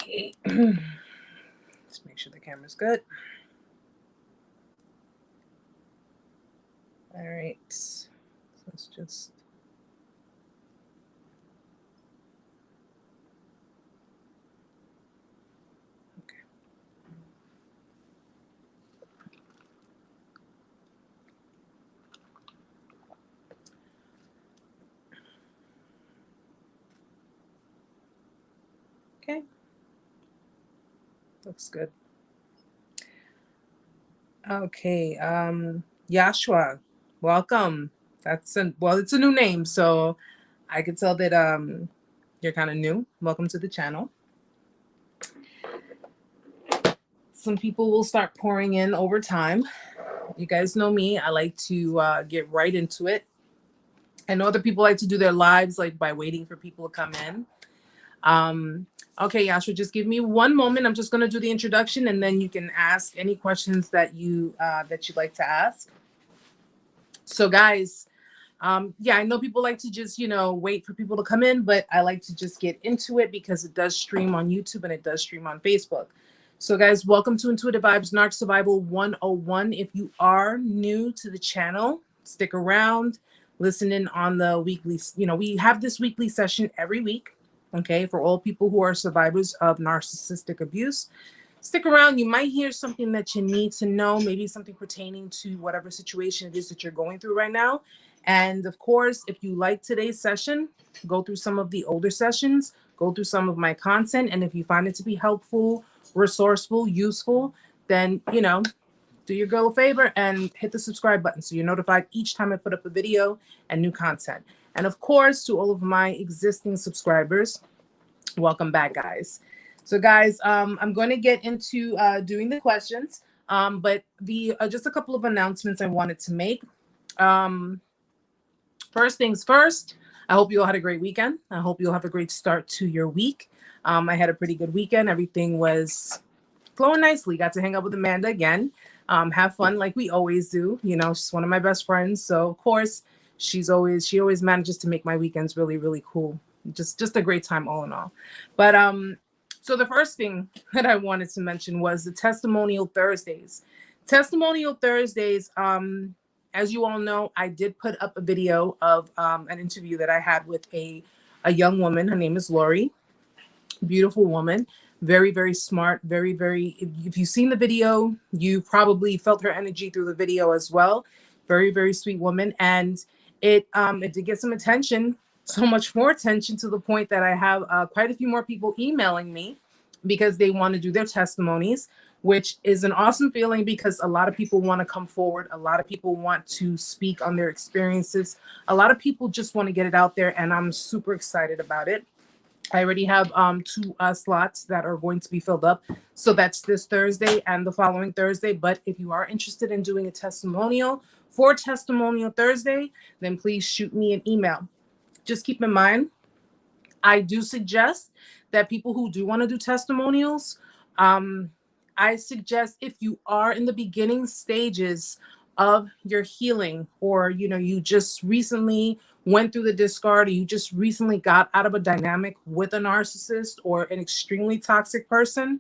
Okay. Let's make sure the camera's good. All right. So let's just. Okay. Okay. Looks good. Okay. Yashua, welcome. It's a new name, so I could tell that you're kind of new. Welcome to the channel. Some people will start pouring in over time. You guys know me. I like to get right into it. I know other people like to do their lives like by waiting for people to come in. Okay, Yashua, just give me one moment. I'm just going to do the introduction, and then you can ask any questions that you'd like to ask. So, guys, yeah, I know people like to just, wait for people to come in, but I like to just get into it because it does stream on YouTube and it does stream on Facebook. So, guys, welcome to Intuitive Vibes Narc Survival 101. If you are new to the channel, stick around, listen in on the weekly, we have this weekly session every week. Okay, for all people who are survivors of narcissistic abuse, stick around. You might hear something that you need to know, maybe something pertaining to whatever situation it is that you're going through right now. And of course, if you like today's session, go through some of the older sessions, go through some of my content. And if you find it to be helpful, resourceful, useful, then, do your girl a favor and hit the subscribe button so you're notified each time I put up a video and new content. And of course, to all of my existing subscribers, welcome back, guys. So, guys, I'm going to get into doing the questions, but just a couple of announcements I wanted to make. First things first, I hope you all had a great weekend. I hope you'll have a great start to your week. I had a pretty good weekend. Everything was flowing nicely. Got to hang out with Amanda again. Have fun like we always do. She's one of my best friends. So, of course, she always manages to make my weekends really, really cool. Just a great time all in all. But so the first thing that I wanted to mention was the Testimonial Thursdays. Testimonial Thursdays, as you all know, I did put up a video of an interview that I had with a young woman. Her name is Lori. Beautiful woman. Very, very smart. Very, very, if you've seen the video, you probably felt her energy through the video as well. Very, very sweet woman. And it did get some attention, so much more attention, to the point that I have quite a few more people emailing me because they want to do their testimonies, which is an awesome feeling because a lot of people want to come forward. A lot of people want to speak on their experiences. A lot of people just want to get it out there, and I'm super excited about it. I already have 2 slots that are going to be filled up. So that's this Thursday and the following Thursday. But if you are interested in doing a testimonial for Testimonial Thursday, then please shoot me an email. Just keep in mind, I do suggest that people who do want to do testimonials, I suggest if you are in the beginning stages of your healing, or, you just recently went through the discard, or you just recently got out of a dynamic with a narcissist or an extremely toxic person,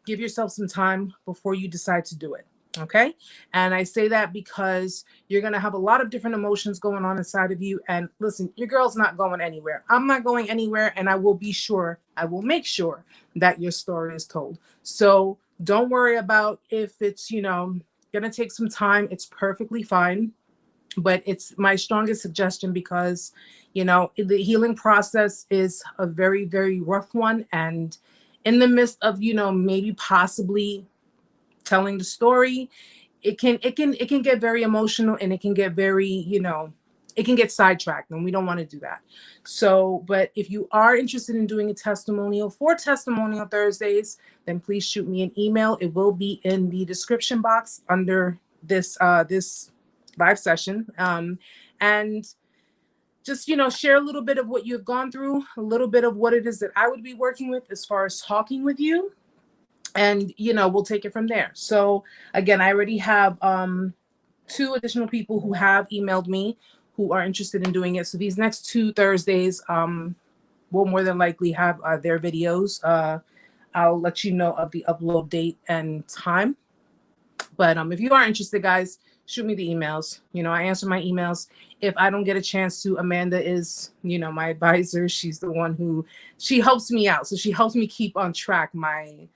give yourself some time before you decide to do it. Okay. And I say that because you're going to have a lot of different emotions going on inside of you. And listen, your girl's not going anywhere. I'm not going anywhere. And I will make sure that your story is told. So don't worry about if it's, going to take some time. It's perfectly fine. But it's my strongest suggestion because, the healing process is a very, very rough one. And in the midst of, maybe possibly telling the story, it can get very emotional, and it can get very, it can get sidetracked, and we don't want to do that. So, but if you are interested in doing a testimonial for Testimonial Thursdays, then please shoot me an email. It will be in the description box under this live session. And just, share a little bit of what you've gone through, a little bit of what it is that I would be working with as far as talking with you. And, we'll take it from there. So again, I already have 2 additional people who have emailed me who are interested in doing it. So these next 2 Thursdays, we'll more than likely have their videos. I'll let you know of the upload date and time. But if you are interested, guys, shoot me the emails. You know, I answer my emails. If I don't get a chance to, Amanda is, you know, my advisor. She's the one who, she helps me out. So she helps me keep on track my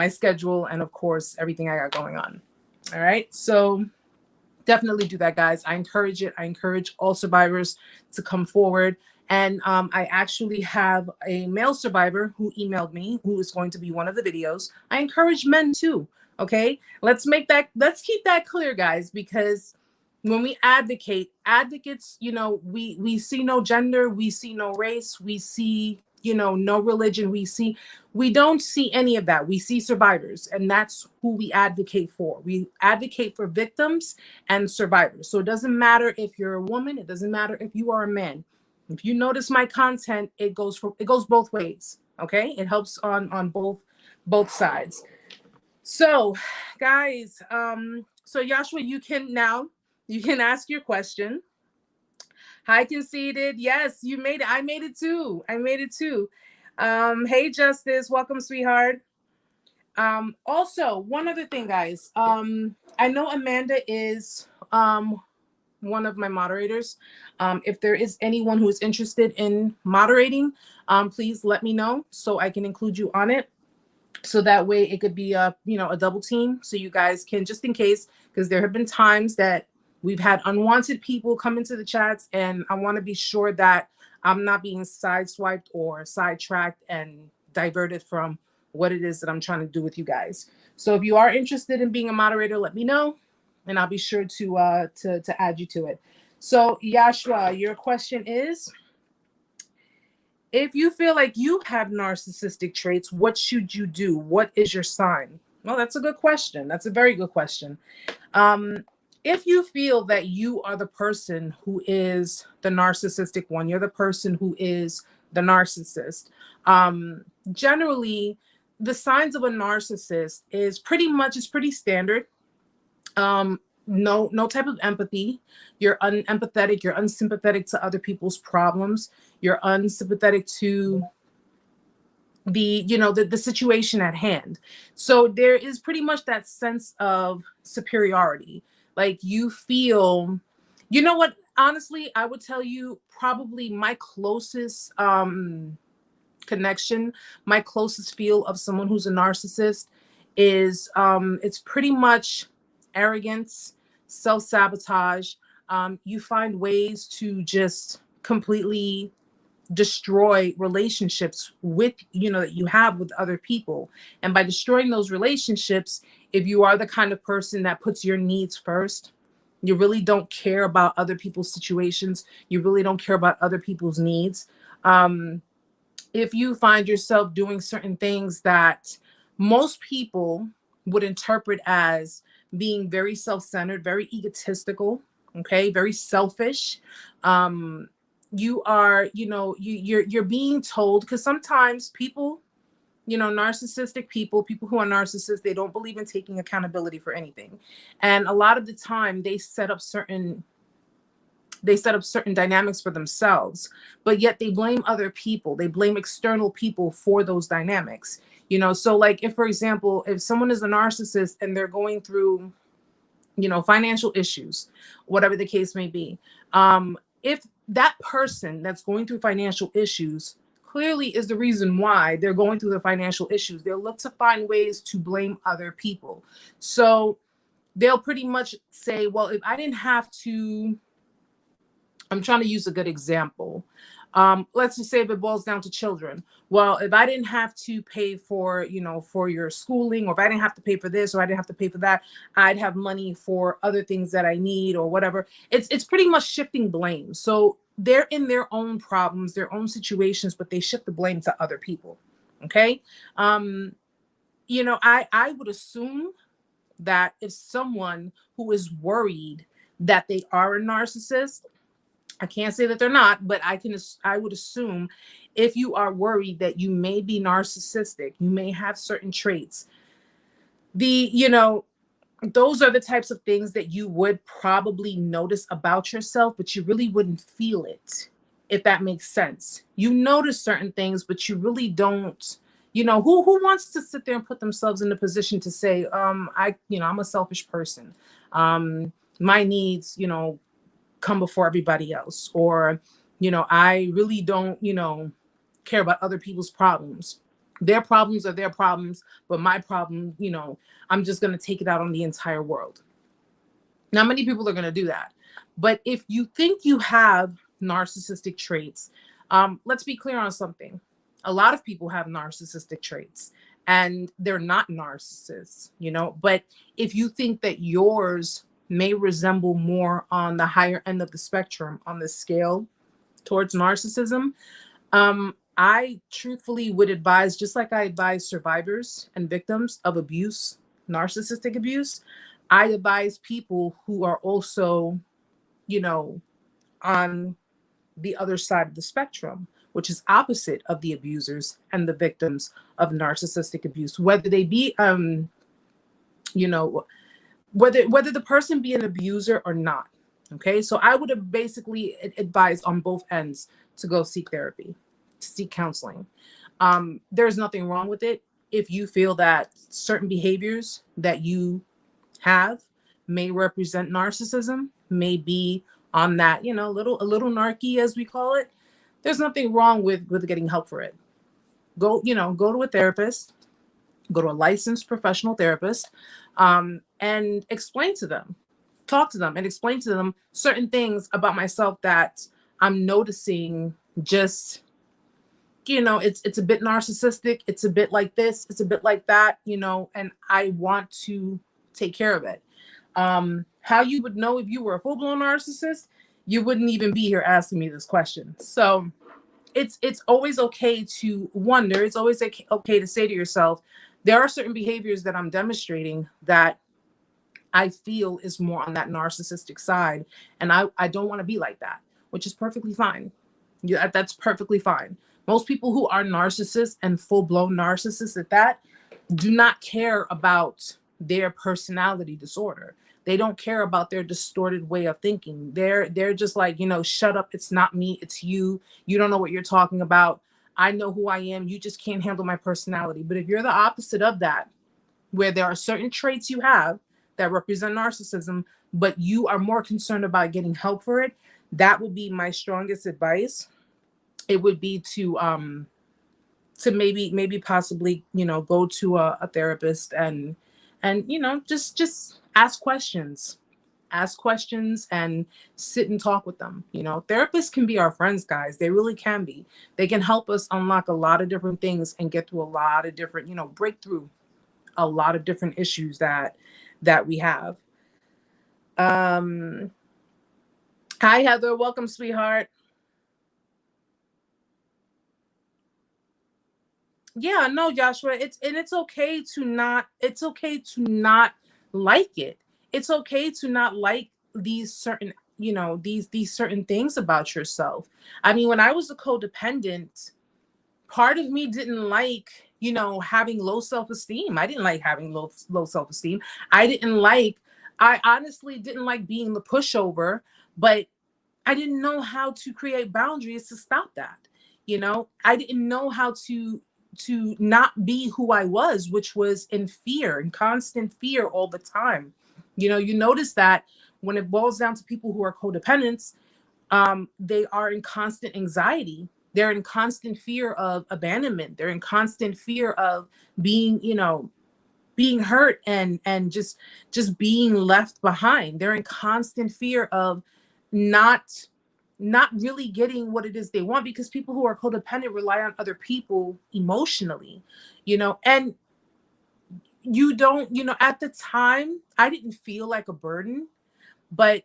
schedule and of course everything I got going on. All right. So definitely do that, guys. I encourage it. I encourage all survivors to come forward. And I actually have a male survivor who emailed me, who is going to be one of the videos. I encourage men too. Okay, let's keep that clear, guys, because when we advocates, you know, we see no gender, we see no race, we see, you know, no religion, we don't see any of that. We see survivors, and that's who we advocate for. We advocate for victims and survivors. So it doesn't matter if you're a woman, it doesn't matter if you are a man. If you notice my content, it goes both ways. Okay, it helps on both sides. So, guys, so Joshua, you can ask your question. Hi, Conceited. Yes, you made it. I made it too. Hey, Justice. Welcome, sweetheart. Also, one other thing, guys. I know Amanda is one of my moderators. If there is anyone who is interested in moderating, please let me know so I can include you on it. So that way it could be a double team. So you guys can, just in case, because there have been times that we've had unwanted people come into the chats, and I want to be sure that I'm not being sideswiped or sidetracked and diverted from what it is that I'm trying to do with you guys. So if you are interested in being a moderator, let me know, and I'll be sure to add you to it. So Yashua, your question is, if you feel like you have narcissistic traits, what should you do? What is your sign? Well, that's a good question. That's a very good question. If you feel that you are the person who is the narcissistic one, you're the person who is the narcissist. Generally, the signs of a narcissist is pretty standard. No type of empathy. You're unempathetic. You're unsympathetic to other people's problems. You're unsympathetic to the situation at hand. So there is pretty much that sense of superiority. Like you feel, you know what? Honestly, I would tell you probably my closest connection, my closest feel of someone who's a narcissist is it's pretty much arrogance, self-sabotage. You find ways to just completely destroy relationships with that you have with other people. And by destroying those relationships, if you are the kind of person that puts your needs first, you really don't care about other people's situations, you really don't care about other people's needs. If you find yourself doing certain things that most people would interpret as being very self-centered, very egotistical, okay, very selfish, you are, you're being told, because sometimes people, narcissistic people who are narcissists, they don't believe in taking accountability for anything. And a lot of the time they set up certain dynamics for themselves, but yet they blame other people. They blame external people for those dynamics. So like if, for example, if someone is a narcissist and they're going through, financial issues, whatever the case may be, if that person that's going through financial issues clearly is the reason why they're going through the financial issues, they'll look to find ways to blame other people. So they'll pretty much say, well, if I didn't have to, I'm trying to use a good example. Let's just say if it boils down to children. Well, if I didn't have to pay for, for your schooling, or if I didn't have to pay for this, or I didn't have to pay for that, I'd have money for other things that I need or whatever. It's pretty much shifting blame. So they're in their own problems, their own situations, but they shift the blame to other people. Okay. I would assume that if someone who is worried that they are a narcissist, I can't say that they're not, but I would assume if you are worried that you may be narcissistic, you may have certain traits, those are the types of things that you would probably notice about yourself, but you really wouldn't feel it if that makes sense. You notice certain things, but you really don't, who wants to sit there and put themselves in a position to say, I'm a selfish person. My needs, come before everybody else. Or, I really don't, care about other people's problems. Their problems are their problems, but my problem, I'm just going to take it out on the entire world. Not many people are going to do that. But if you think you have narcissistic traits, let's be clear on something. A lot of people have narcissistic traits and they're not narcissists, but if you think that yours may resemble more on the higher end of the spectrum on the scale towards narcissism, I truthfully would advise, just like I advise survivors and victims of abuse, narcissistic abuse, I advise people who are also, on the other side of the spectrum, which is opposite of the abusers and the victims of narcissistic abuse, whether they be, whether the person be an abuser or not. Okay, so I would have basically advised on both ends to go seek therapy, to seek counseling. There's nothing wrong with it if you feel that certain behaviors that you have may represent narcissism, may be on that, a little narky, as we call it. There's nothing wrong with getting help for it. Go to a therapist, go to a licensed professional therapist, and explain to them, talk to them and explain to them certain things about myself that I'm noticing. Just, it's a bit narcissistic. It's a bit like this. It's a bit like that, and I want to take care of it. How you would know if you were a full-blown narcissist, you wouldn't even be here asking me this question. So it's always okay to wonder. It's always okay to say to yourself, there are certain behaviors that I'm demonstrating that I feel is more on that narcissistic side. And I don't want to be like that, which is perfectly fine. Yeah, that's perfectly fine. Most people who are narcissists and full-blown narcissists at that do not care about their personality disorder. They don't care about their distorted way of thinking. They're just like, shut up. It's not me. It's you. You don't know what you're talking about. I know who I am. You just can't handle my personality. But if you're the opposite of that, where there are certain traits you have that represent narcissism, but you are more concerned about getting help for it, that would be my strongest advice. It would be to maybe possibly, go to a therapist and just ask questions and sit and talk with them. Therapists can be our friends, guys. They really can be. They can help us unlock a lot of different things and get through a lot of different, break through a lot of different issues that we have. Hi, Heather. Welcome, sweetheart. Yeah, no, Joshua, it's okay to not like it. It's okay to not like these certain, these certain things about yourself. I mean, when I was a codependent, part of me didn't like, having low self-esteem. I didn't like having low self-esteem. I honestly didn't like being the pushover, but I didn't know how to create boundaries to stop that. I didn't know how to not be who I was, which was in fear, in constant fear all the time. You notice that when it boils down to people who are codependents, they are in constant anxiety. They're in constant fear of abandonment. They're in constant fear of being, being hurt and just being left behind. They're in constant fear of not really getting what it is they want, because people who are codependent rely on other people emotionally, and you don't, at the time, I didn't feel like a burden, but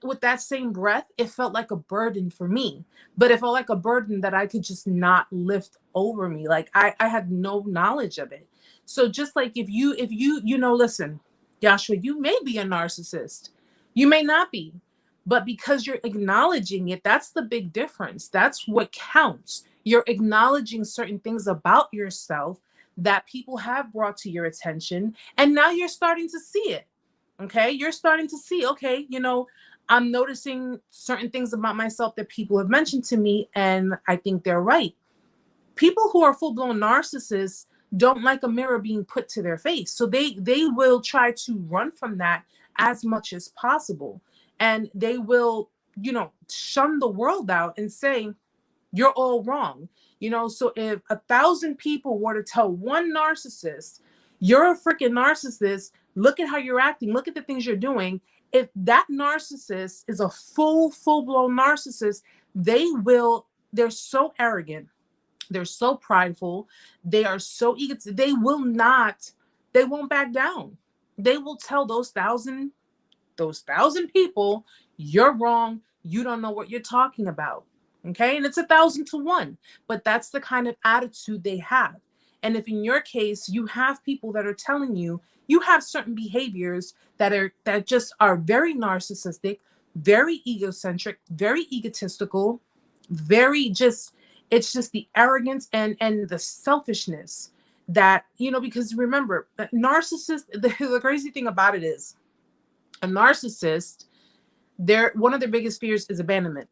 with that same breath, it felt like a burden for me, but it felt like a burden that I could just not lift over me. Like I had no knowledge of it. So just like if you, listen, Joshua, you may be a narcissist, you may not be, but because you're acknowledging it, that's the big difference. That's what counts. You're acknowledging certain things about yourself that people have brought to your attention, and now you're starting to see it. Okay, you're starting to see, okay, I'm noticing certain things about myself that people have mentioned to me, and I think they're right. People who are full-blown narcissists don't like a mirror being put to their face. So they will try to run from that as much as possible. And they will, shun the world out and say, you're all wrong. So if 1,000 people were to tell one narcissist, you're a freaking narcissist, look at how you're acting, look at the things you're doing. If that narcissist is a full-blown narcissist, they're so arrogant. They're so prideful. They are so egotistic. They won't back down. They will tell those thousand people, you're wrong. You don't know what you're talking about. Okay. And it's 1,000 to 1, but that's the kind of attitude they have. And if in your case, you have people that are telling you, you have certain behaviors that just are very narcissistic, very egocentric, very egotistical, it's just the arrogance and the selfishness that, because remember, narcissists, the crazy thing about it is a narcissist, one of their biggest fears is abandonment.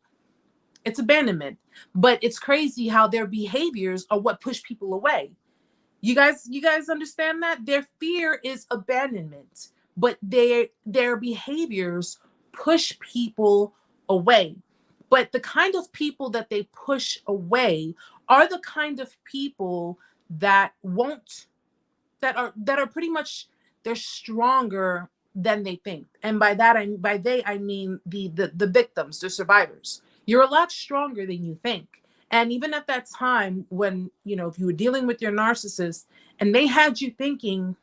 It's abandonment, but it's crazy how their behaviors are what push people away. You guys understand that? Their fear is abandonment, but their behaviors push people away. But the kind of people that they push away are the kind of people that are pretty much, they're stronger than they think. And by they I mean the victims, the survivors. You're a lot stronger than you think. And even at that time when, if you were dealing with your narcissist and they had you thinking,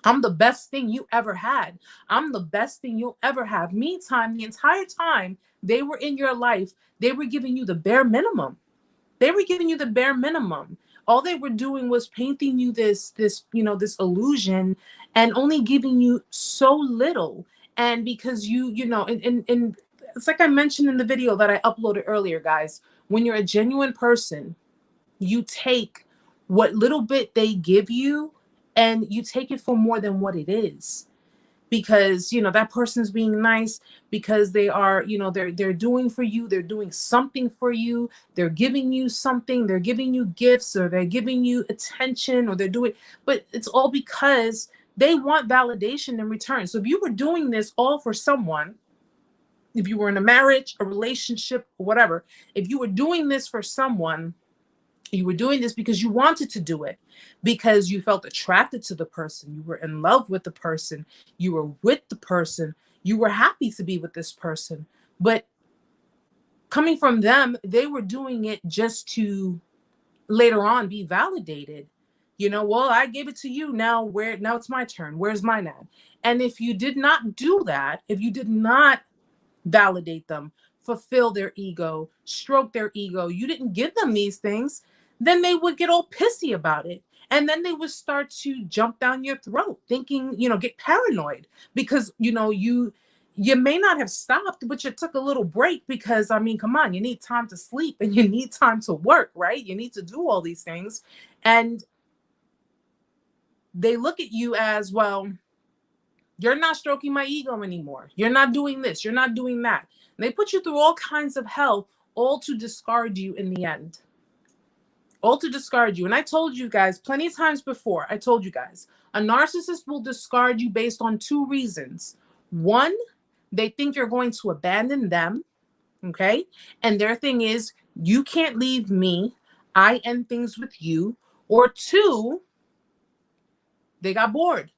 I'm the best thing you ever had, I'm the best thing you'll ever have. Meantime, the entire time they were in your life, they were giving you the bare minimum. All they were doing was painting you this illusion and only giving you so little. And because and it's like I mentioned in the video that I uploaded earlier, guys, when you're a genuine person, you take what little bit they give you and you take it for more than what it is. Because, that person's being nice, because they are, they're doing for you, they're doing something for you, they're giving you something, they're giving you gifts, or they're giving you attention, or but it's all because they want validation in return. So if you were doing this all for someone, if you were in a marriage, a relationship, or whatever, if you were doing this for someone, you were doing this because you wanted to do it, because you felt attracted to the person, you were in love with the person, you were with the person, you were happy to be with this person. But coming from them, they were doing it just to later on be validated. Well, I gave it to you, now it's my turn, where's mine at? And if you did not do that, if you did not validate them, fulfill their ego, stroke their ego, you didn't give them these things, then they would get all pissy about it. And then they would start to jump down your throat, thinking, get paranoid, because, you may not have stopped, but you took a little break because, come on, you need time to sleep and you need time to work, right? You need to do all these things. And they look at you as, well, you're not stroking my ego anymore. You're not doing this. You're not doing that. And they put you through all kinds of hell, all to discard you in the end. All to discard you. And I told you guys plenty of times before, a narcissist will discard you based on 2 reasons. One, they think you're going to abandon them. Okay. And their thing is, you can't leave me, I end things with you. Or 2, they got bored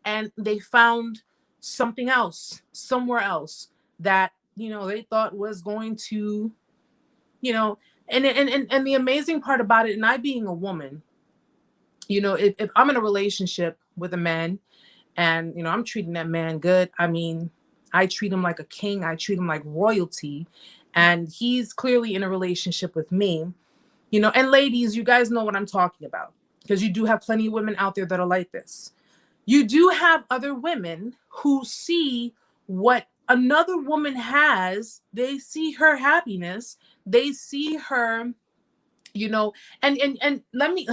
and they found something else, somewhere else that, they thought was going to, and the amazing part about it, and I being a woman, if I'm in a relationship with a man and, I'm treating that man good, I treat him like a king, I treat him like royalty, and he's clearly in a relationship with me, and ladies, you guys know what I'm talking about, because you do have plenty of women out there that are like this. You do have other women who see what another woman has. They see her happiness. They see her, and let me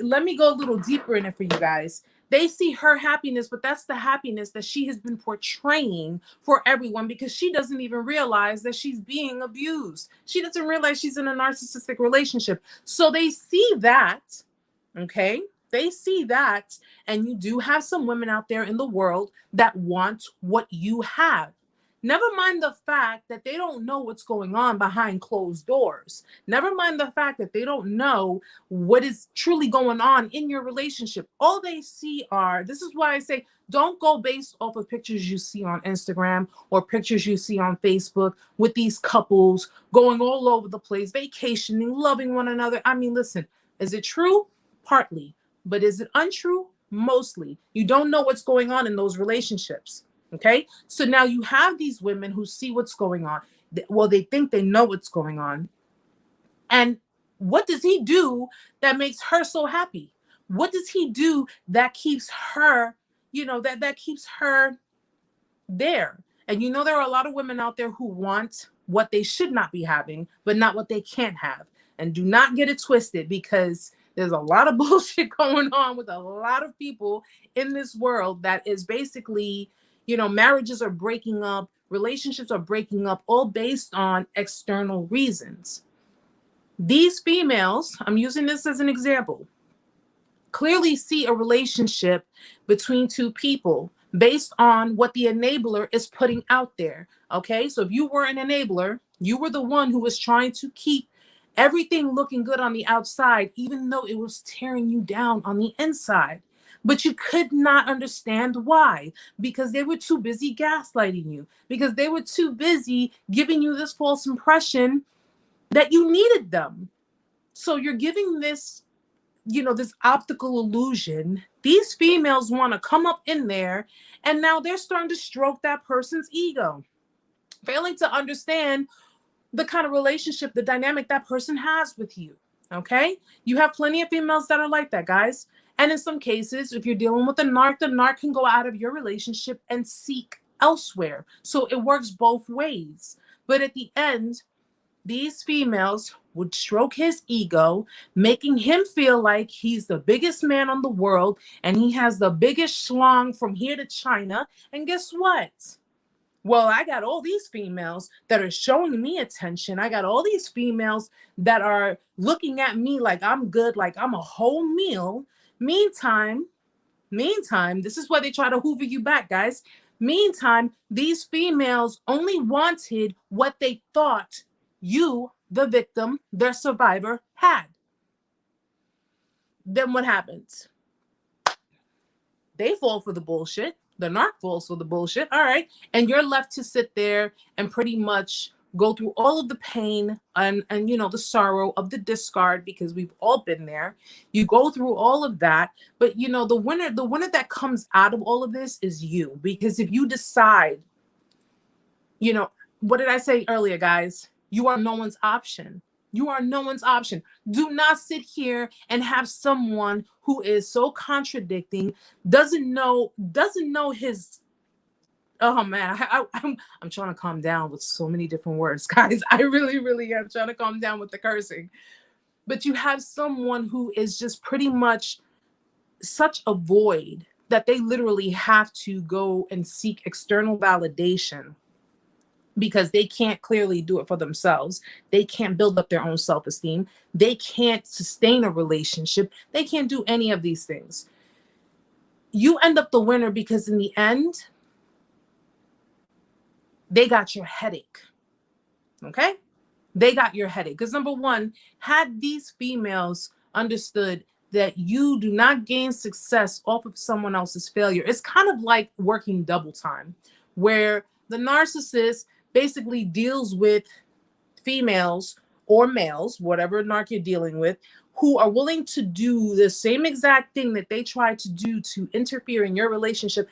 let me go a little deeper in it for you guys. They see her happiness, but that's the happiness that she has been portraying for everyone, because she doesn't even realize that she's being abused. She doesn't realize she's in a narcissistic relationship. So they see that, okay? They see that, and you do have some women out there in the world that want what you have. Never mind the fact that they don't know what's going on behind closed doors. Never mind the fact that they don't know what is truly going on in your relationship. All they see are, this is why I say, don't go based off of pictures you see on Instagram or pictures you see on Facebook with these couples going all over the place, vacationing, loving one another. I mean, listen, is it true? Partly. But is it untrue? Mostly. You don't know what's going on in those relationships. Okay, so now you have these women who see what's going on. Well, they think they know what's going on. And what does he do that makes her so happy? What does he do that keeps her, that keeps her there? And there are a lot of women out there who want what they should not be having, but not what they can't have. And do not get it twisted, because there's a lot of bullshit going on with a lot of people in this world that is basically, marriages are breaking up, relationships are breaking up, all based on external reasons. These females, I'm using this as an example, clearly see a relationship between two people based on what the enabler is putting out there. Okay, so if you were an enabler, you were the one who was trying to keep everything looking good on the outside, even though it was tearing you down on the inside. But you could not understand why, because they were too busy gaslighting you, because they were too busy giving you this false impression that you needed them. So you're giving this, this optical illusion. These females want to come up in there, and now they're starting to stroke that person's ego, failing to understand the kind of relationship, the dynamic that person has with you. Okay, you have plenty of females that are like that, guys. And in some cases, if you're dealing with the narc can go out of your relationship and seek elsewhere. So it works both ways. But at the end, these females would stroke his ego, making him feel like he's the biggest man on the world and he has the biggest schlong from here to China. And guess what? Well, I got all these females that are showing me attention. I got all these females that are looking at me like I'm good, like I'm a whole meal. Meantime, this is why they try to hoover you back, guys. Meantime, these females only wanted what they thought you, the victim, the survivor, had. Then what happens? They fall for the bullshit. The narc falls for the bullshit. All right. And you're left to sit there and pretty much go through all of the pain and the sorrow of the discard, because we've all been there. You go through all of that, but the winner that comes out of all of this is you, because if you decide, what did I say earlier, guys? You are no one's option. You are no one's option. Do not sit here and have someone who is so contradicting, doesn't know his. Oh man, I'm trying to calm down with so many different words, guys. I really, really am trying to calm down with the cursing. But you have someone who is just pretty much such a void that they literally have to go and seek external validation, because they can't clearly do it for themselves. They can't build up their own self-esteem. They can't sustain a relationship. They can't do any of these things. You end up the winner, because in the end, they got your headache. Okay? They got your headache. Because number one, had these females understood that you do not gain success off of someone else's failure, it's kind of like working double time, where the narcissist basically deals with females or males, whatever narc you're dealing with, who are willing to do the same exact thing that they try to do to interfere in your relationship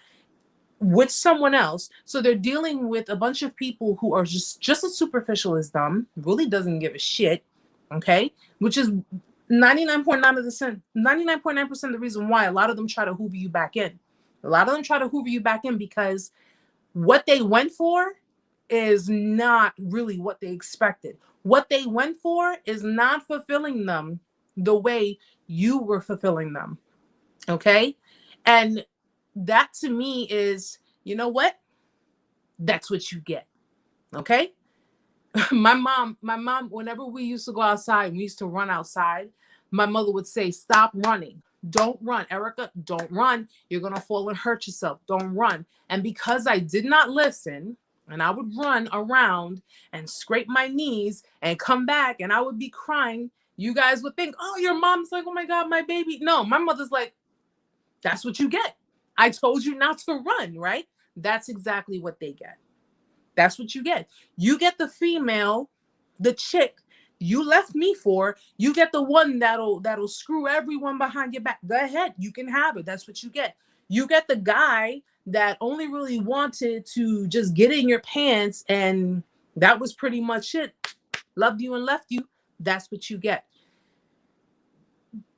with someone else. So they're dealing with a bunch of people who are just as superficial as them, really doesn't give a shit, okay? Which is 99.9% of the reason why a lot of them try to hoover you back in. A lot of them try to hoover you back in because what they went for is not really what they expected. What they went for is not fulfilling them the way you were fulfilling them, okay? And that to me is, you know what? That's what you get. Okay. My mom, whenever we used to go outside, we used to run outside, my mother would say, stop running. Don't run, Erica. Don't run. You're going to fall and hurt yourself. Don't run. And because I did not listen, and I would run around and scrape my knees and come back and I would be crying, you guys would think, oh, your mom's like, oh my God, my baby. No, my mother's like, that's what you get. I told you not to run, right? That's exactly what they get. That's what you get. You get the female, the chick you left me for. You get the one that'll screw everyone behind your back. Go ahead, you can have it. That's what you get. You get the guy that only really wanted to just get in your pants, and that was pretty much it. Loved you and left you. That's what you get.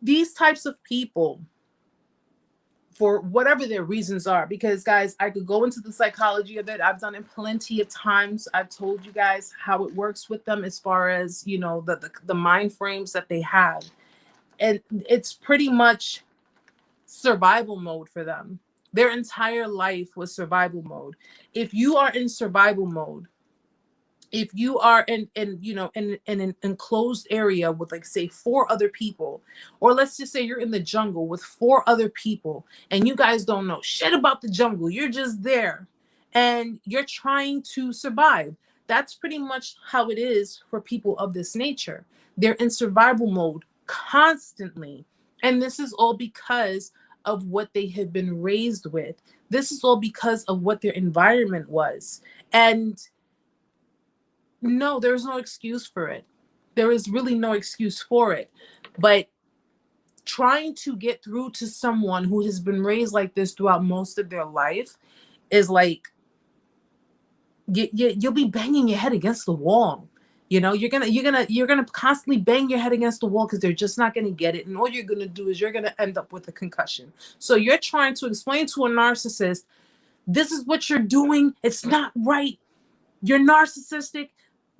These types of people, for whatever their reasons are, because guys, I could go into the psychology of it. I've done it plenty of times. I've told you guys how it works with them as far as, you know, the mind frames that they have. And it's pretty much survival mode for them. Their entire life was survival mode. If you are in survival mode, if you are in an enclosed area with, like, say 4 other people, or let's just say you're in the jungle with 4 other people and you guys don't know shit about the jungle, you're just there and you're trying to survive. That's pretty much how it is for people of this nature. They're in survival mode constantly. And this is all because of what they have been raised with. This is all because of what their environment was. And no, there's no excuse for it. There is really no excuse for it. But trying to get through to someone who has been raised like this throughout most of their life is like, you'll be banging your head against the wall. You know, you're gonna constantly bang your head against the wall because they're just not gonna get it. And all you're gonna do is you're gonna end up with a concussion. So you're trying to explain to a narcissist, this is what you're doing. It's not right. You're narcissistic.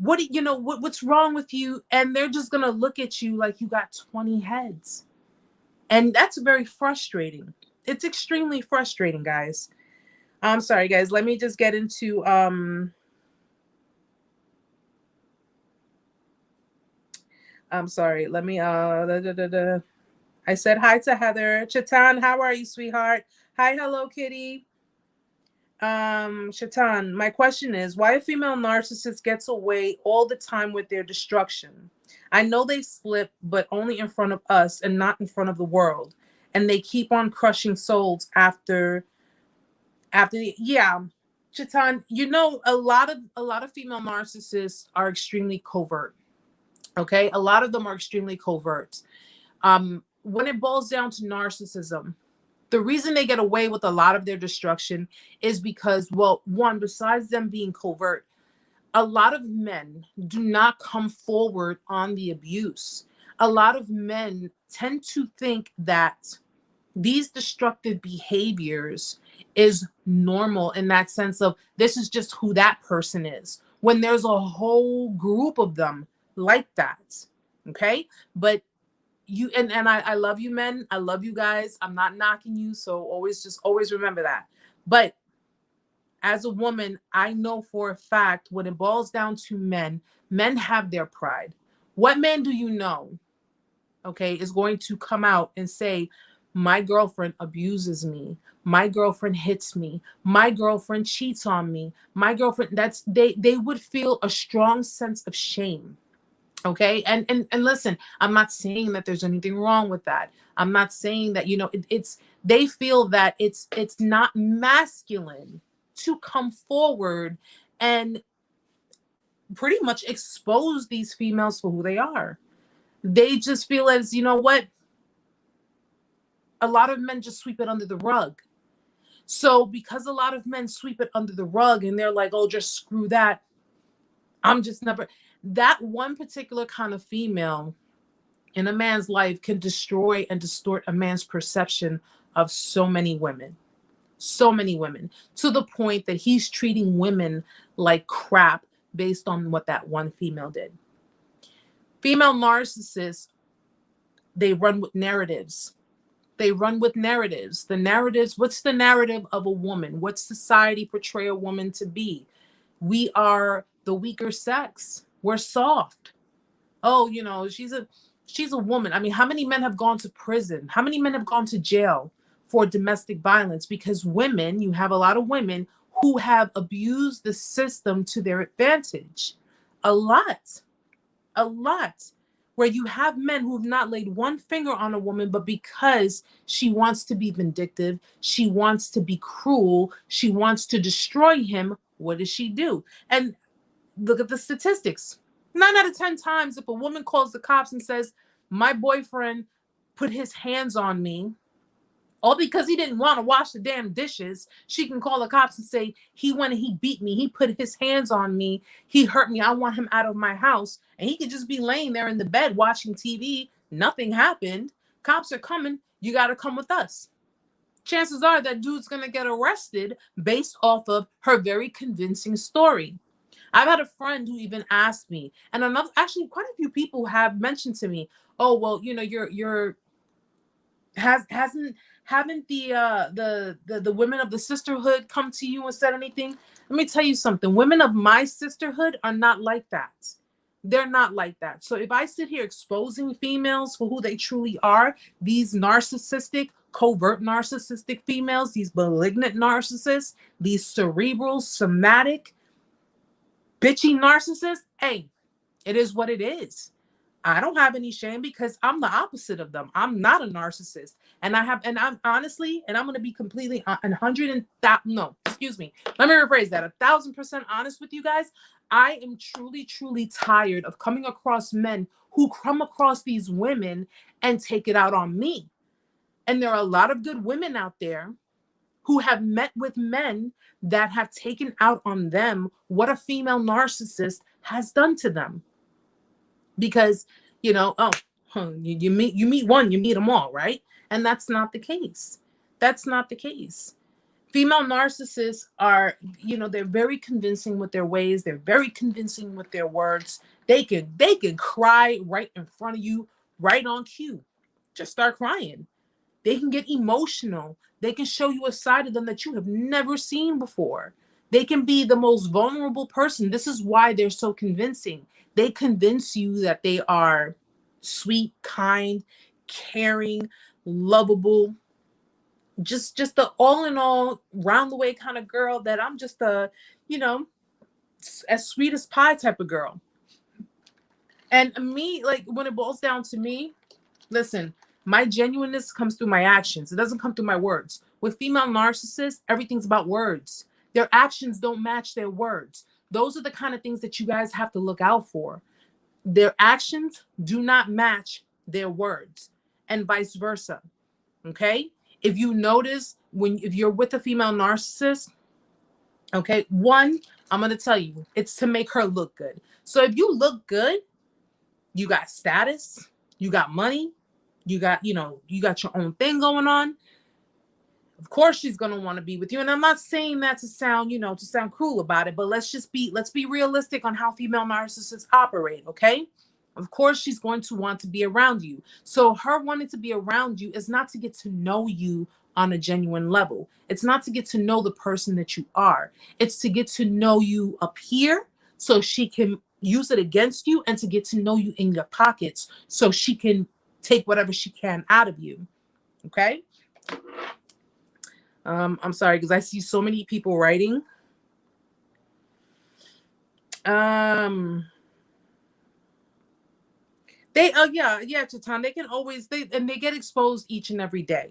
What's wrong with you? And they're just gonna look at you like you got 20 heads. And that's very frustrating. It's extremely frustrating, guys. I'm sorry, guys. Let me just get into I'm sorry. Let me I said hi to Heather. Chatan, how are you, sweetheart? Hi, hello, kitty. Shaitan, my question is, why a female narcissist gets away all the time with their destruction? I know they slip, but only in front of us and not in front of the world. And they keep on crushing souls after yeah. Shaitan, a lot of female narcissists are extremely covert. Okay, a lot of them are extremely covert. When it boils down to narcissism, the reason they get away with a lot of their destruction is because, well, one, besides them being covert, a lot of men do not come forward on the abuse. A lot of men tend to think that these destructive behaviors is normal, in that sense of, this is just who that person is, when there's a whole group of them like that. Okay, but you and I love you, men. I love you guys. I'm not knocking you, so always remember that. But as a woman, I know for a fact, when it boils down to men have their pride. What man do you know, okay, is going to come out and say, my girlfriend abuses me, my girlfriend hits me, my girlfriend cheats on me, my girlfriend, they would feel a strong sense of shame. Okay. And listen, I'm not saying that there's anything wrong with that. I'm not saying that, they feel that it's not masculine to come forward and pretty much expose these females for who they are. They just feel as, you know what? A lot of men just sweep it under the rug. So because a lot of men sweep it under the rug and they're like, oh, just screw that. I'm just never. That one particular kind of female in a man's life can destroy and distort a man's perception of so many women, to the point that he's treating women like crap based on what that one female did. Female narcissists, they run with narratives. They run with narratives. The narratives, what's the narrative of a woman? What society portray a woman to be? We are the weaker sex. We're soft. Oh, you know, she's a woman. I mean, how many men have gone to prison? How many men have gone to jail for domestic violence? Because women, you have a lot of women who have abused the system to their advantage. A lot. Where you have men who have not laid one finger on a woman, but because she wants to be vindictive, she wants to be cruel, she wants to destroy him, what does she do? And look at the statistics. 9 out of 10 times, if a woman calls the cops and says, my boyfriend put his hands on me, all because he didn't want to wash the damn dishes, she can call the cops and say, he went and he beat me. He put his hands on me. He hurt me. I want him out of my house. And he could just be laying there in the bed watching TV. Nothing happened. Cops are coming. You got to come with us. Chances are that dude's going to get arrested based off of her very convincing story. I've had a friend who even asked me, and actually quite a few people have mentioned to me, oh, well, you know, haven't the women of the sisterhood come to you and said anything? Let me tell you something. Women of my sisterhood are not like that. They're not like that. So if I sit here exposing females for who they truly are, these narcissistic, covert narcissistic females, these malignant narcissists, these cerebral, somatic, bitchy narcissists, hey, it is what it is. I don't have any shame because I'm the opposite of them. I'm not a narcissist. And I'm honestly, and I'm going to be completely 100 no, excuse me. Let me rephrase that. 1,000% honest with you guys. I am truly, truly tired of coming across men who come across these women and take it out on me. And there are a lot of good women out there who have met with men that have taken out on them what a female narcissist has done to them. Because, you know, you meet one, you meet them all, right? And that's not the case. That's not the case. Female narcissists are, you know, they're very convincing with their ways. They're very convincing with their words. They can cry right in front of you, right on cue. Just start crying. They can get emotional. They can show you a side of them that you have never seen before. They can be the most vulnerable person. This is why they're so convincing. They convince you that they are sweet, kind, caring, lovable, just the all in all, round the way kind of girl that I'm just a, you know, as sweet as pie type of girl. And me, like when it boils down to me, listen, my genuineness comes through my actions. It doesn't come through my words. With female narcissists, everything's about words. Their actions don't match their words. Those are the kind of things that you guys have to look out for. Their actions do not match their words, and vice versa. Okay? If you notice if you're with a female narcissist, okay, one, I'm going to tell you, it's to make her look good. So if you look good, you got status, you got money, you got your own thing going on. Of course she's going to want to be with you. And I'm not saying that to sound cruel about it, but let's be realistic on how female narcissists operate, okay? Of course she's going to want to be around you. So her wanting to be around you is not to get to know you on a genuine level. It's not to get to know the person that you are. It's to get to know you up here so she can use it against you, and to get to know you in your pockets so she can take whatever she can out of you. Okay? I'm sorry, because I see so many people writing. Chatan, they can always they get exposed each and every day.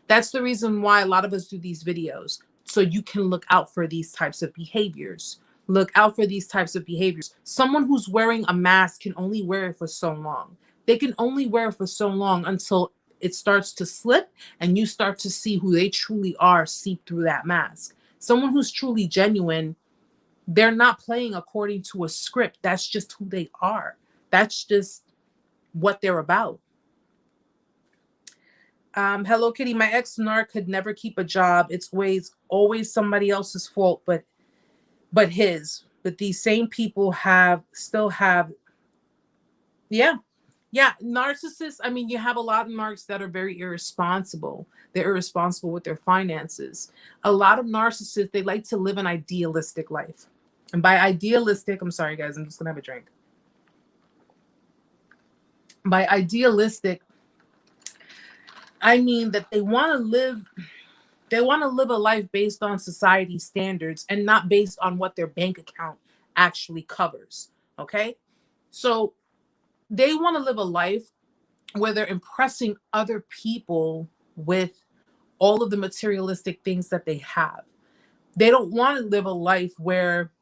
That's the reason why a lot of us do these videos, so you can look out for these types of behaviors. Someone who's wearing a mask can only wear it for so long. They can only wear it for so long until it starts to slip and you start to see who they truly are seep through that mask. Someone who's truly genuine, they're not playing according to a script. That's just who they are. That's just what they're about. Hello, Kitty. My ex-narc could never keep a job. It's always somebody else's fault, but his. But these same people still have. Yeah. Yeah, narcissists, I mean, you have a lot of narcs that are very irresponsible. They're irresponsible with their finances. A lot of narcissists, they like to live an idealistic life. And by idealistic, I'm sorry guys, I'm just gonna have a drink. By idealistic, I mean that they want to live a life based on society standards and not based on what their bank account actually covers. Okay? So they want to live a life where they're impressing other people with all of the materialistic things that they have. They don't want to live a life where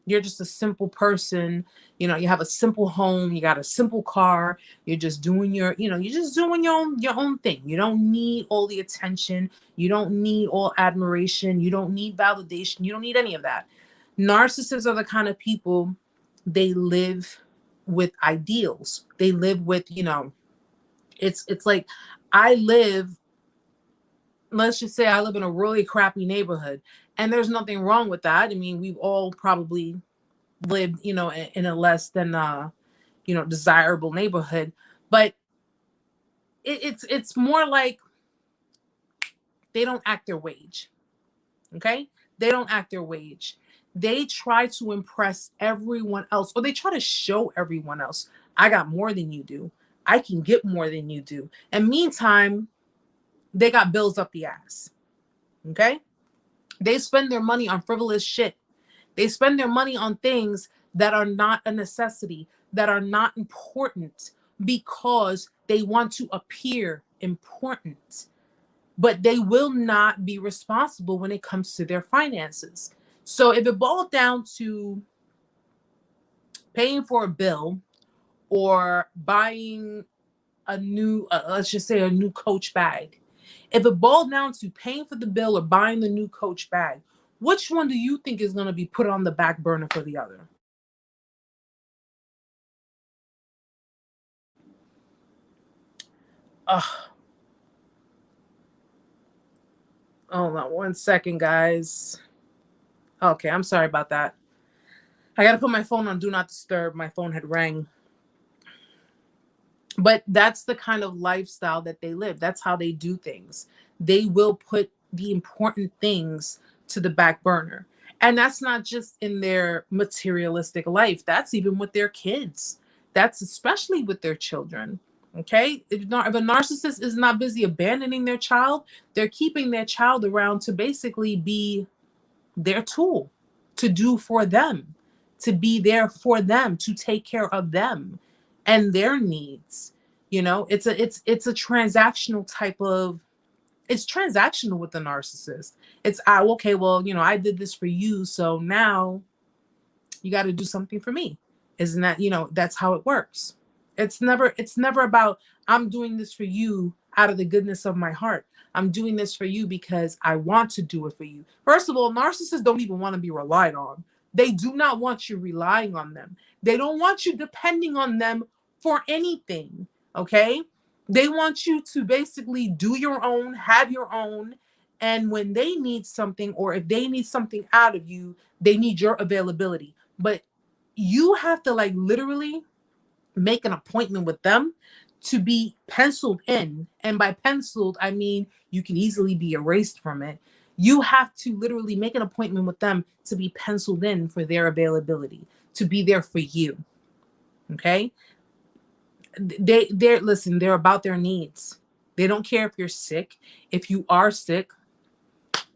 you're just a simple person, you have a simple home, you got a simple car, you're just doing you're just doing your own thing. You don't need all the attention, you don't need all admiration, you don't need validation, you don't need any of that. Narcissists are the kind of people, they live with ideals. They live with, it's like I live, let's just say I live in a really crappy neighborhood, and there's nothing wrong with that. I mean, we've all probably lived, in a less than desirable neighborhood, but it's more like they don't act their wage. Okay? They don't act their wage. They try to impress everyone else, or they try to show everyone else, I got more than you do. I can get more than you do. And meantime, they got bills up the ass. Okay? They spend their money on frivolous shit. They spend their money on things that are not a necessity, that are not important, because they want to appear important. But they will not be responsible when it comes to their finances. So if it boiled down to paying for a bill or buying a new, let's just say a new Coach bag, if it boiled down to paying for the bill or buying the new Coach bag, which one do you think is going to be put on the back burner for the other? Hold on 1 second, guys. Okay, I'm sorry about that. I got to put my phone on Do Not Disturb. My phone had rang. But that's the kind of lifestyle that they live. That's how they do things. They will put the important things to the back burner. And that's not just in their materialistic life. That's even with their kids. That's especially with their children. Okay? If a narcissist is not busy abandoning their child, they're keeping their child around to basically be their tool, to do for them, to be there for them, to take care of them and their needs. It's a transactional type of, it's transactional with the narcissist. It's okay, well, I did this for you, so now you got to do something for me. Isn't that, that's how it works. It's never about, I'm doing this for you out of the goodness of my heart. I'm doing this for you because I want to do it for you. First of all, narcissists don't even want to be relied on. They do not want you relying on them. They don't want you depending on them for anything. Okay? They want you to basically do your own, have your own. And when they need something, or if they need something out of you, they need your availability. But you have to literally make an appointment with them to be penciled in. And by penciled, I mean you can easily be erased from it. You have to literally make an appointment with them to be penciled in for their availability, to be there for you. Okay? They're about their needs. They don't care if you're sick. If you are sick,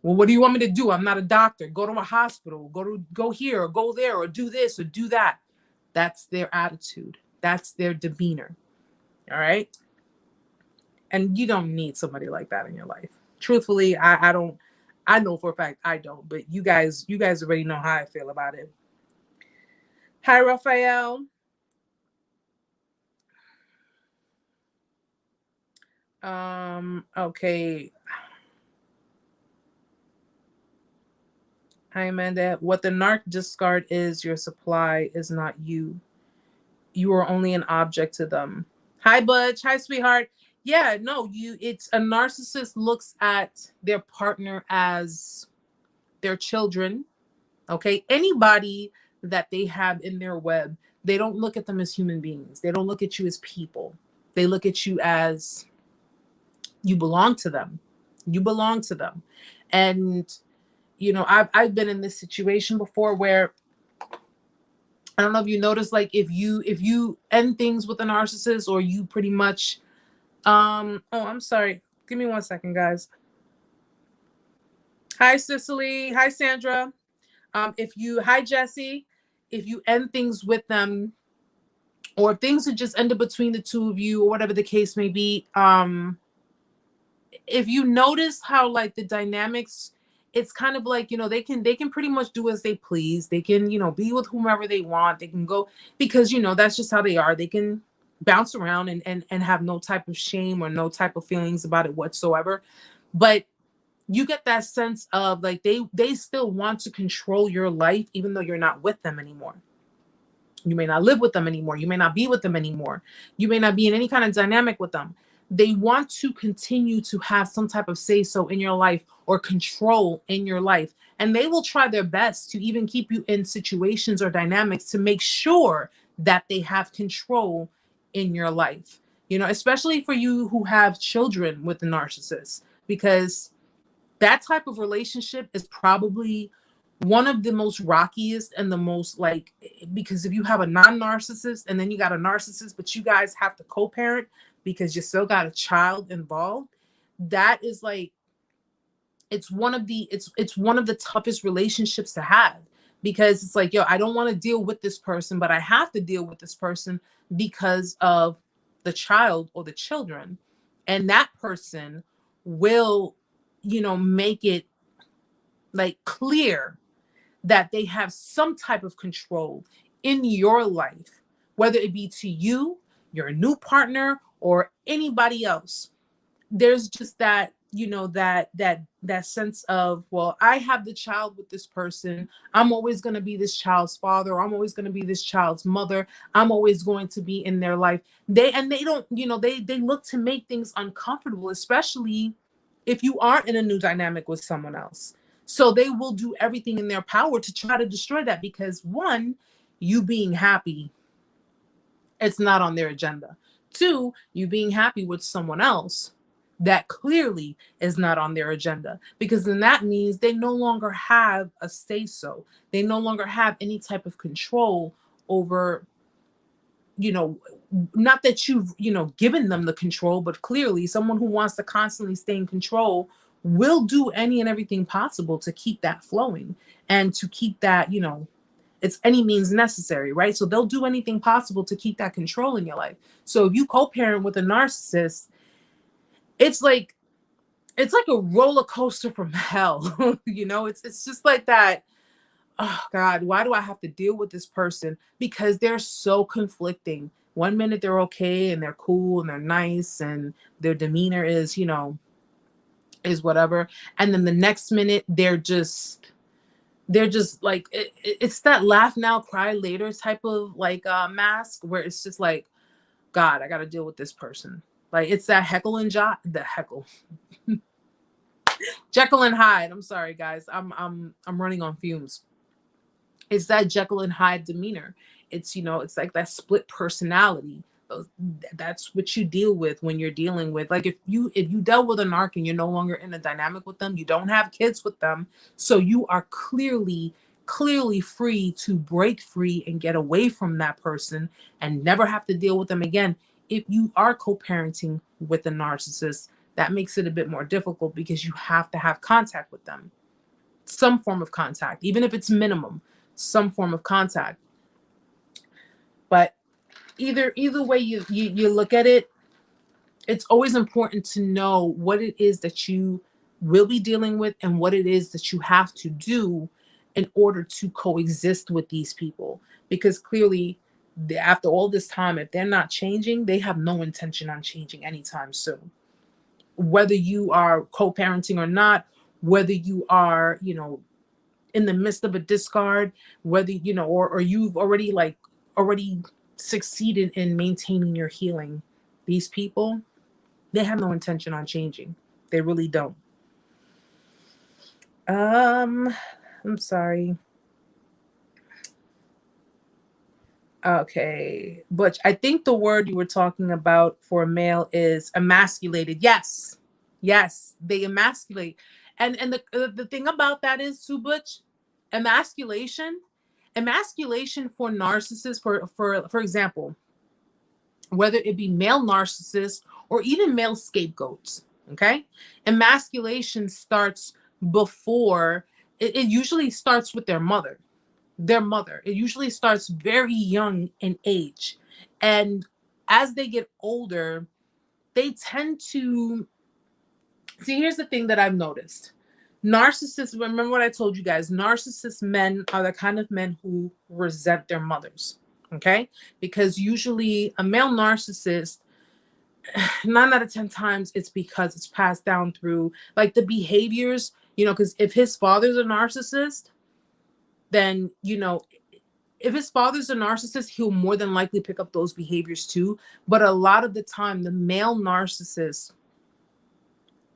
well, what do you want me to do? I'm not a doctor. Go to a hospital. Go here or go there or do this or do that. That's their attitude. That's their demeanor. All right. And you don't need somebody like that in your life. Truthfully, I don't. I know for a fact I don't. But you guys already know how I feel about it. Hi, Raphael. Okay. Hi, Amanda. What the narc discard is your supply, is not you. You are only an object to them. Hi, Butch. Hi, sweetheart. Yeah, no, it's a narcissist looks at their partner as their children. Okay. Anybody that they have in their web, they don't look at them as human beings. They don't look at you as people. They look at you as you belong to them. You belong to them. And, you know, I've been in this situation before where, I don't know if you notice, like if you end things with a narcissist, or you pretty much, oh, I'm sorry. Give me 1 second, guys. Hi, Cicely. Hi, Sandra. Hi, Jesse. If you end things with them, or if things are just ended between the two of you, or whatever the case may be, if you notice how like the dynamics, it's kind of like, you know, they can pretty much do as they please. They can, you know, be with whomever they want. They can go, because, you know, that's just how they are. They can bounce around and have no type of shame or no type of feelings about it whatsoever. But you get that sense of like they still want to control your life, even though you're not with them anymore. You may not live with them anymore. You may not be with them anymore. You may not be in any kind of dynamic with them. They want to continue to have some type of say so in your life, or control in your life. And they will try their best to even keep you in situations or dynamics to make sure that they have control in your life. You know, especially for you who have children with the narcissist, because that type of relationship is probably one of the most rockiest and the most like, because if you have a non-narcissist and then you got a narcissist, but you guys have to co-parent because you still got a child involved, that is like, it's one of the toughest relationships to have, because it's like, yo, I don't want to deal with this person, but I have to deal with this person because of the child or the children. And that person will, you know, make it like clear that they have some type of control in your life, whether it be to you, your new partner, or anybody else. There's just that, you know, that sense of, well, I have the child with this person. I'm always going to be this child's father. Or I'm always going to be this child's mother. I'm always going to be in their life. They don't, you know, they look to make things uncomfortable, especially if you aren't in a new dynamic with someone else. So they will do everything in their power to try to destroy that, because one, you being happy, it's not on their agenda. Two, you being happy with someone else, that clearly is not on their agenda, because then that means they no longer have a say so. They no longer have any type of control over, you know, not that you've, you know, given them the control, but clearly someone who wants to constantly stay in control will do any and everything possible to keep that flowing and to keep that, you know, it's any means necessary, right? So they'll do anything possible to keep that control in your life. So if you co-parent with a narcissist, it's like a roller coaster from hell. You know, it's just like that. Oh God, why do I have to deal with this person? Because they're so conflicting. One minute they're okay and they're cool and they're nice and their demeanor is, you know, is whatever. And then the next minute they're just like, it's that laugh now, cry later type of like mask, where it's just like, God, I got to deal with this person. Like it's that Jekyll and Hyde. I'm sorry, guys. I'm running on fumes. It's that Jekyll and Hyde demeanor. It's, you know, it's like that split personality. That's what you deal with when you're dealing with, like, if you dealt with a narc and you're no longer in a dynamic with them, you don't have kids with them, so you are clearly free to break free and get away from that person and never have to deal with them again. If you are co-parenting with a narcissist, that makes it a bit more difficult, because you have to have contact with them, some form of contact, even if it's minimum, some form of contact. But either way you look at it, it's always important to know what it is that you will be dealing with and what it is that you have to do in order to coexist with these people. Because clearly, after all this time, if they're not changing, they have no intention on changing anytime soon. Whether you are co-parenting or not, whether you are, you know, in the midst of a discard, whether, you know, or you've already succeeded in maintaining your healing, these people, they have no intention on changing. They really don't. I'm sorry. Okay, Butch, I think the word you were talking about for a male is emasculated. Yes, yes, they emasculate, and the thing about that is, too, Butch, emasculation, emasculation for narcissists, for example, whether it be male narcissists or even male scapegoats. Okay, emasculation starts before it usually starts with their mother. It usually starts very young in age. And as they get older, they tend to see. Here's the thing that I've noticed. Narcissists, remember what I told you guys, narcissist men are the kind of men who resent their mothers. Okay? Because usually a male narcissist, 9 out of 10 times, it's because it's passed down through like the behaviors, because if his father's a narcissist, then, if his father's a narcissist, he'll more than likely pick up those behaviors too. But a lot of the time, the male narcissists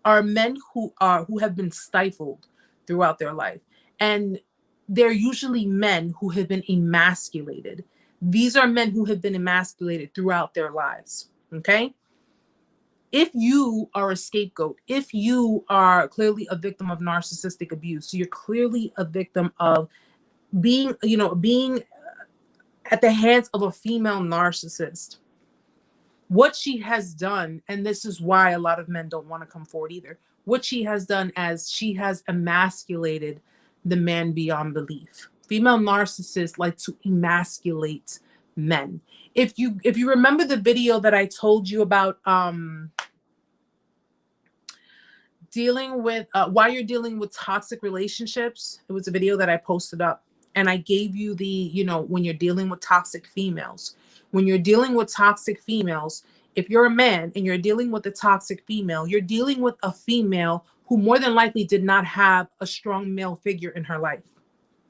are men who have been stifled throughout their life. And they're usually men who have been emasculated. These are men who have been emasculated throughout their lives. Okay? If you are a scapegoat, if you are clearly a victim of narcissistic abuse, so you're clearly a victim of being at the hands of a female narcissist, what she has done, and this is why a lot of men don't want to come forward either, what she has done as she has emasculated the man beyond belief. Female narcissists like to emasculate men. If you remember the video that I told you about dealing with why you're dealing with toxic relationships, it was a video that I posted up. And I gave you the, when you're dealing with toxic females, if you're a man and you're dealing with a toxic female, you're dealing with a female who more than likely did not have a strong male figure in her life.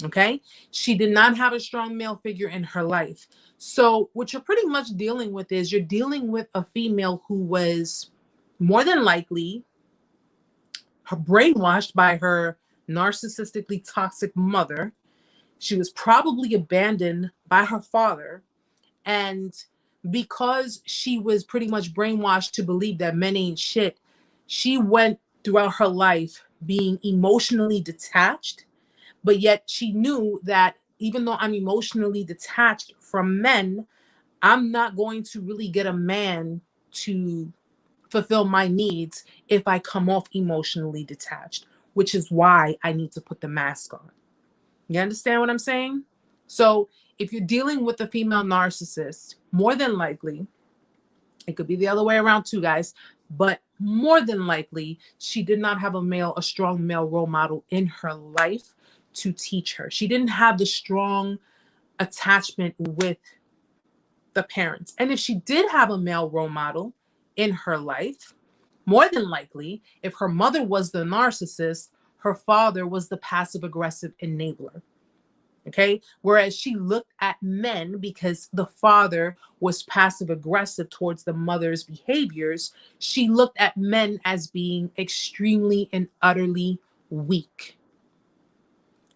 Okay? She did not have a strong male figure in her life. So what you're pretty much dealing with is you're dealing with a female who was more than likely brainwashed by her narcissistically toxic mother. She was probably abandoned by her father. And because she was pretty much brainwashed to believe that men ain't shit, she went throughout her life being emotionally detached. But yet she knew that even though I'm emotionally detached from men, I'm not going to really get a man to fulfill my needs if I come off emotionally detached, which is why I need to put the mask on. You understand what I'm saying? So if you're dealing with a female narcissist, more than likely, it could be the other way around too, guys, but more than likely, she did not have a strong male role model in her life to teach her. She didn't have the strong attachment with the parents. And if she did have a male role model in her life, more than likely, if her mother was the narcissist, her father was the passive-aggressive enabler. Okay? Whereas she looked at men because the father was passive-aggressive towards the mother's behaviors, she looked at men as being extremely and utterly weak.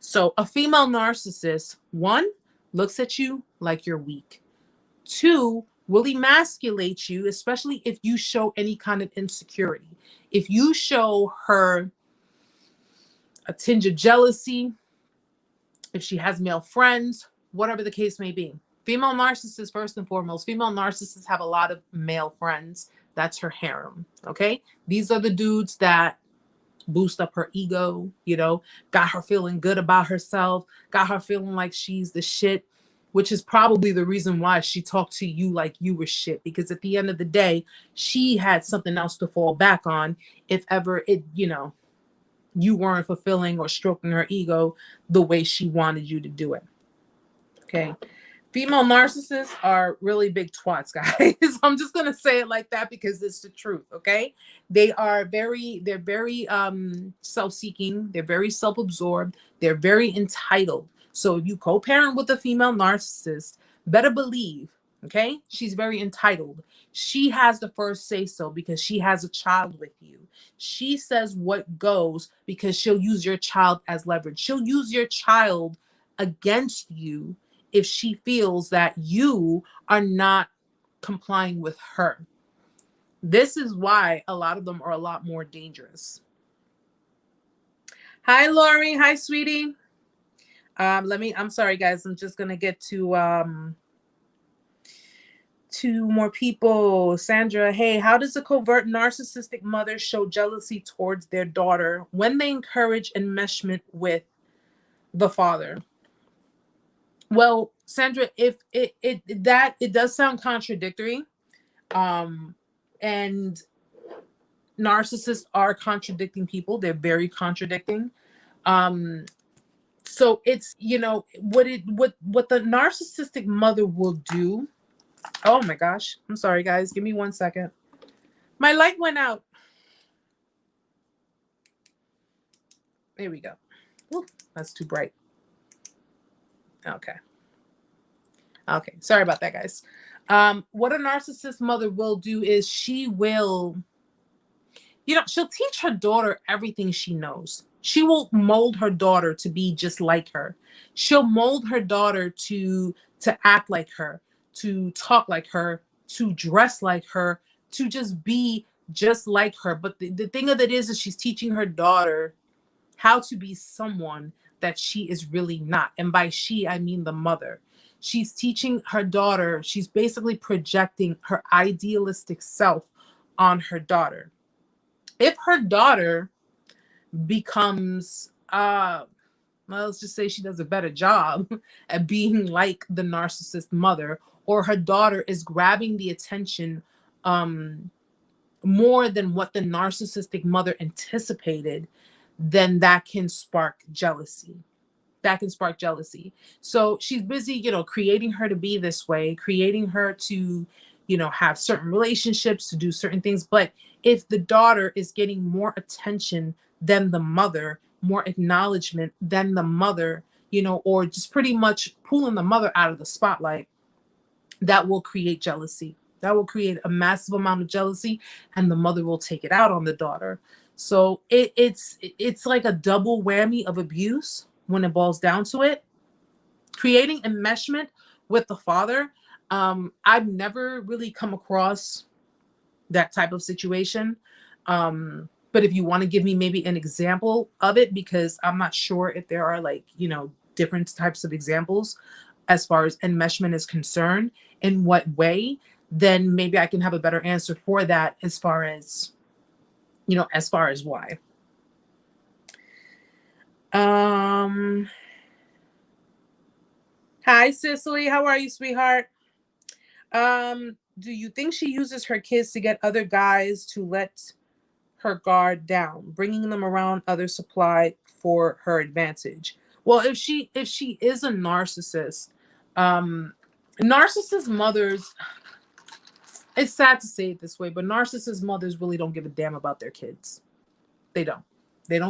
So a female narcissist, 1, looks at you like you're weak. 2, will emasculate you, especially if you show any kind of insecurity. If you show her a tinge of jealousy, if she has male friends, whatever the case may be. Female narcissists, first and foremost, female narcissists have a lot of male friends. That's her harem, okay? These are the dudes that boost up her ego, got her feeling good about herself, got her feeling like she's the shit, which is probably the reason why she talked to you like you were shit, because at the end of the day, she had something else to fall back on if ever you weren't fulfilling or stroking her ego the way she wanted you to do it. Okay. Female narcissists are really big twats, guys. I'm just going to say it like that because it's the truth. Okay. They're very self-seeking. They're very self-absorbed. They're very entitled. So if you co-parent with a female narcissist, better believe, okay, she's very entitled. She has the first say so because she has a child with you. She says what goes because she'll use your child as leverage. She'll use your child against you if she feels that you are not complying with her. This is why a lot of them are a lot more dangerous. Hi, Lori. Hi, sweetie. I'm sorry, guys. I'm just going to get to two more people. Sandra, hey, how does a covert narcissistic mother show jealousy towards their daughter when they encourage enmeshment with the father? Well, Sandra, if it does sound contradictory, and narcissists are contradicting people. They're very contradicting. So it's, what the narcissistic mother will do. Oh my gosh. I'm sorry, guys. Give me 1 second. My light went out. There we go. Ooh, that's too bright. Okay. Sorry about that, guys. What a narcissist mother will do is she will, she'll teach her daughter everything she knows. She will mold her daughter to be just like her. She'll mold her daughter to act like her, to talk like her, to dress like her, to just be just like her. But the thing of it is she's teaching her daughter how to be someone that she is really not. And by she, I mean the mother. She's teaching her daughter, she's basically projecting her idealistic self on her daughter. If her daughter becomes, let's just say she does a better job at being like the narcissist mother, or her daughter is grabbing the attention more than what the narcissistic mother anticipated, then that can spark jealousy. So she's busy, creating her to be this way, creating her to, have certain relationships, to do certain things. But if the daughter is getting more attention than the mother, more acknowledgement than the mother, or just pretty much pulling the mother out of the spotlight, that will create jealousy. That will create a massive amount of jealousy, and the mother will take it out on the daughter. So it's like a double whammy of abuse when it boils down to it. Creating enmeshment with the father, I've never really come across that type of situation. But if you want to give me maybe an example of it, because I'm not sure if there are different types of examples as far as enmeshment is concerned, in what way, then maybe I can have a better answer for that as far as why. Hi, Cicely. How are you, sweetheart? Do you think she uses her kids to get other guys to let her guard down, bringing them around other supply for her advantage? Well, if she is a narcissist, narcissist mothers, it's sad to say it this way, but narcissist mothers really don't give a damn about their kids. They don't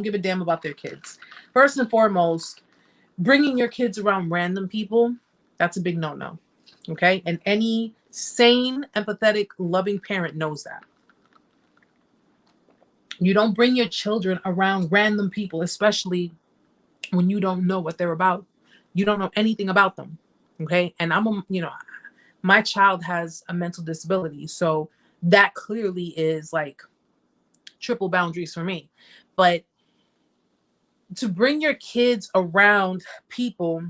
give a damn about their kids. First and foremost, bringing your kids around random people, that's a big no-no. Okay? And any sane, empathetic, loving parent knows that. You don't bring your children around random people, especially when you don't know what they're about. You don't know anything about them. Okay? And my child has a mental disability, so that clearly is like triple boundaries for me. But to bring your kids around people,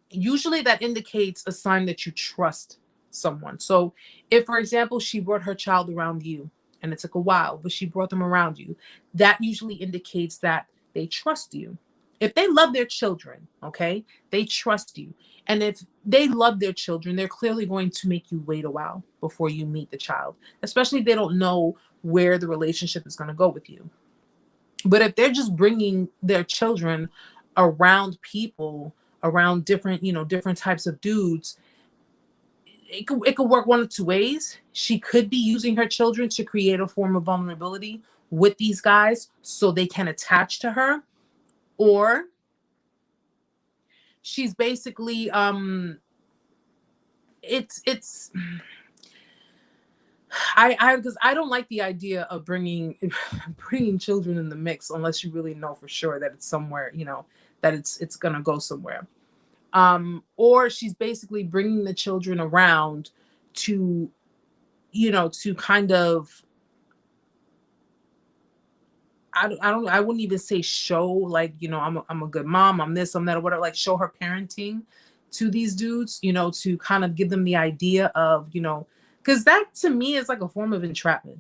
usually that indicates a sign that you trust someone. So if, for example, she brought her child around you and it took a while, but she brought them around you, that usually indicates that they trust you. If they love their children, okay, they trust you. And if they love their children, they're clearly going to make you wait a while before you meet the child, especially if they don't know where the relationship is going to go with you. But if they're just bringing their children around people, around different, different types of dudes, it could work one of two ways. She could be using her children to create a form of vulnerability with these guys so they can attach to her, or she's basically because I don't like the idea of bringing children in the mix unless you really know for sure that it's somewhere, that it's gonna go somewhere. Or she's basically bringing the children around to, to kind of, I wouldn't even say show, like, I'm a good mom, I'm this, I'm that, or whatever, like show her parenting to these dudes, to kind of give them the idea of, because that to me is like a form of entrapment.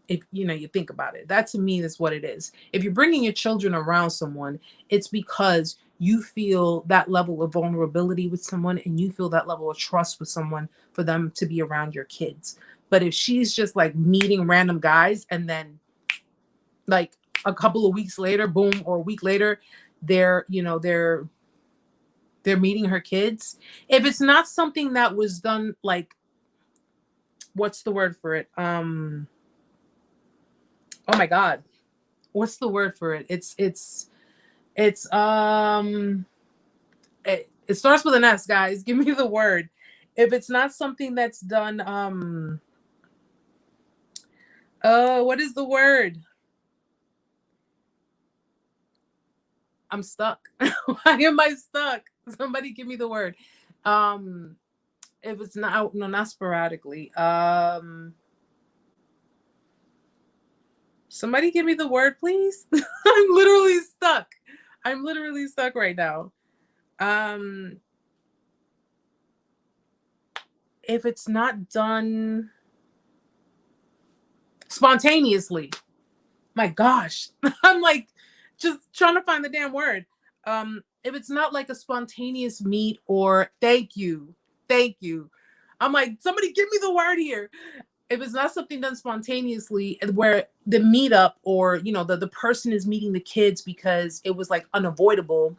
If you think about it, that to me is what it is. If you're bringing your children around someone, it's because you feel that level of vulnerability with someone, and you feel that level of trust with someone for them to be around your kids. But if she's just like meeting random guys, and then like a couple of weeks later, boom, or a week later, they're meeting her kids. If it's not something that was done, like, what's the word for it? Oh my God, what's the word for it? It starts with an S, guys. Give me the word. If it's not something that's done, what is the word? I'm stuck. Why am I stuck? Somebody give me the word. If it's not, no, not sporadically. Somebody give me the word, please. I'm literally stuck. I'm literally stuck right now. If it's not done spontaneously, my gosh, I'm like just trying to find the damn word. If it's not like a spontaneous meet, or thank you, I'm like, somebody give me the word here. If it's not something done spontaneously, where the meetup, or the person is meeting the kids because it was like unavoidable,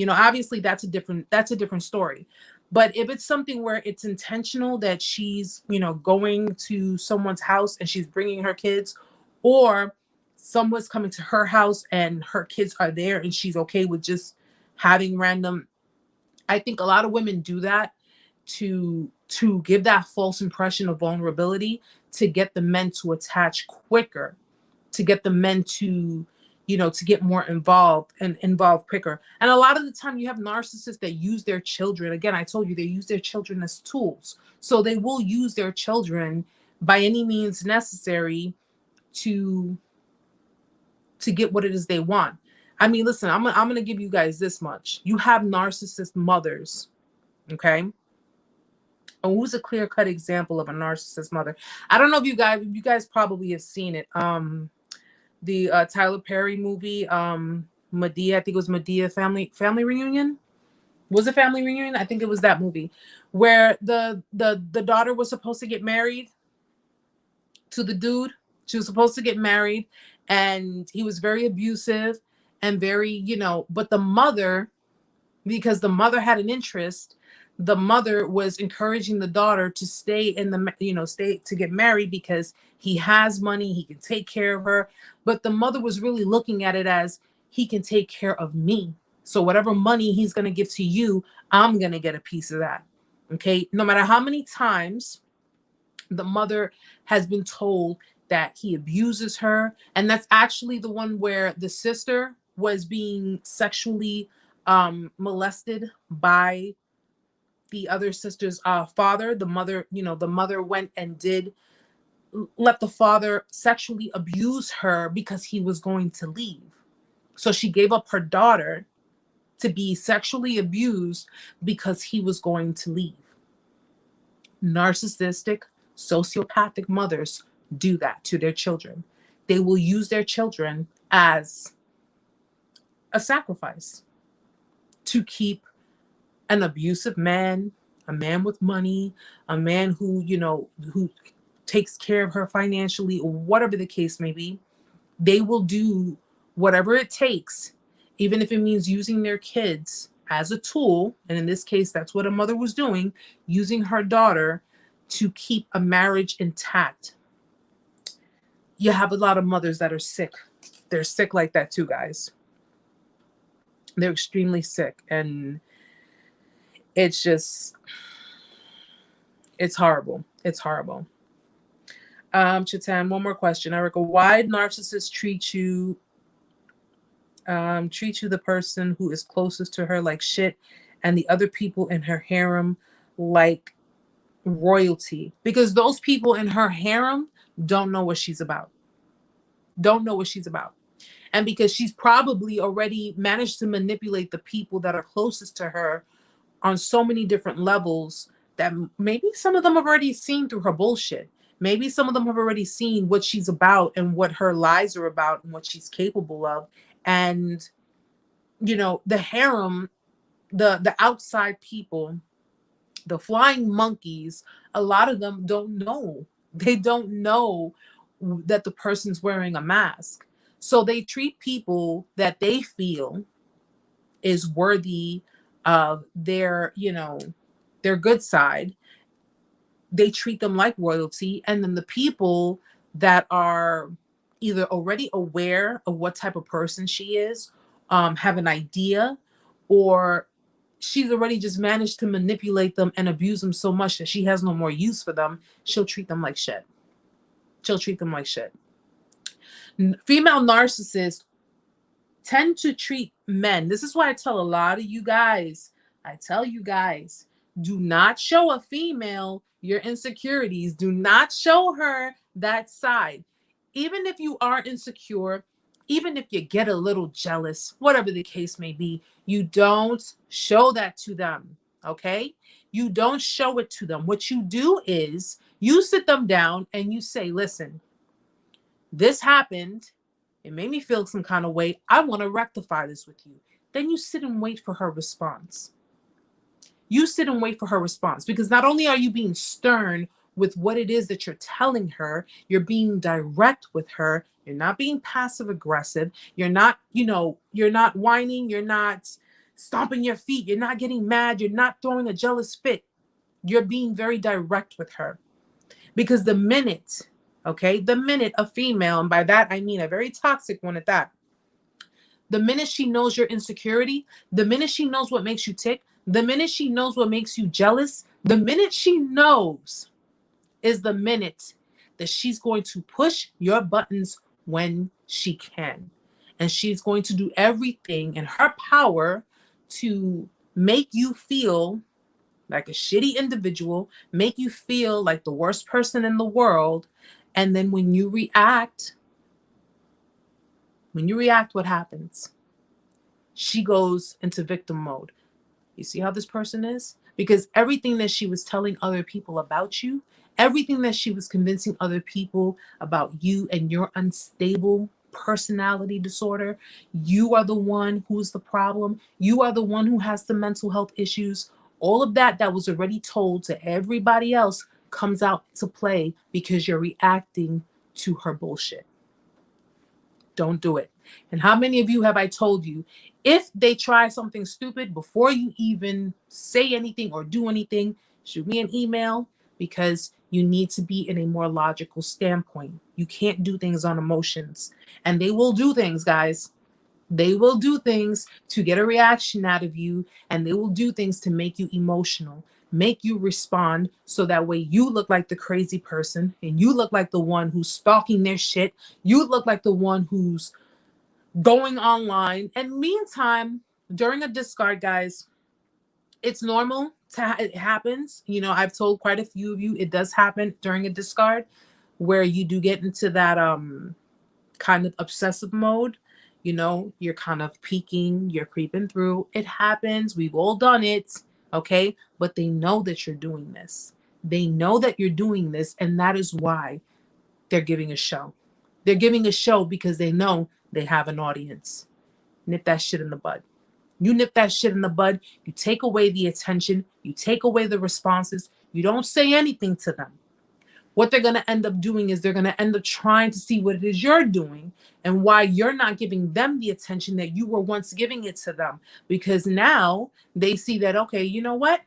obviously that's a different story. But if it's something where it's intentional, that she's going to someone's house and she's bringing her kids, or someone's coming to her house and her kids are there and she's okay with just having random, I think a lot of women do that to give that false impression of vulnerability, to get the men to attach quicker, to get the men to to get more involved quicker. And a lot of the time you have narcissists that use their children, again, I told you, they use their children as tools. So they will use their children by any means necessary to get what it is they want. I mean, listen, I'm gonna give you guys this much. You have narcissist mothers, okay? And who's a clear-cut example of a narcissist mother? I don't know if you guys probably have seen it. The Tyler Perry movie, Madea, I think it was Madea Family Reunion. Was it Family Reunion? I think it was that movie where the daughter was supposed to get married to the dude. She was supposed to get married, and he was very abusive and very, but the mother, because the mother had an interest, the mother was encouraging the daughter to stay in the, stay to get married because he has money, he can take care of her. But the mother was really looking at it as, he can take care of me. So whatever money he's going to give to you, I'm going to get a piece of that. Okay. No matter how many times the mother has been told that he abuses her. And that's actually the one where the sister was being sexually molested by the other sister's father. The mother, the mother went and did let the father sexually abuse her because he was going to leave. So she gave up her daughter to be sexually abused because he was going to leave. Narcissistic, sociopathic mothers do that to their children. They will use their children as a sacrifice to keep an abusive man, a man with money, a man who, who takes care of her financially, or whatever the case may be. They will do whatever it takes, even if it means using their kids as a tool. And in this case, that's what a mother was doing, using her daughter to keep a marriage intact. You have a lot of mothers that are sick. They're sick like that too, guys. They're extremely sick. And it's just, it's horrible. It's horrible. Chatan, one more question. Erica, why narcissists treat you, the person who is closest to her, like shit, and the other people in her harem like royalty, because those people in her harem don't know what she's about. Don't know what she's about. And because she's probably already managed to manipulate the people that are closest to her on so many different levels, that maybe some of them have already seen through her bullshit. Maybe some of them have already seen what she's about and what her lies are about and what she's capable of. And, you know, the harem, the outside people, the flying monkeys, a lot of them don't know. They don't know that the person's wearing a mask. So they treat people that they feel is worthy of their, you know, their good side. They treat them like royalty. And then the people that are either already aware of what type of person she is, have an idea, or she's already just managed to manipulate them and abuse them so much that she has no more use for them, she'll treat them like shit. She'll treat them like shit. Female narcissists tend to treat men. This is why I tell a lot of you guys, do not show a female your insecurities. Do not show her that side. Even if you are insecure, even if you get a little jealous, whatever the case may be, you don't show that to them, okay? You don't show it to them. What you do is you sit them down and you say, listen, this happened. It made me feel some kind of way. I want to rectify this with you. Then you sit and wait for her response. You sit and wait for her response, because not only are you being stern with what it is that you're telling her, you're being direct with her. You're not being passive aggressive. You're not, you know, you're not whining. You're not stomping your feet. You're not getting mad. You're not throwing a jealous fit. You're being very direct with her, because the minute a female, and by that I mean a very toxic one at that, the minute she knows your insecurity, the minute she knows what makes you tick, the minute she knows what makes you jealous, the minute she knows is the minute that she's going to push your buttons when she can. And she's going to do everything in her power to make you feel like a shitty individual, make you feel like the worst person in the world. And then when you react, what happens? She goes into victim mode. You see how this person is? Because everything that she was telling other people about you, everything that she was convincing other people about you and your unstable personality disorder, you are the one who's the problem. You are the one who has the mental health issues. All of that was already told to everybody else comes out to play because you're reacting to her bullshit. Don't do it. And how many of you have I told you, if they try something stupid, before you even say anything or do anything, shoot me an email, because you need to be in a more logical standpoint. You can't do things on emotions. And they will do things, guys. They will do things to get a reaction out of you, and they will do things to make you emotional, make you respond, so that way you look like the crazy person and you look like the one who's stalking their shit. You look like the one who's going online. And meantime, during a discard, guys, it's normal it happens. You know, I've told quite a few of you it does happen during a discard, where you do get into that kind of obsessive mode. You know, you're kind of peeking, you're creeping through. It happens. We've all done it. Okay. But they know that you're doing this. They know that you're doing this. And that is why they're giving a show. They're giving a show because they know they have an audience. Nip that shit in the bud. You nip that shit in the bud. You take away the attention. You take away the responses. You don't say anything to them. What they're going to end up doing is they're going to end up trying to see what it is you're doing and why you're not giving them the attention that you were once giving it to them. Because now they see that, okay, you know what?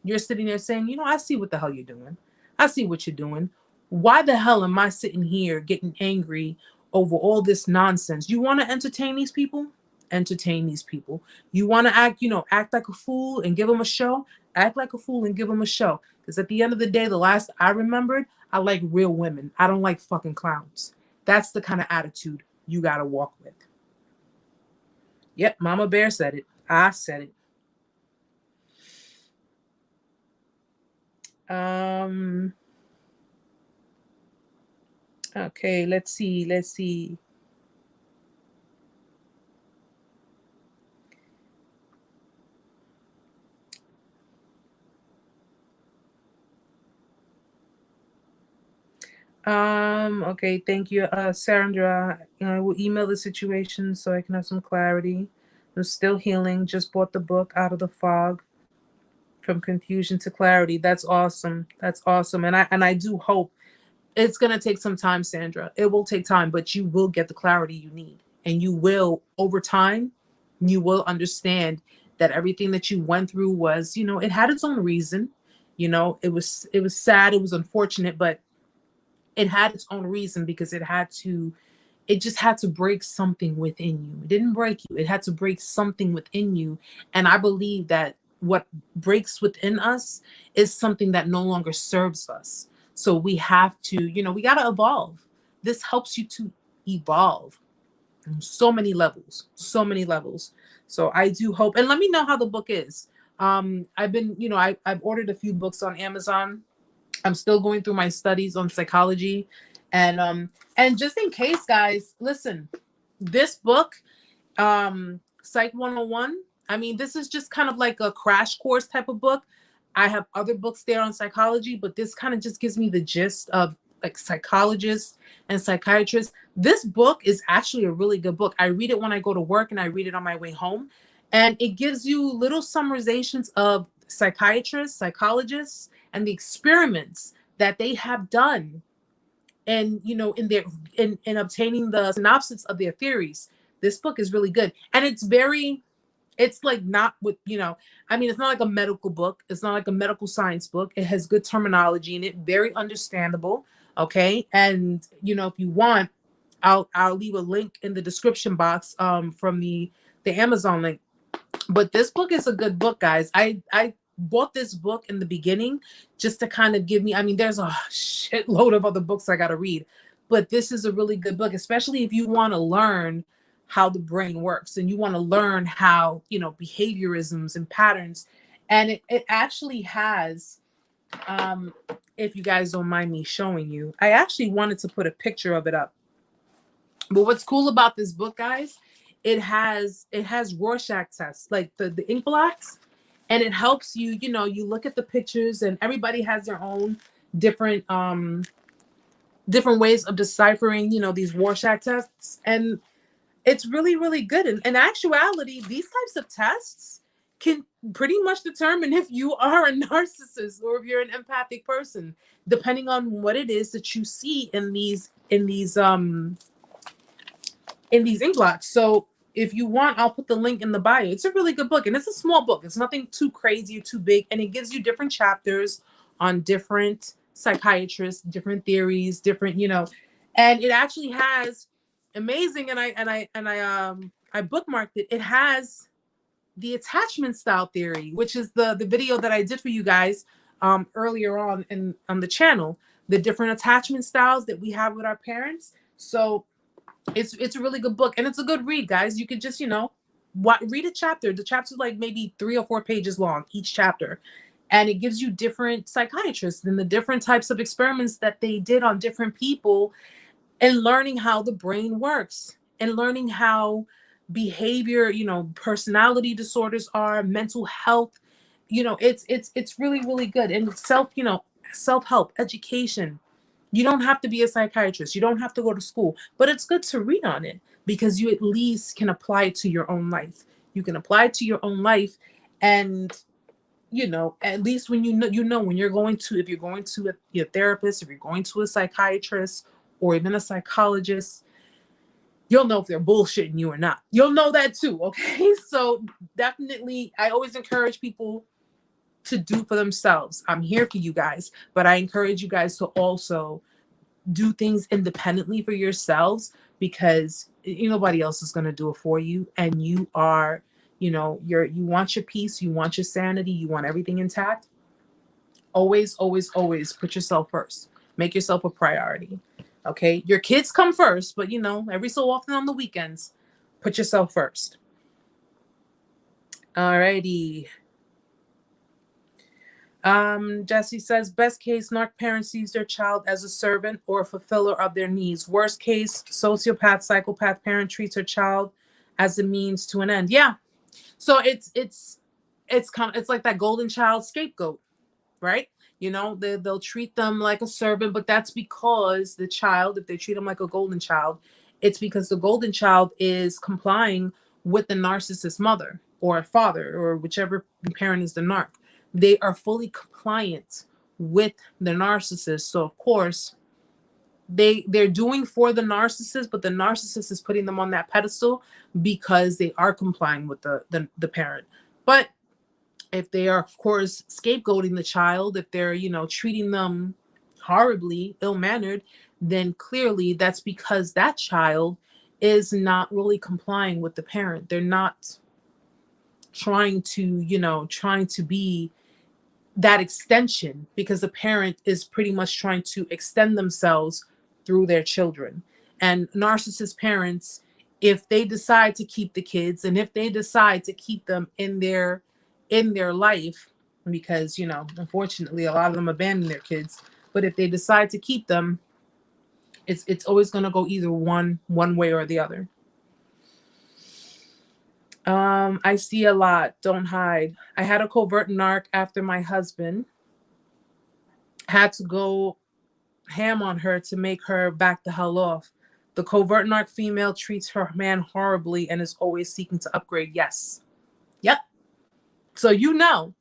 You're sitting there saying, you know, I see what the hell you're doing. I see what you're doing. Why the hell am I sitting here getting angry over all this nonsense? You want to entertain these people? Entertain these people. You want to act like a fool and give them a show? Act like a fool and give them a show. Because at the end of the day, the last I remembered, I like real women. I don't like fucking clowns. That's the kind of attitude you got to walk with. Yep, Mama Bear said it. I said it. Um, okay, let's see. Okay, thank you, Sandra. I will email the situation so I can have some clarity. I'm still healing. Just bought the book Out of the Fog, From Confusion to Clarity. That's awesome. That's awesome. And I do hope it's gonna take some time, Sandra. It will take time, but you will get the clarity you need. And you will, over time, you will understand that everything that you went through was, it had its own reason. It was sad, it was unfortunate, but it had its own reason because it just had to break something within you. It didn't break you. It had to break something within you. And I believe that what breaks within us is something that no longer serves us. So we have to, we got to evolve. This helps you to evolve on so many levels, so many levels. So I do hope, and let me know how the book is. I've been, I've ordered a few books on Amazon. I'm still going through my studies on psychology. And just in case, guys, listen, this book, Psych 101, I mean, this is just kind of like a crash course type of book. I have other books there on psychology, but this kind of just gives me the gist of like psychologists and psychiatrists. This book is actually a really good book. I read it when I go to work and I read it on my way home. And it gives you little summarizations of psychiatrists, psychologists, and the experiments that they have done and in obtaining the synopsis of their theories. This book is really good. And it's like not with, I mean, it's not like a medical book. It's not like a medical science book. It has good terminology in it, very understandable. Okay. And if you want, I'll leave a link in the description box from the Amazon link. But this book is a good book, guys. I bought this book in the beginning just to kind of give me, I mean, there's a shitload of other books I got to read, but this is a really good book, especially if you want to learn how the brain works and you want to learn how, behaviorisms and patterns. And it actually has, if you guys don't mind me showing you, I actually wanted to put a picture of it up. But what's cool about this book, guys, it has Rorschach tests, like the ink blots, and it helps you, you look at the pictures and everybody has their own different different ways of deciphering, these Rorschach tests. And it's really, really good. And in actuality, these types of tests can pretty much determine if you are a narcissist or if you're an empathic person, depending on what it is that you see in these ink blots. So if you want, I'll put the link in the bio. It's a really good book, and it's a small book. It's nothing too crazy or too big, and it gives you different chapters on different psychiatrists, different theories, different, and it actually has amazing. And I bookmarked it. It has the attachment style theory, which is the video that I did for you guys earlier on the channel. The different attachment styles that we have with our parents. So it's a really good book, and it's a good read, guys. You could just read a chapter. The chapter's like maybe 3 or 4 pages long each chapter, and it gives you different psychiatrists and the different types of experiments that they did on different people, and learning how the brain works and learning how behavior, personality disorders are, mental health. It's really, really good. And self-help education. You don't have to be a psychiatrist. You don't have to go to school, but it's good to read on it because you at least can apply it to your own life. You can apply it to your own life, and at least when when you're going to, if you're going to your therapist, if you're going to a psychiatrist or even a psychologist, you'll know if they're bullshitting you or not. You'll know that too. Okay. So definitely, I always encourage people to do for themselves. I'm here for you guys, but I encourage you guys to also do things independently for yourselves, because nobody else is going to do it for you. And you are, you want your peace, you want your sanity, you want everything intact. Always, always, always put yourself first. Make yourself a priority. Okay. Your kids come first, but every so often on the weekends, put yourself first. Alrighty. Jesse says, best case, narc parent sees their child as a servant or a fulfiller of their needs. Worst case, sociopath, psychopath parent treats her child as a means to an end. Yeah. So it's like that golden child scapegoat, right? You know, they'll treat them like a servant, but that's because the child, if they treat them like a golden child, it's because the golden child is complying with the narcissist mother or father or whichever parent is the narc. They are fully compliant with the narcissist. So of course, they're doing for the narcissist, but the narcissist is putting them on that pedestal because they are complying with the parent. But if they are, of course, scapegoating the child, if they're, you know, treating them horribly, ill-mannered, then clearly that's because that child is not really complying with the parent. They're not trying to be that extension, because the parent is pretty much trying to extend themselves through their children. And narcissist parents, if they decide to keep the kids and if they decide to keep them in their life, because, you know, unfortunately a lot of them abandon their kids, but if they decide to keep them, it's always going to go either one way or the other. I see a lot. Don't hide. I had a covert narc after my husband had to go ham on her to make her back the hell off. The covert narc female treats her man horribly and is always seeking to upgrade. Yes. Yep. So you know.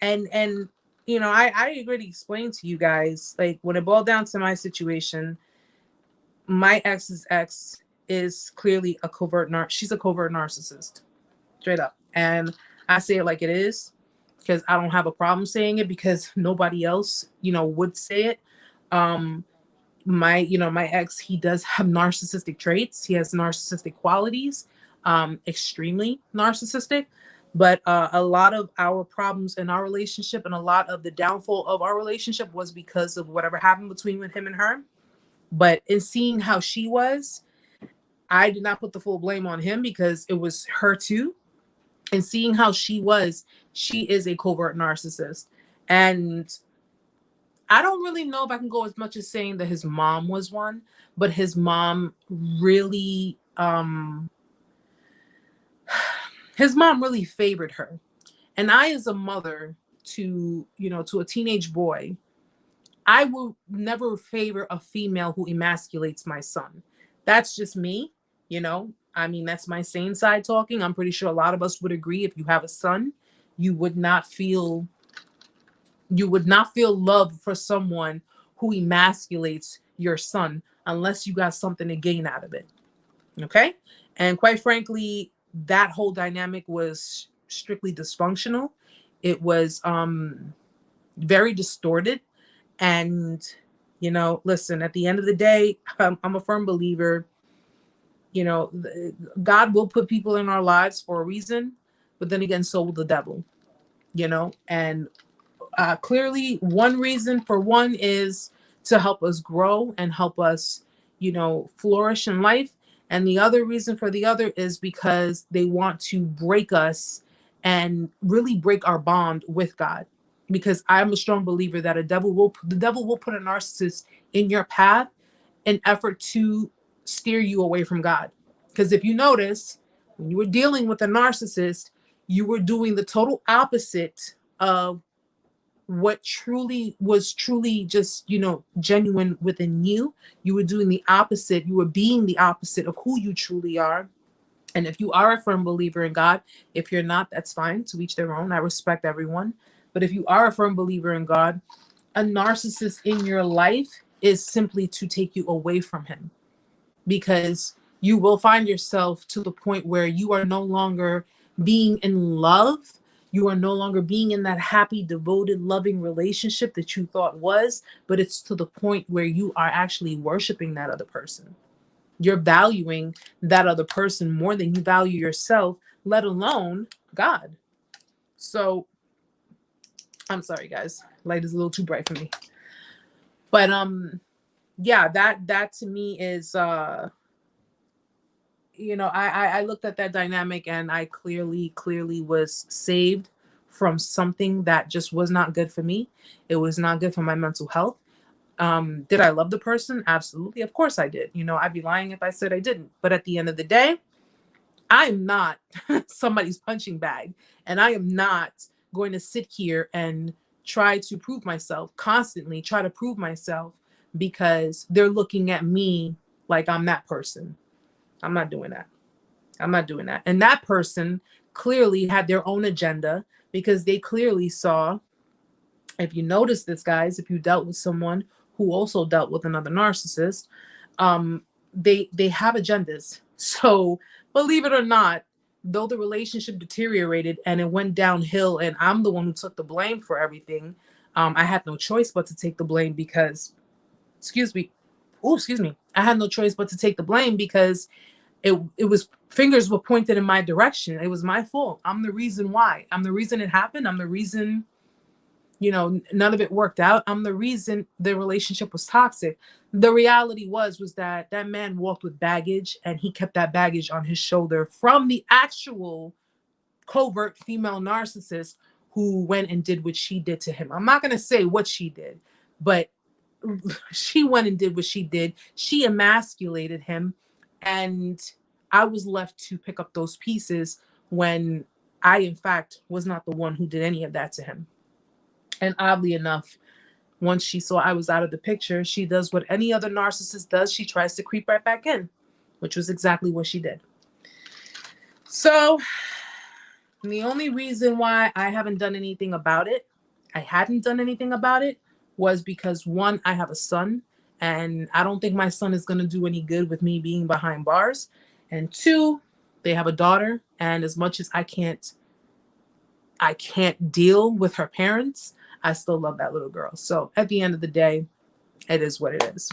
And you know, I already explained to you guys, like, when it boiled down to my situation, my ex's ex is clearly a covert narc. She's a covert narcissist, straight up. And I say it like it is because I don't have a problem saying it, because nobody else, you know, would say it. My ex, he does have narcissistic traits. He has narcissistic qualities, extremely narcissistic. But a lot of our problems in our relationship and a lot of the downfall of our relationship was because of whatever happened between him and her. But in seeing how she was, I did not put the full blame on him because it was her too. And seeing how she was, she is a covert narcissist. And I don't really know if I can go as much as saying that his mom was one, but his mom really, favored her. And I, as a mother to a teenage boy, I will never favor a female who emasculates my son. That's just me, you know. I mean, that's my sane side talking. I'm pretty sure a lot of us would agree, if you have a son, you would not feel love for someone who emasculates your son unless you got something to gain out of it. Okay? And quite frankly, that whole dynamic was strictly dysfunctional. It was very distorted. And, you know, listen, at the end of the day, I'm a firm believer, you know, God will put people in our lives for a reason, but then again, so will the devil, you know. And clearly one reason for one is to help us grow and help us, you know, flourish in life. And the other reason for the other is because they want to break us and really break our bond with God. Because I'm a strong believer that the devil will put a narcissist in your path in effort to steer you away from God. Because if you notice, when you were dealing with a narcissist, you were doing the total opposite of what was truly just, you know, genuine within you. You were doing the opposite. You were being the opposite of who you truly are. And if you are a firm believer in God, if you're not, that's fine. To each their own. I respect everyone. But if you are a firm believer in God, a narcissist in your life is simply to take you away from him, because you will find yourself to the point where you are no longer being in love. You are no longer being in that happy, devoted, loving relationship that you thought was, but it's to the point where you are actually worshiping that other person. You're valuing that other person more than you value yourself, let alone God. So I'm sorry, guys. Light is a little too bright for me. But yeah, that to me is you know, I looked at that dynamic and I clearly was saved from something that just was not good for me. It was not good for my mental health. Did I love the person? Absolutely. Of course I did. You know, I'd be lying if I said I didn't. But at the end of the day, I'm not somebody's punching bag. And I am not going to sit here and try to prove myself, constantly try to prove myself because they're looking at me like I'm that person. I'm not doing that. I'm not doing that. And that person clearly had their own agenda because they clearly saw, if you notice this, guys, if you dealt with someone who also dealt with another narcissist, they have agendas. So believe it or not, though the relationship deteriorated and it went downhill and I'm the one who took the blame for everything, I had no choice but to take the blame because, excuse me, I had no choice but to take the blame because it was, fingers were pointed in my direction. It was my fault. I'm the reason why. I'm the reason it happened. I'm the reason, you know, none of it worked out. I'm the reason the relationship was toxic. The reality was that man walked with baggage and he kept that baggage on his shoulder from the actual covert female narcissist who went and did what she did to him. I'm not going to say what she did, but she went and did what she did. She emasculated him. And I was left to pick up those pieces when I, in fact, was not the one who did any of that to him. And oddly enough, once she saw I was out of the picture, she does what any other narcissist does. She tries to creep right back in, which was exactly what she did. So the only reason why I haven't done anything about it, was because, one, I have a son, and I don't think my son is going to do any good with me being behind bars. And two, they have a daughter, and as much as I can't deal with her parents, I still love that little girl. So at the end of the day, it is what it is.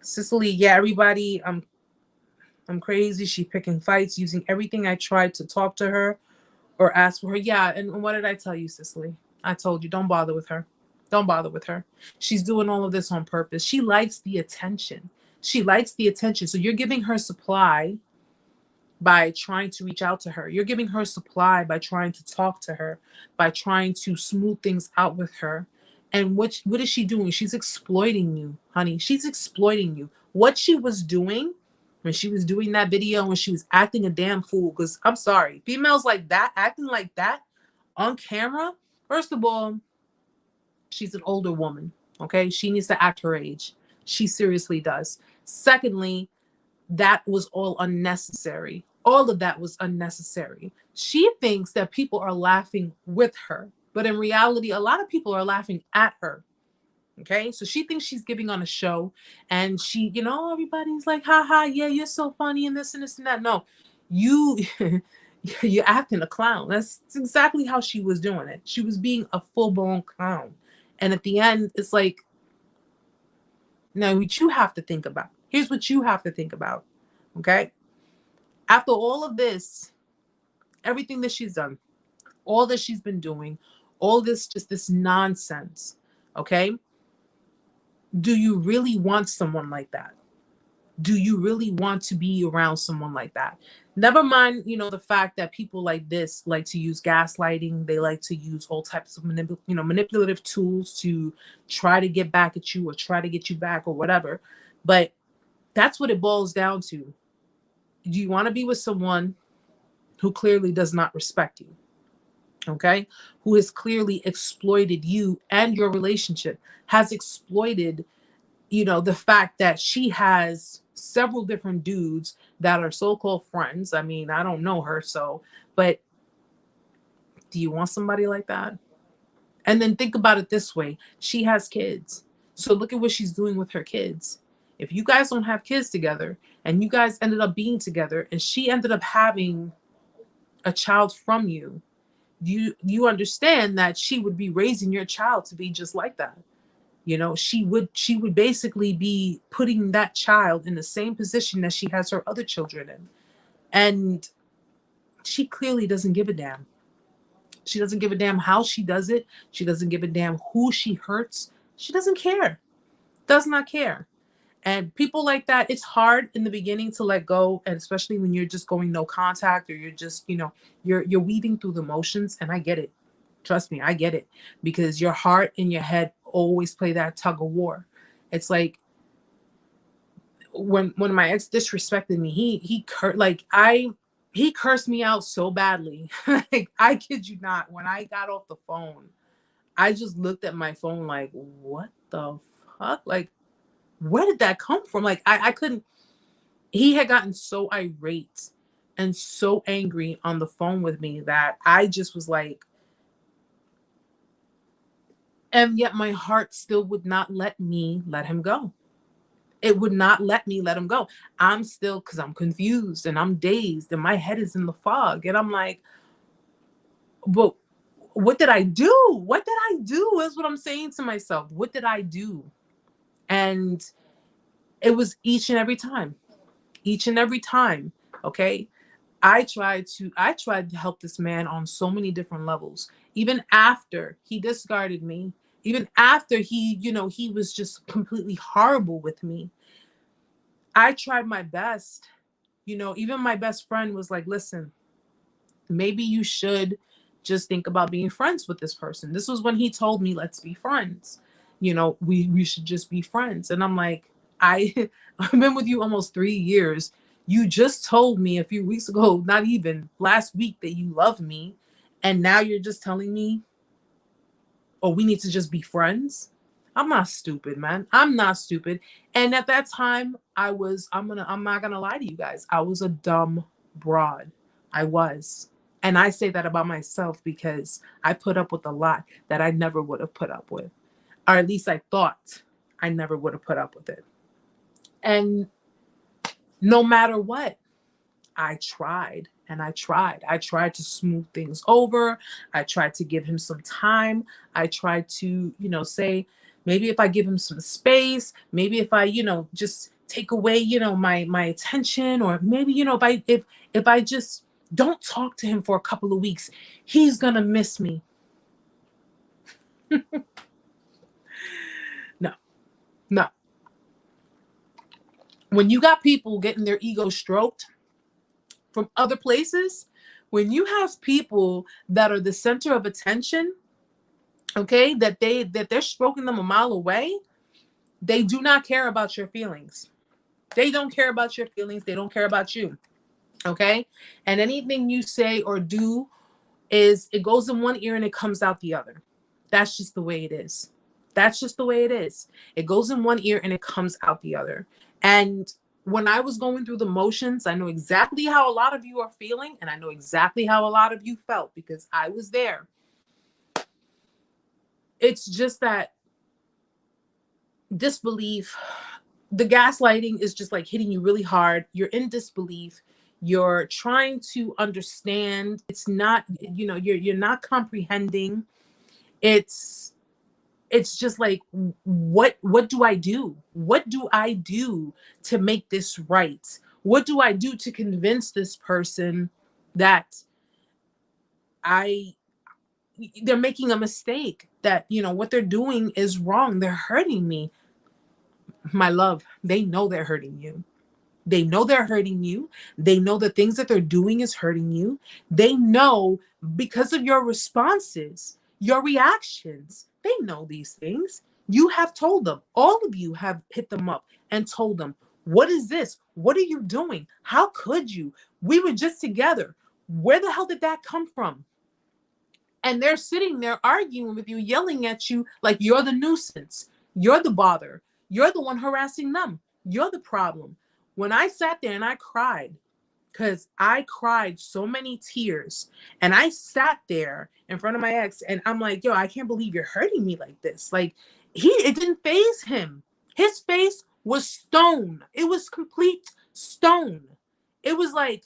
Cicely, yeah, everybody, I'm crazy. She's picking fights, using everything I tried to talk to her or ask for her. Yeah, and what did I tell you, Cicely? I told you, don't bother with her. Don't bother with her. She's doing all of this on purpose. She likes the attention. She likes the attention. So you're giving her supply by trying to reach out to her. You're giving her supply by trying to talk to her, by trying to smooth things out with her. And what is she doing? She's exploiting you, honey. She's exploiting you. What she was doing when she was doing that video, when she was acting a damn fool, because I'm sorry, females like that, acting like that on camera, first of all, she's an older woman, okay? She needs to act her age. She seriously does. Secondly, that was all unnecessary. All of that was unnecessary. She thinks that people are laughing with her, but in reality, a lot of people are laughing at her. Okay, so she thinks she's giving on a show, and she, you know, everybody's like, ha ha, yeah, you're so funny, and this and this and that. No, you're acting a clown. That's exactly how she was doing it. She was being a full-blown clown. And at the end, it's like, now what you have to think about. Here's what you have to think about. Okay. After all of this, everything that she's done, all that she's been doing, all this, just this nonsense. Okay. Do you really want someone like that? Do you really want to be around someone like that? Never mind, you know, the fact that people like this like to use gaslighting. They like to use all types of manipulative tools to try to get back at you or try to get you back or whatever. But that's what it boils down to. Do you want to be with someone who clearly does not respect you? Okay? Who has clearly exploited you and your relationship, has exploited, you know, the fact that she has several different dudes that are so-called friends. I mean, I don't know her, so, but do you want somebody like that? And then think about it this way. She has kids. So look at what she's doing with her kids. If you guys don't have kids together and you guys ended up being together and she ended up having a child from you, you understand that she would be raising your child to be just like that. You know, she would basically be putting that child in the same position that she has her other children in. And she clearly doesn't give a damn. She doesn't give a damn how she does it. She doesn't give a damn who she hurts. She doesn't care. Does not care. And people like that, it's hard in the beginning to let go, and especially when you're just going no contact, or you're just, you're weaving through the motions. And I get it. Trust me, I get it, because your heart and your head always play that tug of war. It's like when my ex disrespected me, he cursed me out so badly. Like, I kid you not, when I got off the phone, I just looked at my phone like, what the fuck? Like, where did that come from? Like, I couldn't. He had gotten so irate and so angry on the phone with me that I just was like, and yet my heart still would not let me let him go. It would not let me let him go. I'm still, because I'm confused and I'm dazed and my head is in the fog. And I'm like, but what did I do? What did I do? Is what I'm saying to myself. What did I do? And it was each and every time. Okay. I tried to help this man on so many different levels. Even after he discarded me, even after he was just completely horrible with me, I tried my best. Even my best friend was like, listen, maybe you should just think about being friends with this person. This was when he told me, let's be friends. We should just be friends. And I'm like, I've been with you almost 3 years. You just told me a few weeks ago, not even last week, that you love me. And now you're just telling me, oh, we need to just be friends. I'm not stupid, man. I'm not stupid. And at that time, I'm not gonna lie to you guys. I was a dumb broad. I was. And I say that about myself because I put up with a lot that I never would have put up with. Or at least I thought I never would have put up with it. And no matter what, I tried and I tried. I tried to smooth things over. I tried to give him some time. I tried to, say, maybe if I give him some space, maybe if I, just take away, my attention, or maybe, if I just don't talk to him for a couple of weeks, he's gonna miss me. No. When you got people getting their ego stroked from other places, when you have people that are the center of attention, okay, that they're stroking them a mile away, they do not care about your feelings. They don't care about your feelings. They don't care about you. Okay. And anything you say or do it goes in one ear and it comes out the other. That's just the way it is. That's just the way it is. It goes in one ear and it comes out the other. And when I was going through the motions, I know exactly how a lot of you are feeling, and I know exactly how a lot of you felt because I was there. It's just that disbelief, the gaslighting is just like hitting you really hard. You're in disbelief. You're trying to understand. It's not, you're not comprehending. It's just like, what do I do? What do I do to make this right? What do I do to convince this person that they're making a mistake, that, what they're doing is wrong. They're hurting me. My love, they know they're hurting you. They know they're hurting you. They know the things that they're doing is hurting you. They know because of your responses, your reactions. They know these things. You have told them. All of you have hit them up and told them, what is this? What are you doing? How could you? We were just together. Where the hell did that come from? And they're sitting there arguing with you, yelling at you like you're the nuisance. You're the bother. You're the one harassing them. You're the problem. When I sat there and I cried, because I cried so many tears, and I sat there in front of my ex and I'm like, yo, I can't believe you're hurting me like this. Like, it didn't faze him. His face was stone. It was complete stone. It was like,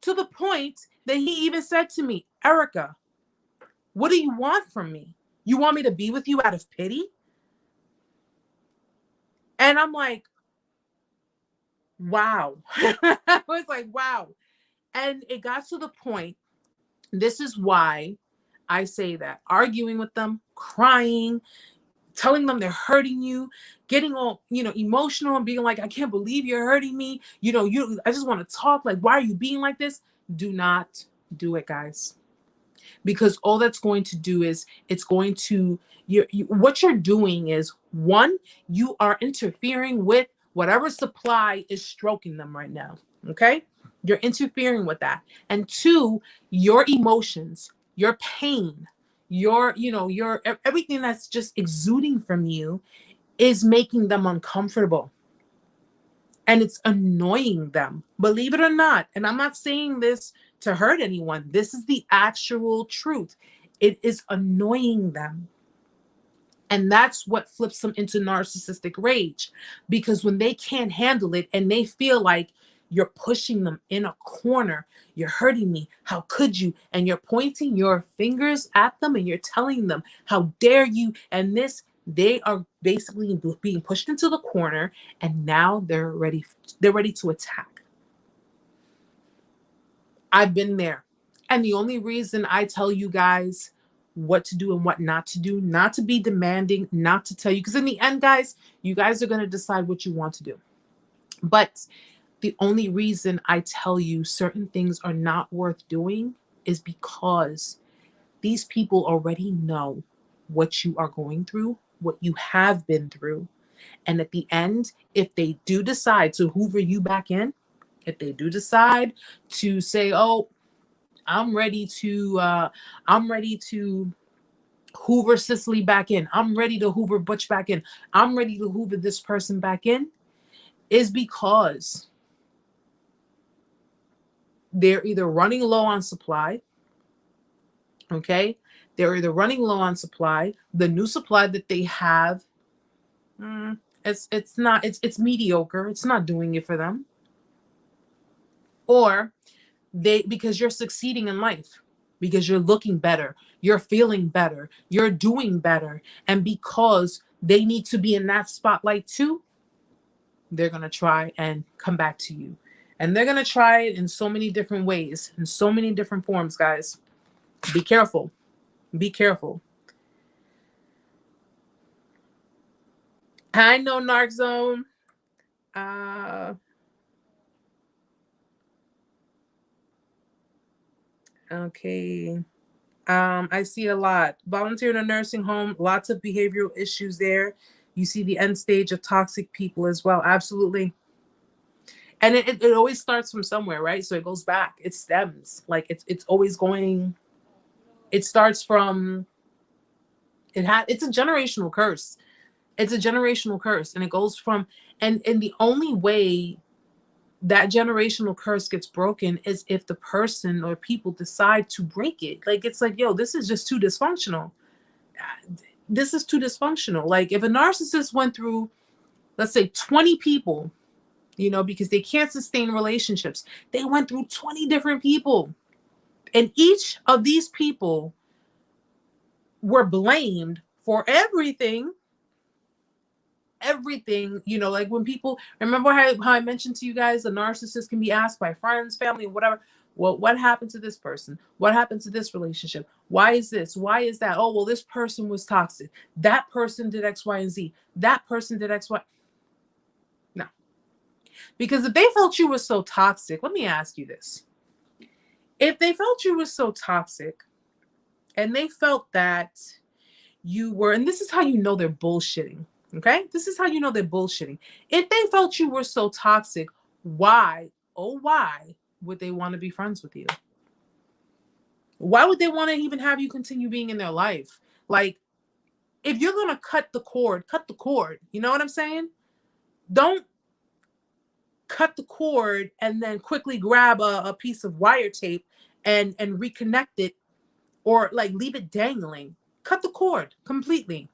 to the point that he even said to me, Erica, what do you want from me? You want me to be with you out of pity? And I'm like, wow. I was like, wow. And it got to the point, this is why I say that arguing with them, crying, telling them they're hurting you, getting all, emotional and being like, I can't believe you're hurting me. I just want to talk. Like, why are you being like this? Do not do it, guys. Because all that's going to do is it's going to, what you're doing is, one, you are interfering with whatever supply is stroking them right now. Okay? You're interfering with that. And two, your emotions, your pain, your everything that's just exuding from you is making them uncomfortable. And it's annoying them, believe it or not. And I'm not saying this to hurt anyone. This is the actual truth. It is annoying them. And that's what flips them into narcissistic rage. Because when they can't handle it and they feel like you're pushing them in a corner, you're hurting me, how could you? And you're pointing your fingers at them and you're telling them, how dare you? And this, they are basically being pushed into the corner, and now they're ready to attack. I've been there. And the only reason I tell you guys what to do and what not to do, not to be demanding, not to tell you, because in the end, guys, you guys are going to decide what you want to do. But the only reason I tell you certain things are not worth doing is because these people already know what you are going through, what you have been through. And at the end, if they do decide to hoover you back in, if they do decide to say, oh, I'm ready to hoover Cicely back in, I'm ready to hoover Butch back in, I'm ready to hoover this person back in, is because they're either running low on supply, okay? They're either running low on supply. The new supply that they have, it's mediocre. It's not doing it for them. Or because you're succeeding in life, because you're looking better, you're feeling better, you're doing better. And because they need to be in that spotlight too, they're going to try and come back to you. And they're going to try it in so many different ways, in so many different forms, guys. Be careful. Be careful. I know, Narc Zone. Okay. I see a lot. Volunteer in a nursing home, lots of behavioral issues there. You see the end stage of toxic people as well. Absolutely. And it always starts from somewhere, right? So it goes back. It stems. Like it's always going. It starts from. It's a generational curse. It's a generational curse, and it goes from. And the only way that generational curse gets broken is if the person or people decide to break it. Like, it's like, yo, this is just too dysfunctional. This is too dysfunctional. Like, if a narcissist went through, let's say, 20 people, because they can't sustain relationships, they went through 20 different people. And each of these people were blamed for everything, like when people, remember how I mentioned to you guys, a narcissist can be asked by friends, family, whatever, well, what happened to this person? What happened to this relationship? Why is this? Why is that? Oh, well, this person was toxic. That person did X, Y, and Z. That person did X, Y. No. Because if they felt you were so toxic, let me ask you this. If they felt you were so toxic and they felt that you were, and this is how you know they're bullshitting. Okay, this is how you know they're bullshitting. If they felt you were so toxic, why would they want to be friends with you? Why would they want to even have you continue being in their life? Like, if you're going to cut the cord, cut the cord. You know what I'm saying? Don't cut the cord and then quickly grab a piece of wire tape and reconnect it, or like leave it dangling. Cut the cord completely.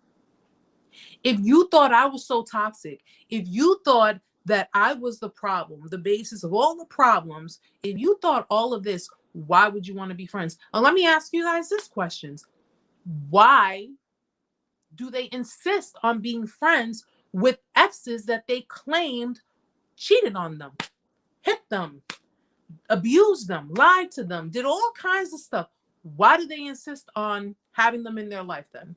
If you thought I was so toxic, if you thought that I was the problem, the basis of all the problems, if you thought all of this, why would you want to be friends? Now, let me ask you guys this question. Why do they insist on being friends with exes that they claimed cheated on them, hit them, abused them, lied to them, did all kinds of stuff? Why do they insist on having them in their life then?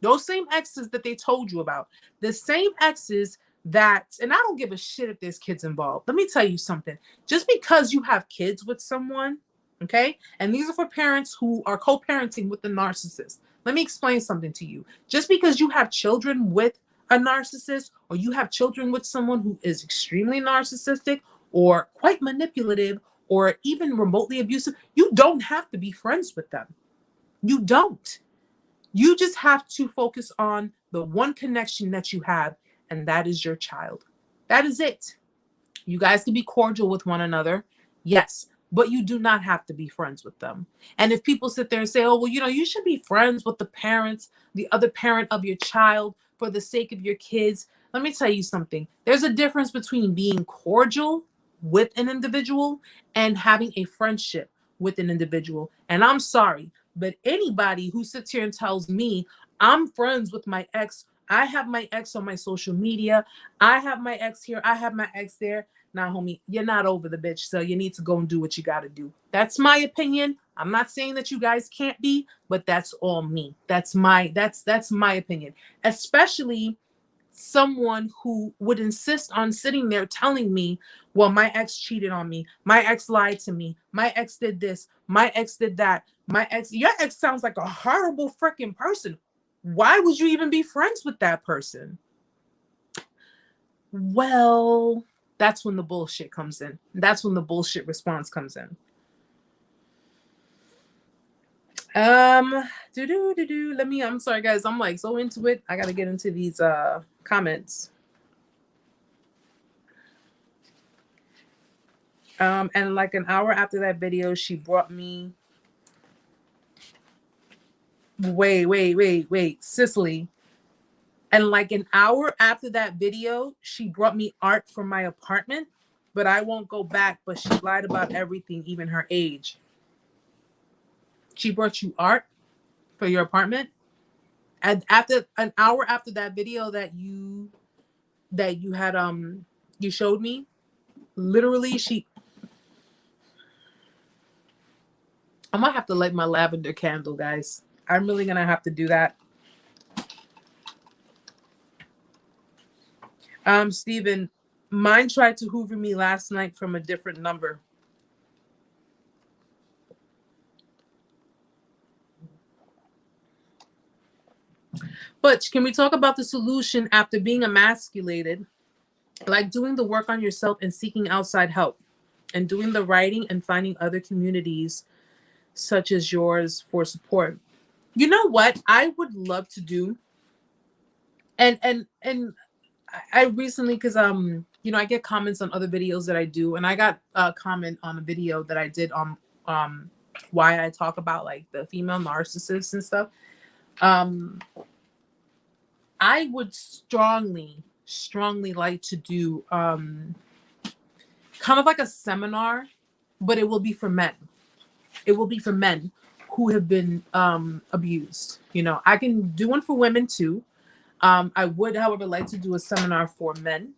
Those same exes that they told you about, the same exes that, and I don't give a shit if there's kids involved. Let me tell you something. Just because you have kids with someone, okay, and these are for parents who are co-parenting with the narcissist. Let me explain something to you. Just because you have children with a narcissist, or you have children with someone who is extremely narcissistic or quite manipulative or even remotely abusive, you don't have to be friends with them. You don't. You just have to focus on the one connection that you have, and that is your child. That is it. You guys can be cordial with one another, yes, but you do not have to be friends with them. And if people sit there and say, oh, well, you should be friends with the parents, the other parent of your child for the sake of your kids, let me tell you something. There's a difference between being cordial with an individual and having a friendship with an individual. And I'm sorry, but anybody who sits here and tells me I'm friends with my ex, I have my ex on my social media, I have my ex here, I have my ex there. Nah, homie, you're not over the bitch, so you need to go and do what you got to do. That's my opinion. I'm not saying that you guys can't be, but that's all me. That's my opinion. Especially someone who would insist on sitting there telling me, well, my ex cheated on me, my ex lied to me, my ex did this, my ex did that, your ex sounds like a horrible freaking person. Why would you even be friends with that person? Well, that's when the bullshit comes in. That's when the bullshit response comes in. I'm sorry guys, I'm like so into it. I gotta get into these comments. And like an hour after that video, she brought me wait, Cicely. And like an hour after that video, she brought me art from my apartment, but I won't go back. But she lied about everything, even her age. She brought you art for your apartment, and after an hour after that video that you had you showed me, literally I might have to light my lavender candle, guys. I'm really gonna have to do that. Steven, mine tried to hoover me last night from a different number. But can we talk about the solution after being emasculated? Like doing the work on yourself and seeking outside help, and doing the writing and finding other communities such as yours for support. You know what I would love to do? And I recently, because I get comments on other videos that I do, and I got a comment on a video that I did on why I talk about like the female narcissists and stuff. I would strongly like to do kind of like a seminar, but it will be for men. It will be for men who have been abused. I can do one for women too. I would, however, like to do a seminar for men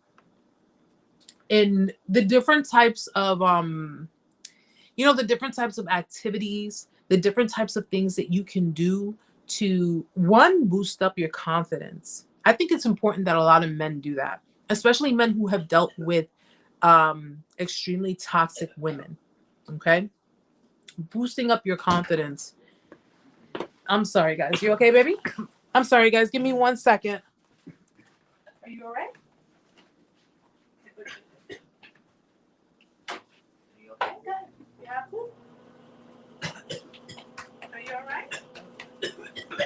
in the different types of the different types of activities, the different types of things that you can do to, one, boost up your confidence. I think it's important that a lot of men do that, especially men who have dealt with extremely toxic women. Okay, boosting up your confidence. I'm sorry, guys. You okay, baby? I'm sorry, guys. Give me 1 second. Are you all right? Are you okay? Good. You happy? Are you all right?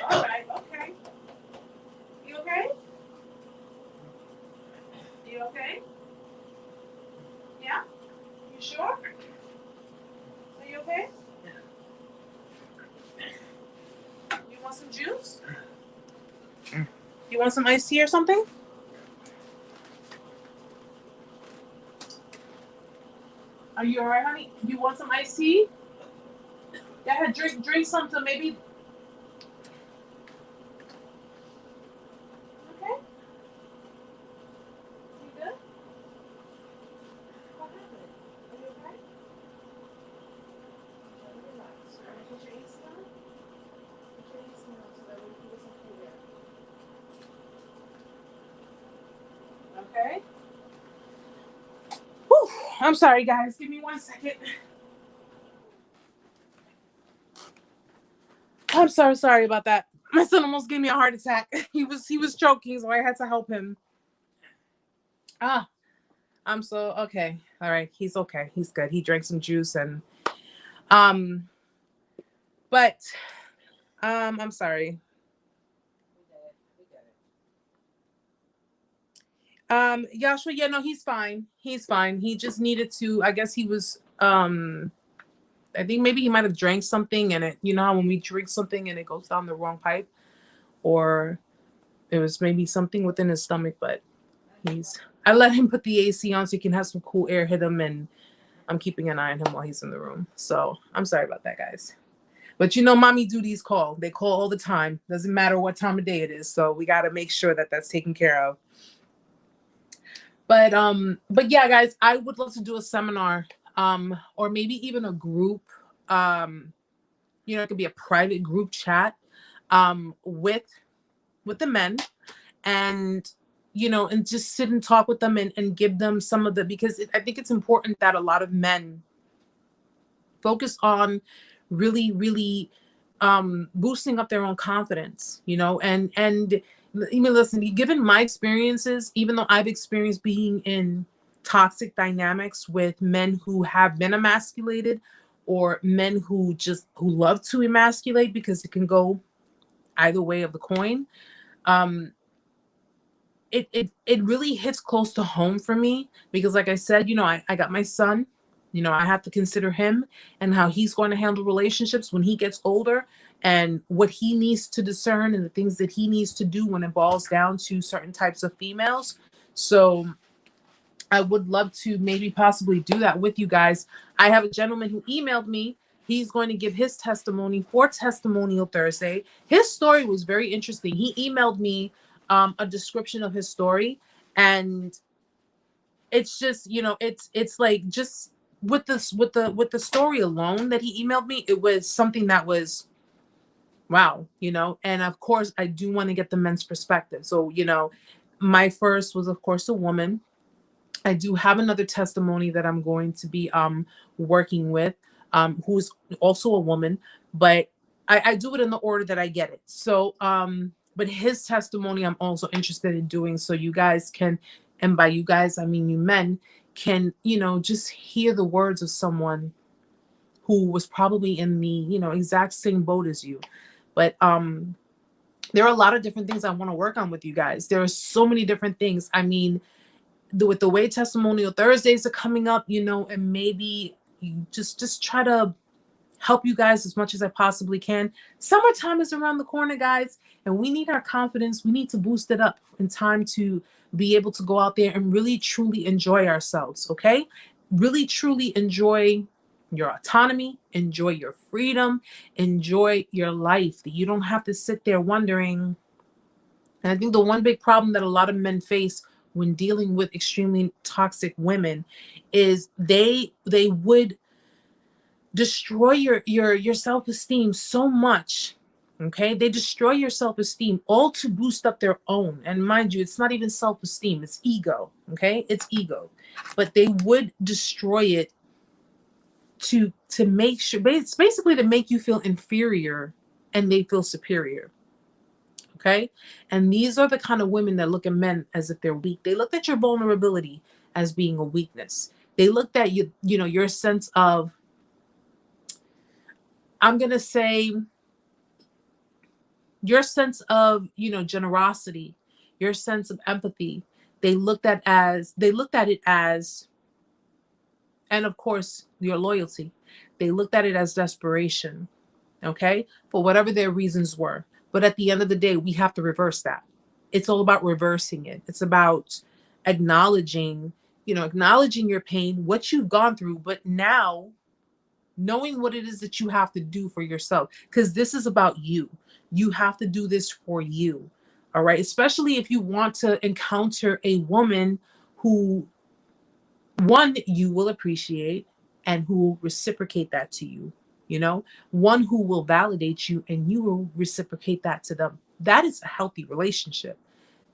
All right. Okay. You okay? You okay? Yeah? You sure? Are you okay? You want some juice? You want some iced tea or something? Are you all right, honey? You want some iced tea? Yeah, drink some to maybe. Okay. You good? What happened? Are you okay? Relax. Put your AC on. Put your AC on so that way you can get some cool air. I'm sorry, guys. Give me 1 second. I'm so sorry about that. My son almost gave me a heart attack. He was choking, so I had to help him. I'm so okay. All right, he's okay. He's good. He drank some juice and but I'm sorry. Joshua, yeah, no, he's fine. He's fine. He just needed to, I guess he was I think maybe he might have drank something and it, you know how when we drink something and it goes down the wrong pipe, or it was maybe something within his stomach, but I let him put the AC on so he can have some cool air hit him, and I'm keeping an eye on him while he's in the room. So I'm sorry about that, guys. But you know, mommy duties call. They call all the time. Doesn't matter what time of day it is. So we got to make sure that that's taken care of. But yeah, guys, I would love to do a seminar, or maybe even a group. You know, it could be a private group chat, with the men, and you know, and just sit and talk with them and give them some of the, because I think it's important that a lot of men focus on really boosting up their own confidence, you know, and I mean, listen, given my experiences, even though I've experienced being in toxic dynamics with men who have been emasculated, or men who love to emasculate, because it can go either way of the coin. It really hits close to home for me, because like I said, you know, I got my son, you know, I have to consider him and how he's going to handle relationships when he gets older, and what he needs to discern and the things that he needs to do when it boils down to certain types of females. So I would love to maybe possibly do that with you guys. I have a gentleman who emailed me. He's going to give his testimony for Testimonial Thursday. His story was very interesting. He emailed me a description of his story, and it's just, you know, it's like, just with the story alone that he emailed me, it was something that was wow, you know. And of course, I do want to get the men's perspective. So, you know, my first was of course a woman. I do have another testimony that I'm going to be working with, who's also a woman, but I do it in the order that I get it. So but his testimony I'm also interested in doing, so you guys can, and by you guys I mean you men, can, you know, just hear the words of someone who was probably in the, you know, exact same boat as you. But there are a lot of different things I want to work on with you guys. There are so many different things. I mean, with the way Testimonial Thursdays are coming up, you know, and maybe you just try to help you guys as much as I possibly can. Summertime is around the corner, guys, and we need our confidence. We need to boost it up in time to be able to go out there and really truly enjoy ourselves, okay? Really truly enjoy your autonomy, enjoy your freedom, enjoy your life, that you don't have to sit there wondering. And I think the one big problem that a lot of men face when dealing with extremely toxic women is they would destroy your self-esteem so much. Okay, they destroy your self-esteem all to boost up their own. And mind you, it's not even self-esteem, it's ego. Okay, it's ego, but they would destroy it to make sure, it's basically to make you feel inferior and they feel superior. Okay, and these are the kind of women that look at men as if they're weak. They looked at your vulnerability as being a weakness. They looked at you, you know, your sense of, I'm gonna say, your sense of, you know, generosity, your sense of empathy. They looked at it as, and of course your loyalty. They looked at it as desperation, okay, for whatever their reasons were. But at the end of the day, we have to reverse that. It's all about reversing it. It's about acknowledging, you know, acknowledging your pain, what you've gone through, but now knowing what it is that you have to do for yourself, because this is about you. You have to do this for you. All right. Especially if you want to encounter a woman who, one, you will appreciate and who will reciprocate that to you. You know, one who will validate you and you will reciprocate that to them. That is a healthy relationship.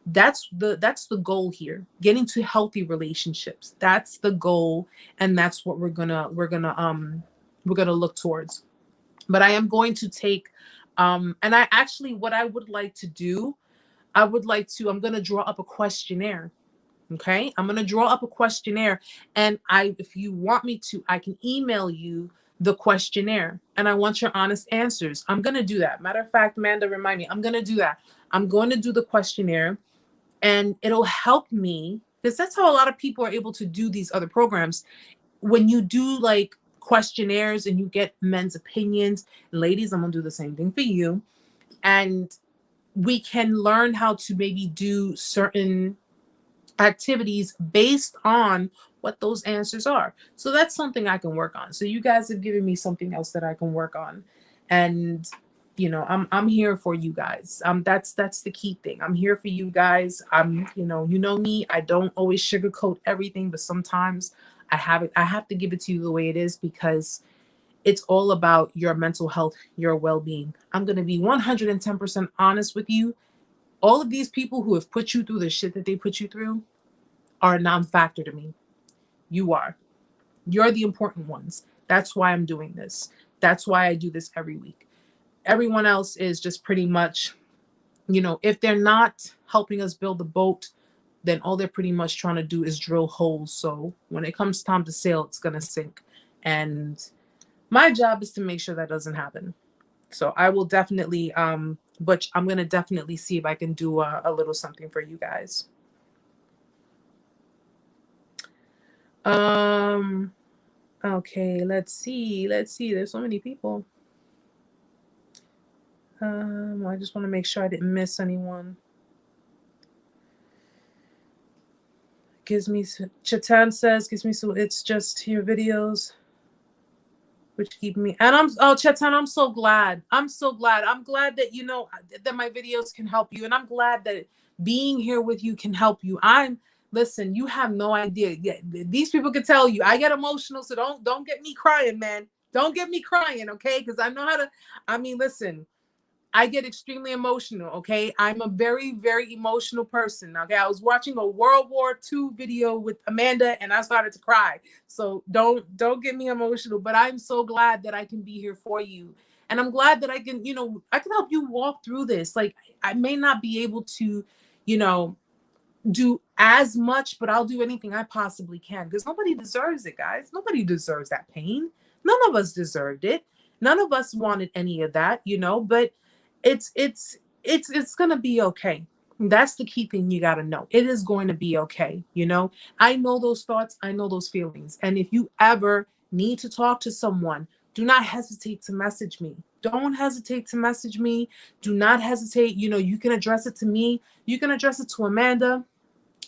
That's the goal here. Getting to healthy relationships. That's the goal, and that's what we're gonna look towards. But I am going to take and I actually, what I would like to do, I'm going to draw up a questionnaire. Okay, I'm going to draw up a questionnaire, and if you want me to, I can email you the questionnaire, and I want your honest answers. I'm going to do that. Matter of fact, Amanda, remind me, I'm going to do that. I'm going to do the questionnaire, and it'll help me, because that's how a lot of people are able to do these other programs. When you do like questionnaires and you get men's opinions, ladies, I'm going to do the same thing for you. And we can learn how to maybe do certain activities based on what those answers are. So that's something I can work on. So you guys have given me something else that I can work on. And I'm here for you guys. That's the key thing. I'm here for you guys. You know me, I don't always sugarcoat everything, but sometimes I have to give it to you the way it is, because it's all about your mental health, your well-being. I'm going to be 110% honest with you. All of these people who have put you through the shit that they put you through are a non-factor to me. You are. You're the important ones. That's why I'm doing this. That's why I do this every week. Everyone else is just pretty much, if they're not helping us build the boat, then all they're pretty much trying to do is drill holes. So when it comes time to sail, it's going to sink. And my job is to make sure that doesn't happen. So I will definitely, but I'm going to definitely see if I can do a little something for you guys. Okay, let's see. There's so many people. I just want to make sure I didn't miss anyone. Chatan says, it's just your videos which keep me, and Chatan, I'm so glad. I'm glad that, that my videos can help you. And I'm glad that being here with you can help you. Listen, you have no idea. Yeah, these people can tell you I get emotional. So don't get me crying, man. Don't get me crying. Okay. Cause I know how to, listen, I get extremely emotional. Okay. I'm a very, very emotional person. Okay. I was watching a World War II video with Amanda and I started to cry. So don't get me emotional, but I'm so glad that I can be here for you. And I'm glad that I can, I can help you walk through this. Like, I may not be able to, do as much, but I'll do anything I possibly can, because nobody deserves it, guys. Nobody deserves that pain. None of us deserved it. None of us wanted any of that, but it's gonna be okay. That's the key thing you got to know. It is going to be okay. I know those thoughts. I know those feelings. And if you ever need to talk to someone, do not hesitate to message me. Don't hesitate to message me. Do not hesitate. You can address it to me. You can address it to Amanda.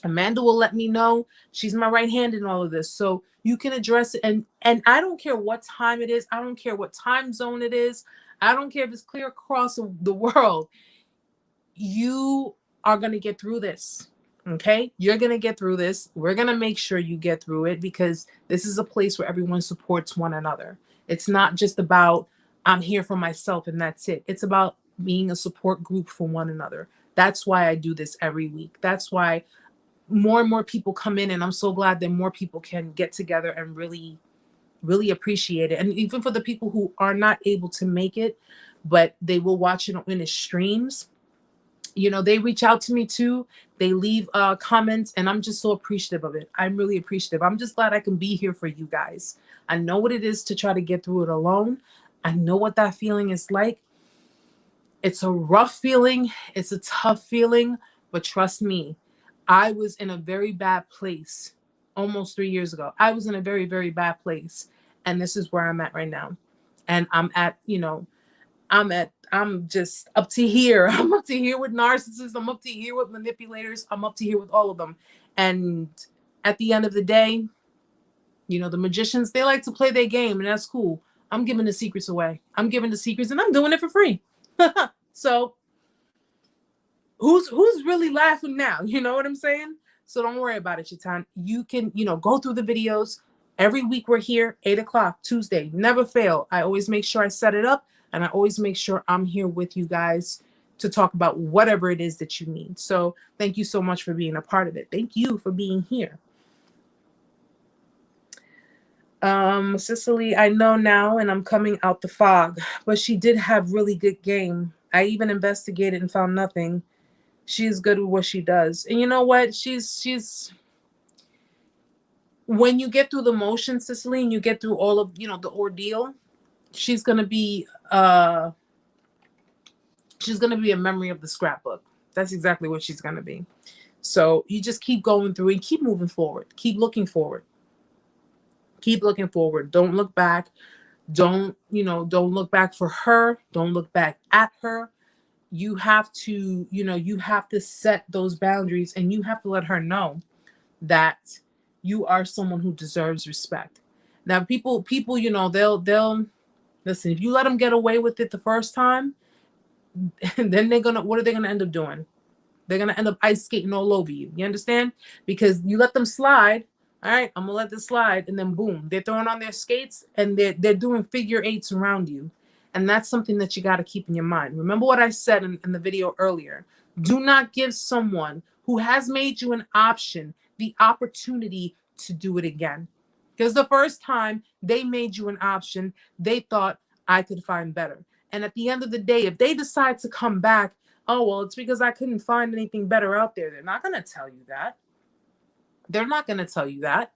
Amanda will let me know. She's my right hand in all of this. So you can address it. And I don't care what time it is. I don't care what time zone it is. I don't care if it's clear across the world. You are going to get through this. Okay? You're going to get through this. We're going to make sure you get through it, because this is a place where everyone supports one another. It's not just about I'm here for myself and that's it. It's about being a support group for one another. That's why I do this every week. That's why more and more people come in, and I'm so glad that more people can get together and really, really appreciate it. And even for the people who are not able to make it, but they will watch it in the streams, they reach out to me too. They leave comments, and I'm just so appreciative of it. I'm really appreciative. I'm just glad I can be here for you guys. I know what it is to try to get through it alone. I know what that feeling is like. It's a rough feeling. It's a tough feeling, but trust me, I was in a very bad place almost 3 years ago. I was in a very, very bad place. And this is where I'm at right now. And I'm just up to here. I'm up to here with narcissists. I'm up to here with manipulators. I'm up to here with all of them. And at the end of the day, the magicians, they like to play their game, and that's cool. I'm giving the secrets away. I'm giving the secrets, and I'm doing it for free. So who's really laughing now? You know what I'm saying? So don't worry about it, Chatan. You can, go through the videos. Every week we're here, 8:00, Tuesday. Never fail. I always make sure I set it up, and I always make sure I'm here with you guys to talk about whatever it is that you need. So thank you so much for being a part of it. Thank you for being here. Cicely, I know now and I'm coming out the fog, but she did have really good game. I even investigated and found nothing. She is good with what she does. And you know what? She's when you get through the motions, Cicely, and you get through all of, the ordeal, she's going to be a memory of the scrapbook. That's exactly what she's going to be. So you just keep going through and keep moving forward. Keep looking forward. Keep looking forward. Don't look back. Don't look back for her. Don't look back at her. You have to, you have to set those boundaries, and you have to let her know that you are someone who deserves respect. Now, people, they'll listen. If you let them get away with it the first time, then what are they gonna end up doing? They're gonna end up ice skating all over you. You understand? Because you let them slide. All right, I'm gonna let this slide, and then boom, they're throwing on their skates and they're doing figure eights around you. And that's something that you got to keep in your mind. Remember what I said in the video earlier. Do not give someone who has made you an option the opportunity to do it again. Because the first time they made you an option, they thought, I could find better. And at the end of the day, if they decide to come back, oh, well, it's because I couldn't find anything better out there. They're not going to tell you that. They're not going to tell you that.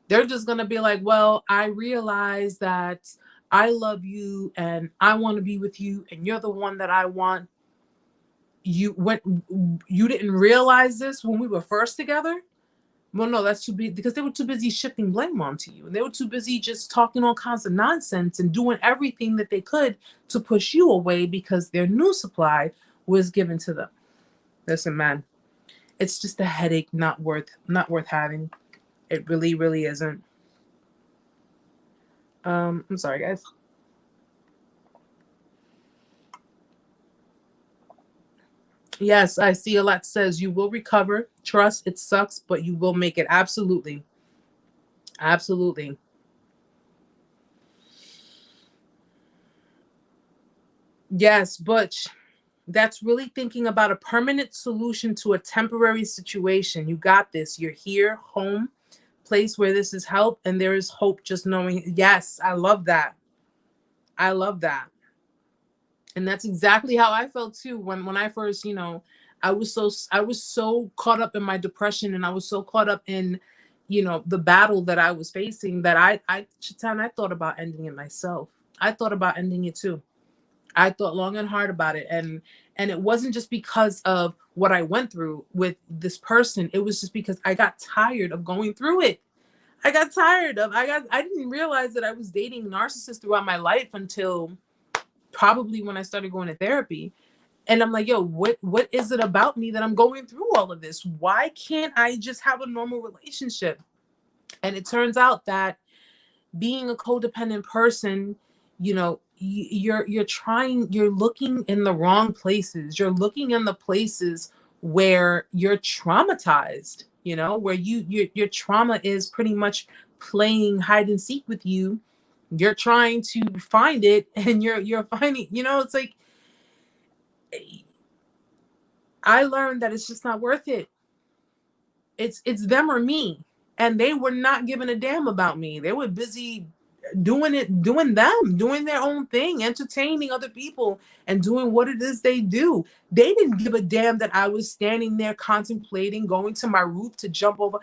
They're just going to be like, well, I realize that I love you and I want to be with you and you're the one that I want. You didn't realize this when we were first together? Well, no, that's too big, because they were too busy shifting blame onto you. And they were too busy just talking all kinds of nonsense and doing everything that they could to push you away because their new supply was given to them. Listen, man, it's just a headache not worth having. It really, really isn't. I'm sorry, guys. Yes, I see a lot says you will recover. Trust, it sucks, but you will make it. Absolutely. Absolutely. Yes, Butch. That's really thinking about a permanent solution to a temporary situation. You got this. You're here, home, place where this is help, and there is hope just knowing. Yes, I love that. I love that. And that's exactly how I felt too when I first, I was so caught up in my depression, and I was so caught up in, the battle that I was facing, that I thought about ending it myself. I thought about ending it too. I thought long and hard about it. And it wasn't just because of what I went through with this person. It was just because I got tired of going through it. I didn't realize that I was dating narcissists throughout my life until probably when I started going to therapy. And I'm like, yo, what is it about me that I'm going through all of this? Why can't I just have a normal relationship? And it turns out that being a codependent person, you're looking in the wrong places. You're looking in the places where you're traumatized, where your trauma is pretty much playing hide and seek with you. You're trying to find it, and you're finding, it's like, I learned that it's just not worth it. It's them or me. And they were not giving a damn about me. They were busy doing their own thing, entertaining other people and doing what it is they do. They didn't give a damn that I was standing there contemplating going to my roof to jump over.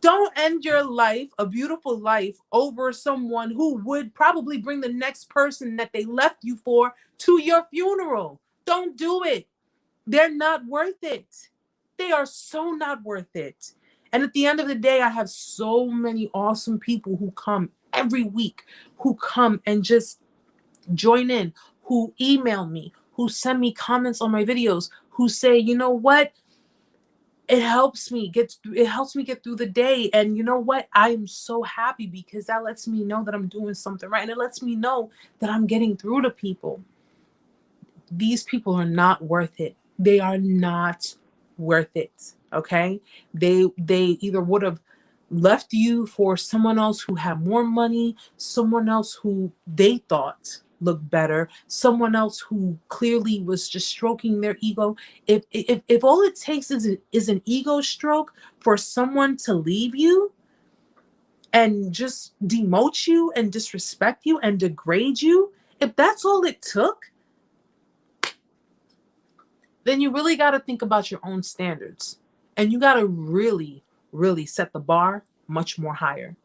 Don't end your life, a beautiful life, over someone who would probably bring the next person that they left you for to your funeral. Don't do it. They're not worth it. They are so not worth it. And at the end of the day, I have so many awesome people who come every week, who come and just join in, who email me, who send me comments on my videos, who say, you know what? It helps me get through the day. And you know what? I am so happy, because that lets me know that I'm doing something right. And it lets me know that I'm getting through to people. These people are not worth it. They are not worth it. Okay. They either would have left you for someone else who had more money, someone else who they thought look better, someone else who clearly was just stroking their ego. If all it takes is an ego stroke for someone to leave you and just demote you and disrespect you and degrade you, if that's all it took, then you really got to think about your own standards. And you got to really, really set the bar much more higher.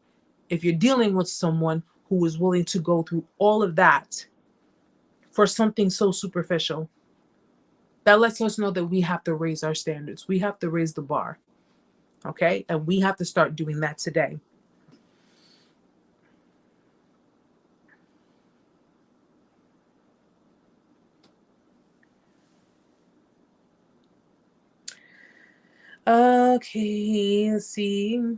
If you're dealing with someone who is willing to go through all of that for something so superficial, that lets us know that we have to raise our standards. We have to raise the bar. Okay? And we have to start doing that today. Okay, let's see.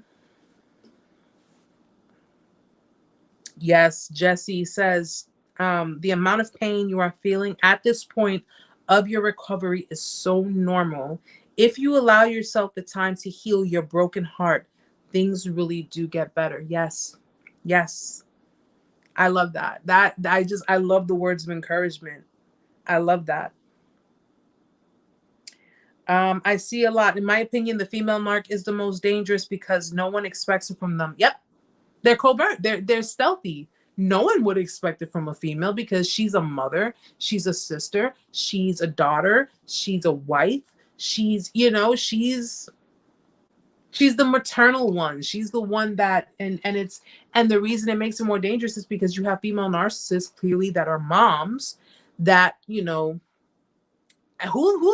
Yes, Jesse says, the amount of pain you are feeling at this point of your recovery is so normal. If you allow yourself the time to heal your broken heart, things really do get better. Yes. Yes. I love that. I love the words of encouragement. I love that. I see a lot. In my opinion, the female narc is the most dangerous because no one expects it from them. Yep. They're covert. They're stealthy. No one would expect it from a female because she's a mother, she's a sister, she's a daughter, she's a wife, she's the maternal one. She's the one that and the reason it makes it more dangerous is because you have female narcissists clearly that are moms that, who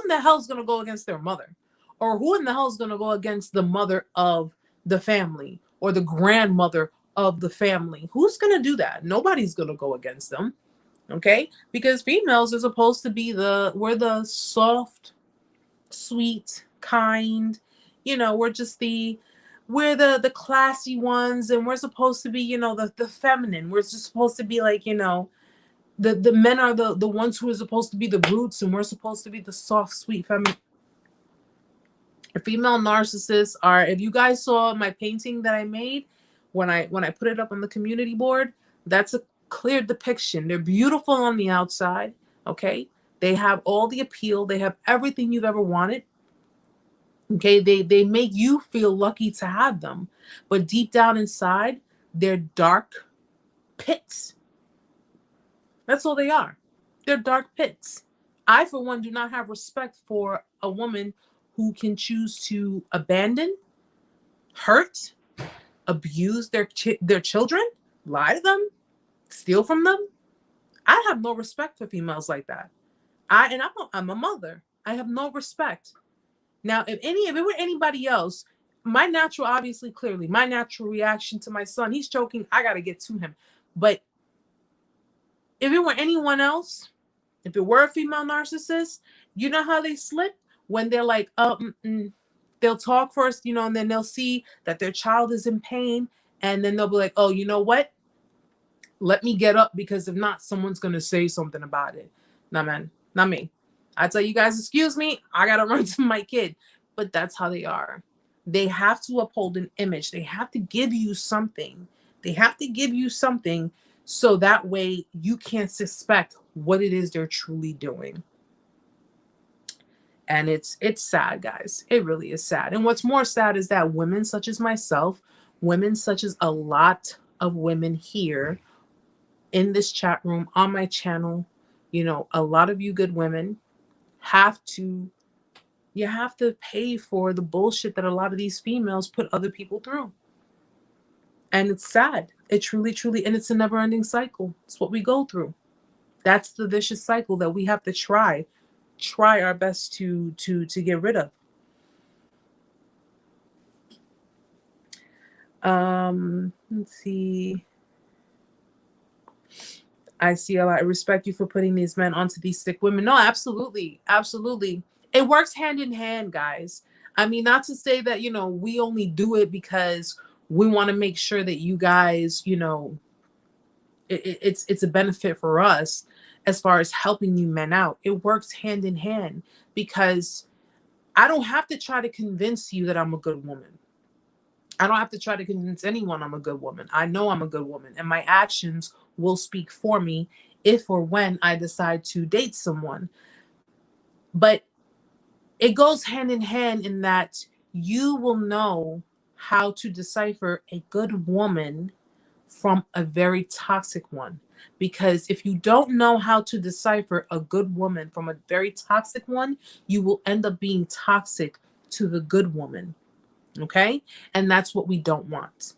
in the hell is going to go against their mother? Or who in the hell is going to go against the mother of the family or the grandmother of the family? Who's going to do that? Nobody's going to go against them. Okay? Because females are supposed to be we're the soft, sweet, kind, we're the classy ones, and we're supposed to be, the feminine. We're just supposed to be like, the men are the ones who are supposed to be the brutes, and we're supposed to be the soft, sweet, feminine. Female narcissists are, if you guys saw my painting that I made when I put it up on the community board, that's a clear depiction. They're beautiful on the outside, okay? They have all the appeal. They have everything you've ever wanted. Okay, they make you feel lucky to have them. But deep down inside, they're dark pits. That's all they are. They're dark pits. I, for one, do not have respect for a woman who can choose to abandon, hurt, abuse their children, lie to them, steal from them. I have no respect for females like that. I'm a mother. I have no respect. Now, if it were anybody else, my natural reaction to my son, he's choking, I got to get to him. But if it were anyone else, if it were a female narcissist, you know how they slip? When they're like, they'll talk first, and then they'll see that their child is in pain. And then they'll be like, oh, you know what? Let me get up, because if not, someone's going to say something about it. Nah, man, not me. I tell you guys, excuse me, I got to run to my kid. But that's how they are. They have to uphold an image. They have to give you something. So that way you can't suspect what it is they're truly doing. And it's sad, guys. It really is sad. And what's more sad is that women such as myself, women such as a lot of women here in this chat room, on my channel, a lot of you good women have to pay for the bullshit that a lot of these females put other people through. And it's sad. It truly, truly, and it's a never-ending cycle. It's what we go through. That's the vicious cycle that we have to try our best to get rid of. Let's see. I see a lot. I respect you for putting these men onto these sick women. No, absolutely. Absolutely. It works hand in hand, guys. I mean, not to say that, we only do it because we want to make sure that you guys, it's a benefit for us as far as helping you men out. It works hand in hand, because I don't have to try to convince you that I'm a good woman. I don't have to try to convince anyone I'm a good woman. I know I'm a good woman, and my actions will speak for me if or when I decide to date someone. But it goes hand in hand in that you will know how to decipher a good woman from a very toxic one. Because if you don't know how to decipher a good woman from a very toxic one, you will end up being toxic to the good woman. Okay? And that's what we don't want.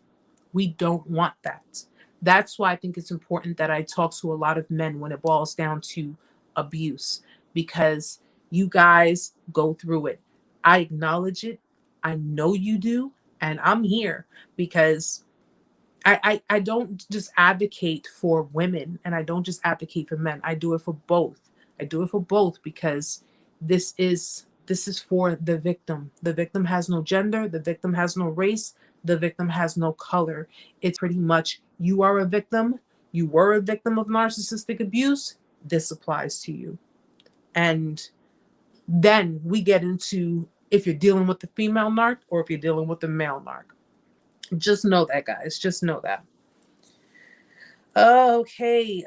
We don't want that. That's why I think it's important that I talk to a lot of men when it boils down to abuse, because you guys go through it. I acknowledge it. I know you do. And I'm here because I don't just advocate for women and I don't just advocate for men. I do it for both. I do it for both because this is for the victim. The victim has no gender, the victim has no race, the victim has no color. It's pretty much you are a victim, you were a victim of narcissistic abuse, this applies to you. And then we get into if you're dealing with the female narc or if you're dealing with the male narc. Just know that, guys. Just know that. Okay.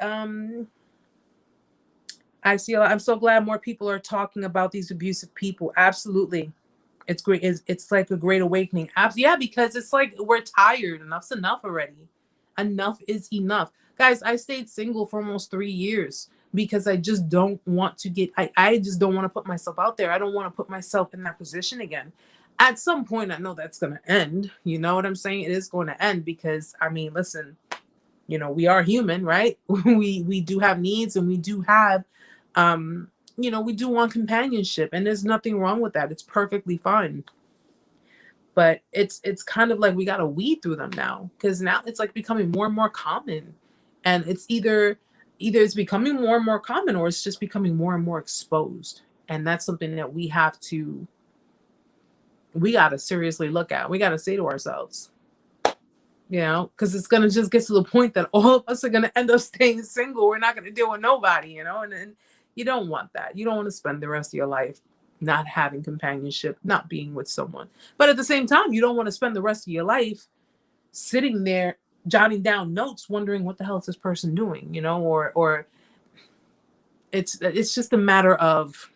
I see. I'm so glad more people are talking about these abusive people. Absolutely. It's great. It's like a great awakening. Yeah, because it's like we're tired. Enough's enough already. Enough is enough. Guys, I stayed single for almost 3 years because I just don't want to get, I just don't want to put myself out there. I don't want to put myself in that position again. At some point, I know that's going to end. You know what I'm saying? It is going to end because, I mean, listen, you know, we are human, right? We do have needs and we do have, you know, we do want companionship and there's nothing wrong with that. It's perfectly fine. But it's kind of like we got to weed through them now because now it's like becoming more and more common. And it's either it's becoming more and more common or it's just becoming more and more exposed. And that's something that we got to seriously look at. We got to say to ourselves, you know, because it's going to just get to the point that all of us are going to end up staying single. We're not going to deal with nobody, you know, and you don't want that. You don't want to spend the rest of your life not having companionship, not being with someone. But at the same time, you don't want to spend the rest of your life sitting there jotting down notes wondering what the hell is this person doing, you know, or it's just a matter of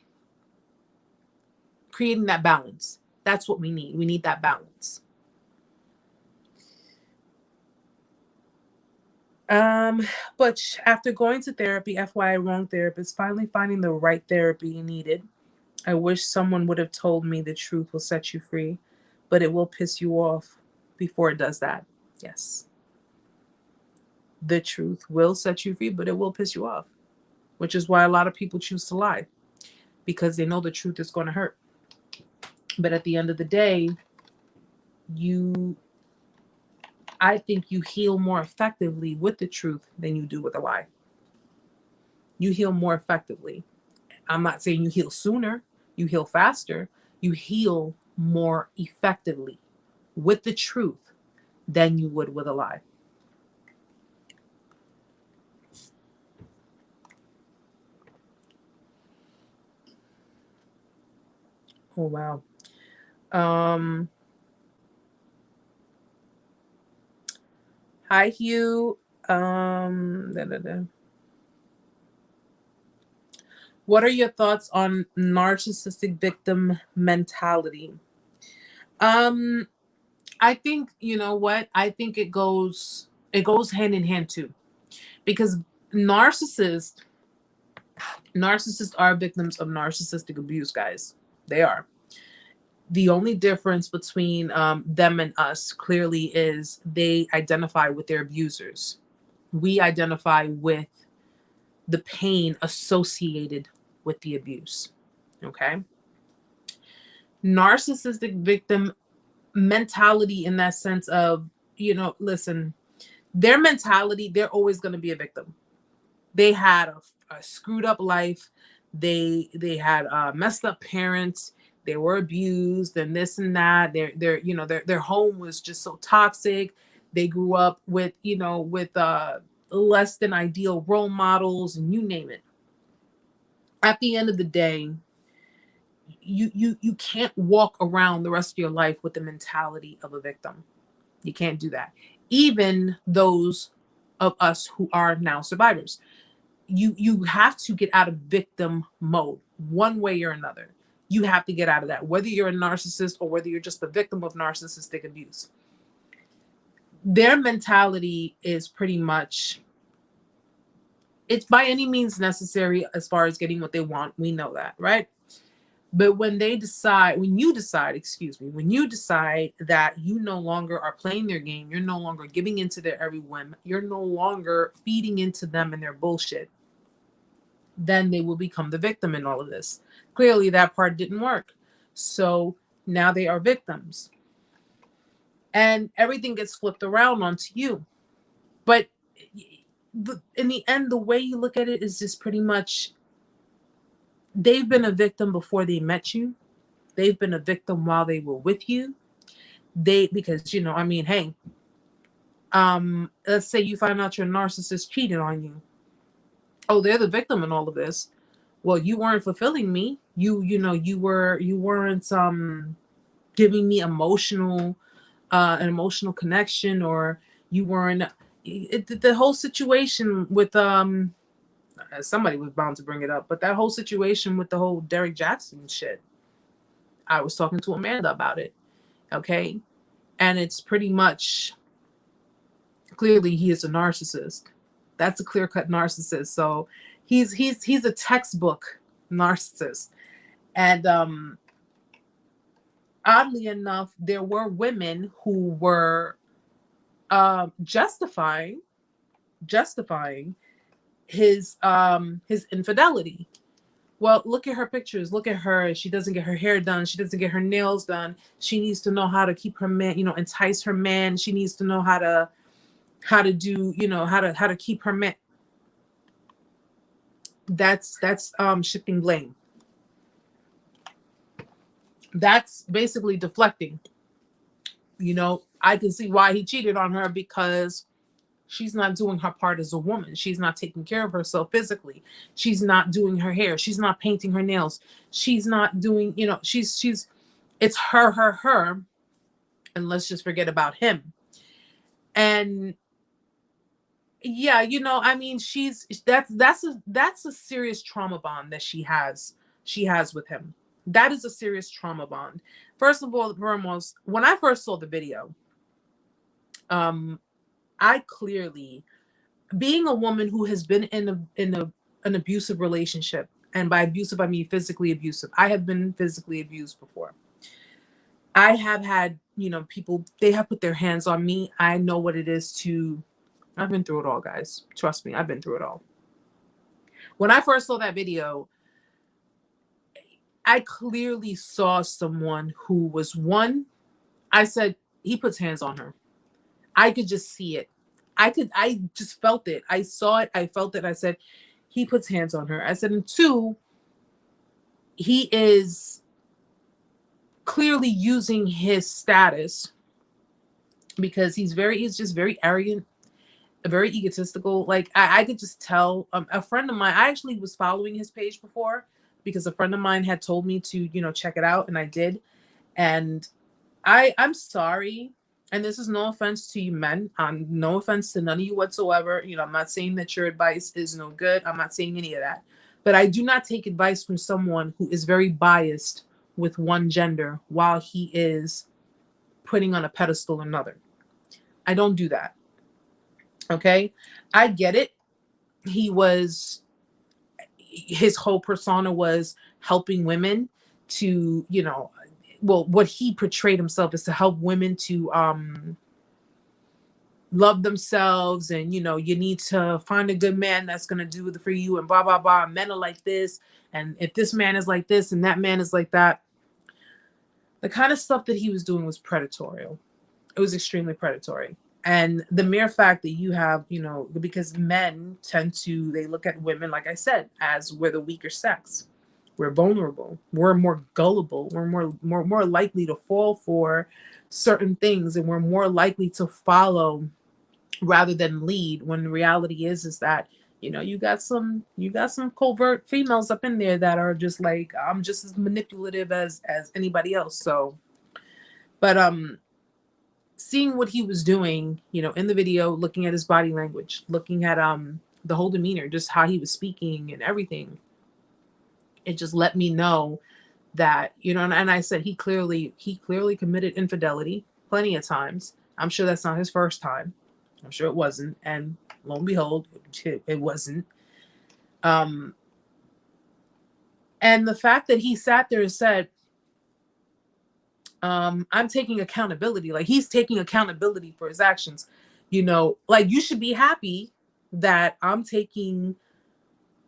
creating that balance. That's what we need. We need that balance. But after going to therapy, FYI, wrong therapist, finally finding the right therapy needed. I wish someone would have told me the truth will set you free, but it will piss you off before it does that. Yes. The truth will set you free, but it will piss you off, which is why a lot of people choose to lie because they know the truth is going to hurt. But at the end of the day, I think you heal more effectively with the truth than you do with a lie. You heal more effectively. I'm not saying you heal sooner, you heal faster, you heal more effectively with the truth than you would with a lie. Oh, wow. Hi, Hugh. What are your thoughts on narcissistic victim mentality? I think, you know what? I think it goes hand in hand too. Because narcissists are victims of narcissistic abuse, guys. They are. The only difference between them and us clearly is they identify with their abusers. We identify with the pain associated with the abuse. Okay? Narcissistic victim mentality in that sense of, you know, listen, their mentality, they're always going to be a victim. They had a screwed up life. They had messed up parents. They were abused and this and that. Their home was just so toxic. They grew up with less than ideal role models and you name it. At the end of the day, you can't walk around the rest of your life with the mentality of a victim. You can't do that. Even those of us who are now survivors. you have to get out of victim mode one way or another. You have to get out of that, whether you're a narcissist or whether you're just the victim of narcissistic abuse. Their mentality is pretty much, it's by any means necessary as far as getting what they want. We know that, right? But when you decide that you no longer are playing their game, you're no longer giving into their every whim, you're no longer feeding into them and their bullshit, then they will become the victim in all of this. Clearly that part didn't work. So now they are victims. And everything gets flipped around onto you. But in the end, the way you look at it is just pretty much, they've been a victim before they met you. They've been a victim while they were with you. Because, you know, I mean, hey, let's say you find out your narcissist cheated on you. Oh, they're the victim in all of this. Well, you weren't fulfilling me. You weren't giving me an emotional connection, or you weren't. The whole situation with somebody was bound to bring it up, but that whole situation with the whole Derek Jackson shit, I was talking to Amanda about it. Okay, and it's pretty much, clearly he is a narcissist. That's a clear-cut narcissist. So he's a textbook narcissist. And oddly enough, there were women who were justifying his infidelity. Well, look at her pictures. Look at her. She doesn't get her hair done. She doesn't get her nails done. She needs to know how to keep her man, entice her man. She needs to know how to do, how to keep her man. That's shifting blame. That's basically deflecting. I can see why he cheated on her, because she's not doing her part as a woman. She's not taking care of herself physically. She's not doing her hair. She's not painting her nails. She's not doing, it's her, and let's just forget about him. And yeah, I mean, that's a serious trauma bond that she has with him. That is a serious trauma bond. First of all, foremost, when I first saw the video, I clearly, being a woman who has been in an abusive relationship, and by abusive I mean physically abusive. I have been physically abused before. I have had, people, they have put their hands on me. I know what it is to, I've been through it all, guys. Trust me, I've been through it all. When I first saw that video, I clearly saw someone who was I said, he puts hands on her. I could just see it. I just felt it. I saw it. I felt it. I said, he puts hands on her. I said, and two, he is clearly using his status, because he's just very arrogant, very egotistical. Like I could just tell. A friend of mine, I actually was following his page before, because a friend of mine had told me to, check it out, and I did. And I'm sorry. And this is no offense to you men. No offense to none of you whatsoever. I'm not saying that your advice is no good. I'm not saying any of that. But I do not take advice from someone who is very biased with one gender while he is putting on a pedestal another. I don't do that. Okay? I get it. His whole persona was helping women to, what he portrayed himself is to help women to love themselves, and you need to find a good man that's going to do it for you, and blah blah blah. Men are like this, and if this man is like this and that man is like that. The kind of stuff that he was doing was predatory. It was extremely predatory. And the mere fact that you have, because men they look at women, like I said, as we're the weaker sex. We're vulnerable. We're more gullible. We're more likely to fall for certain things, and we're more likely to follow rather than lead. When the reality is that you got some covert females up in there that are just like, I'm just as manipulative as anybody else. So, but seeing what he was doing, in the video, looking at his body language, looking at the whole demeanor, just how he was speaking and everything, it just let me know that, and I said, he clearly committed infidelity plenty of times. I'm sure that's not his first time. I'm sure it wasn't. And lo and behold, it wasn't. And the fact that he sat there and said, I'm taking accountability. Like, he's taking accountability for his actions. Like, you should be happy that I'm being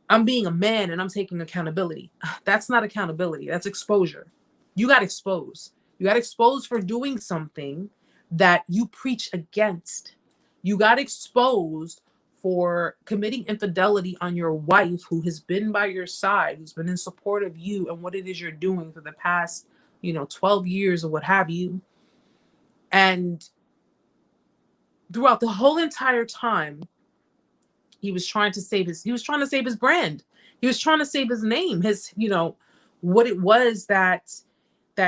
a man and I'm taking accountability. That's not accountability. That's exposure. You got exposed. You got exposed for doing something that you preach against. You got exposed for committing infidelity on your wife, who has been by your side, who's been in support of you and what it is you're doing for the past, 12 years or what have you. And throughout the whole entire time, he was trying to save his brand. He was trying to save his name, his, what it was that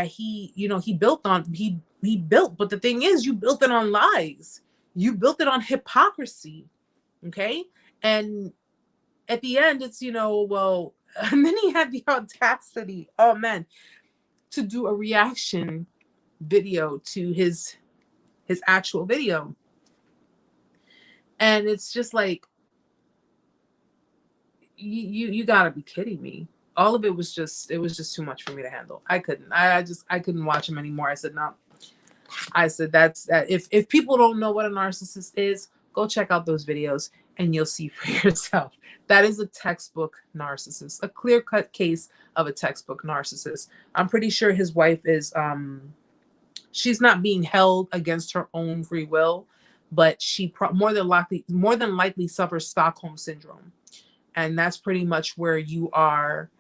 he, he built on, he built. But the thing is, you built it on lies. You built it on hypocrisy. Okay. And at the end, it's, well, and then he had the audacity, oh man, to do a reaction video to his actual video. And it's just like, you gotta be kidding me. All of it was just too much for me to handle. I couldn't watch him anymore. I said, no. I said, that's that. If people don't know what a narcissist is, go check out those videos and you'll see for yourself. That is a textbook narcissist, a clear-cut case of a textbook narcissist. I'm pretty sure his wife is, she's not being held against her own free will, but she more than likely suffers Stockholm syndrome. And that's pretty much where you are,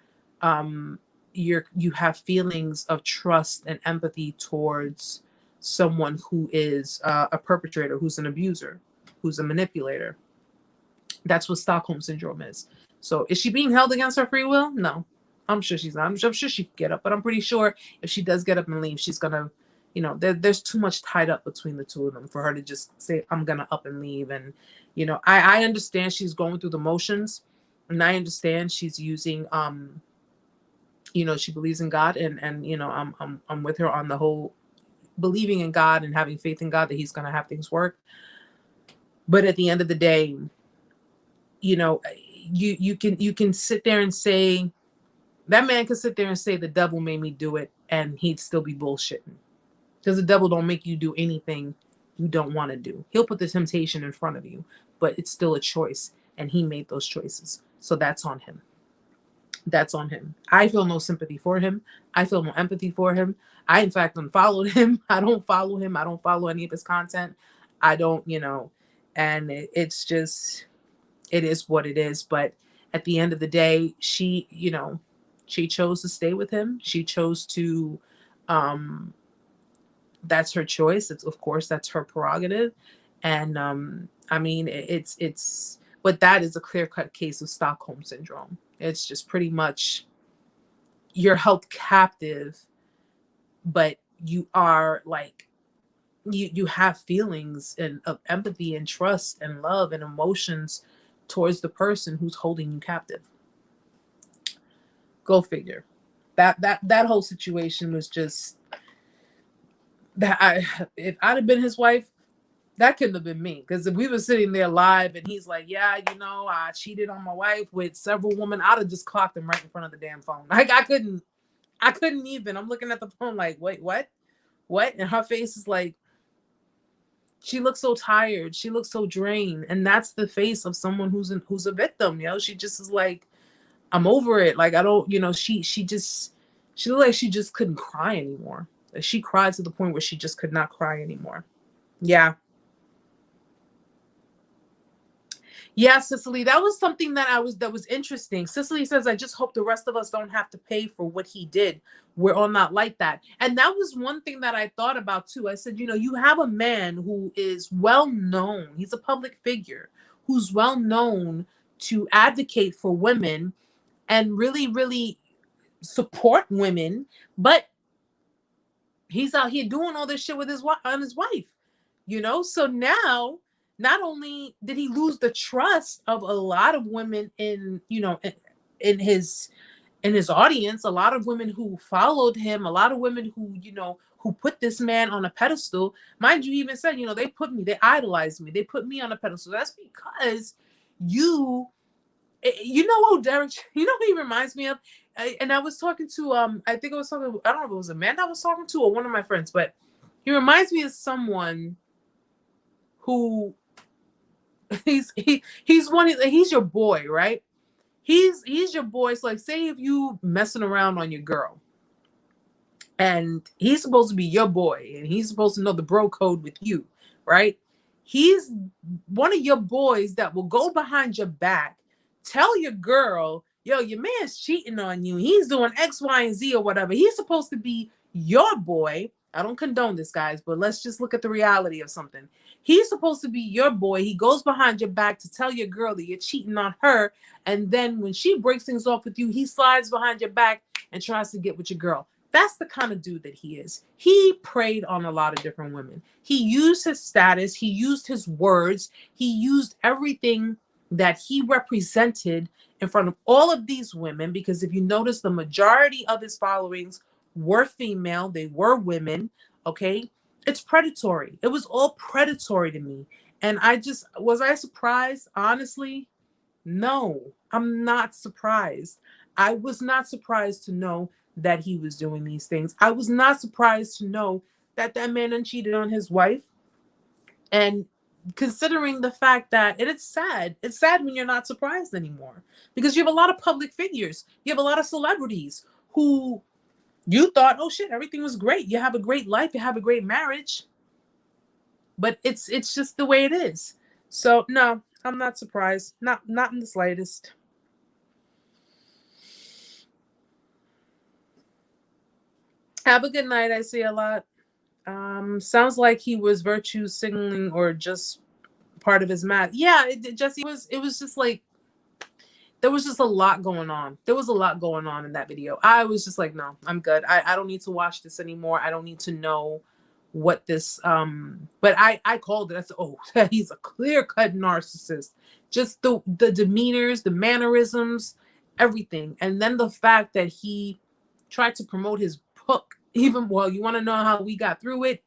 you have feelings of trust and empathy towards someone who is a perpetrator, who's an abuser, who's a manipulator. That's what Stockholm syndrome is. So is she being held against her free will? No, I'm sure she's not. I'm sure she could get up, but I'm pretty sure if she does get up and leave, she's gonna, there's too much tied up between the two of them for her to just say, I'm gonna up and leave. And, I understand she's going through the motions. And I understand she's using, she believes in God, and I'm with her on the whole believing in God and having faith in God that He's gonna have things work. But at the end of the day, you can sit there and say, that man could sit there and say the devil made me do it, and he'd still be bullshitting, because the devil don't make you do anything you don't want to do. He'll put the temptation in front of you, but it's still a choice, and he made those choices. So that's on him. That's on him. I feel no sympathy for him. I feel no empathy for him. I, in fact, unfollowed him. I don't follow him. I don't follow any of his content. I don't, and it's just, it is what it is. But at the end of the day, she chose to stay with him. She chose to, that's her choice. It's, of course, that's her prerogative. And, but that is a clear-cut case of Stockholm syndrome. It's just pretty much you're held captive, but you are like, you have feelings of empathy and trust and love and emotions towards the person who's holding you captive. Go figure. That whole situation was just that. If I'd have been his wife, that couldn't have been me. Because if we were sitting there live and he's like, yeah, I cheated on my wife with several women, I'd have just clocked him right in front of the damn phone. Like, I couldn't even. I'm looking at the phone like, wait, what? And her face is like, she looks so tired. She looks so drained. And that's the face of someone who's a victim. She just is like, I'm over it. Like, I don't, she looked like she just couldn't cry anymore. Like, she cried to the point where she just could not cry anymore. Yeah. Yeah, Cicely, that was something that was interesting. Cicely says, I just hope the rest of us don't have to pay for what he did. We're all not like that. And that was one thing that I thought about too. I said, you have a man who is well known. He's a public figure who's well known to advocate for women and really, really support women. But he's out here doing all this shit with his wife. So now not only did he lose the trust of a lot of women in, you know, in his audience, a lot of women who followed him, a lot of women who, you know, who put this man on a pedestal. Mind you, even said, you know, they idolized me. They put me on a pedestal. That's because you know who Derek, you know who he reminds me of? And I was talking to, I think it was something, I don't know if it was Amanda I was talking to or one of my friends, but he reminds me of someone who he's your boy, right? He's your boy. So like, say if you messing around on your girl and he's supposed to be your boy and he's supposed to know the bro code with you, right? He's one of your boys that will go behind your back, tell your girl, yo, your man's cheating on you. He's doing X, Y, and Z or whatever. He's supposed to be your boy. I don't condone this, guys, but let's just look at the reality of something. He's supposed to be your boy. He goes behind your back to tell your girl that you're cheating on her. And then when she breaks things off with you, he slides behind your back and tries to get with your girl. That's the kind of dude that he is. He preyed on a lot of different women. He used his status. He used his words. He used everything that he represented in front of all of these women. Because if you notice, the majority of his followings were female. They were women. Okay. It's predatory. It was all predatory to me. And was I surprised? Honestly, no, I'm not surprised. I was not surprised to know that he was doing these things. I was not surprised to know that that man cheated on his wife. And considering the fact that, and it's sad when you're not surprised anymore, because you have a lot of public figures, you have a lot of celebrities who you thought, oh shit, everything was great. You have a great life, you have a great marriage, but it's just the way it is. So no, I'm not surprised, not in the slightest. Have a good night. I see a lot. Sounds like he was virtue signaling or just part of his math. Yeah, it was just like, there was just a lot going on. There was a lot going on in that video. I was just like, no, I'm good. I don't need to watch this anymore. I don't need to know what this, but I called it. I said, oh, he's a clear-cut narcissist. Just the demeanors, the mannerisms, everything. And then the fact that he tried to promote his book. Even, well, you want to know how we got through it?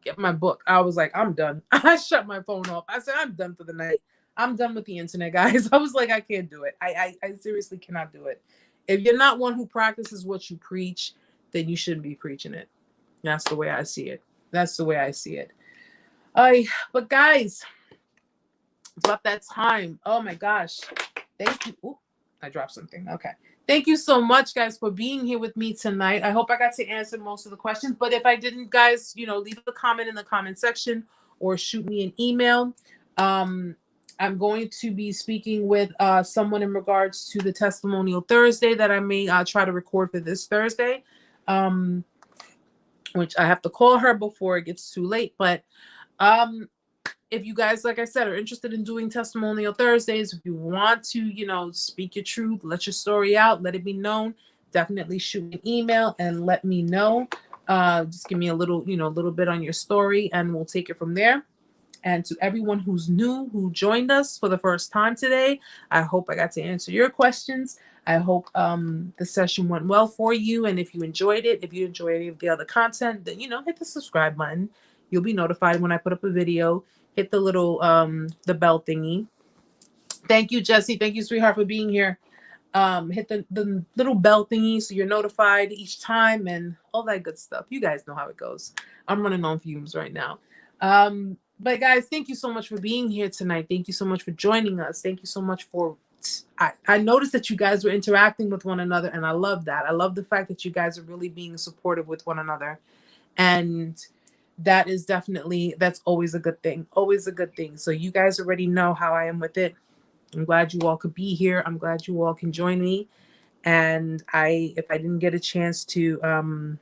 Get my book. I was like, I'm done. I shut my phone off. I said, I'm done for the night. I'm done with the internet, guys. I was like, I can't do it. I seriously cannot do it. If you're not one who practices what you preach, then you shouldn't be preaching it. That's the way I see it. That's the way I see it. But guys, it's about that time. Oh my gosh. Thank you. Ooh, I dropped something. Okay. Thank you so much, guys, for being here with me tonight. I hope I got to answer most of the questions. But if I didn't, guys, leave a comment in the comment section or shoot me an email. I'm going to be speaking with someone in regards to the Testimonial Thursday that I may try to record for this Thursday, which I have to call her before it gets too late. But if you guys, like I said, are interested in doing Testimonial Thursdays, if you want to, speak your truth, let your story out, let it be known, definitely shoot me an email and let me know. Just give me a little bit on your story and we'll take it from there. And to everyone who's new, who joined us for the first time today, I hope I got to answer your questions. I hope the session went well for you. And if you enjoyed it, if you enjoy any of the other content, then, hit the subscribe button. You'll be notified when I put up a video. Hit the little, the bell thingy. Thank you, Jesse. Thank you, sweetheart, for being here. Hit the little bell thingy so you're notified each time and all that good stuff. You guys know how it goes. I'm running on fumes right now. But guys, thank you so much for being here tonight. Thank you so much for joining us. Thank you so much for, I noticed that you guys were interacting with one another and I love that. I love the fact that you guys are really being supportive with one another. And that is that's always a good thing. Always a good thing. So you guys already know how I am with it. I'm glad you all could be here. I'm glad you all can join me. And if I didn't get a chance to,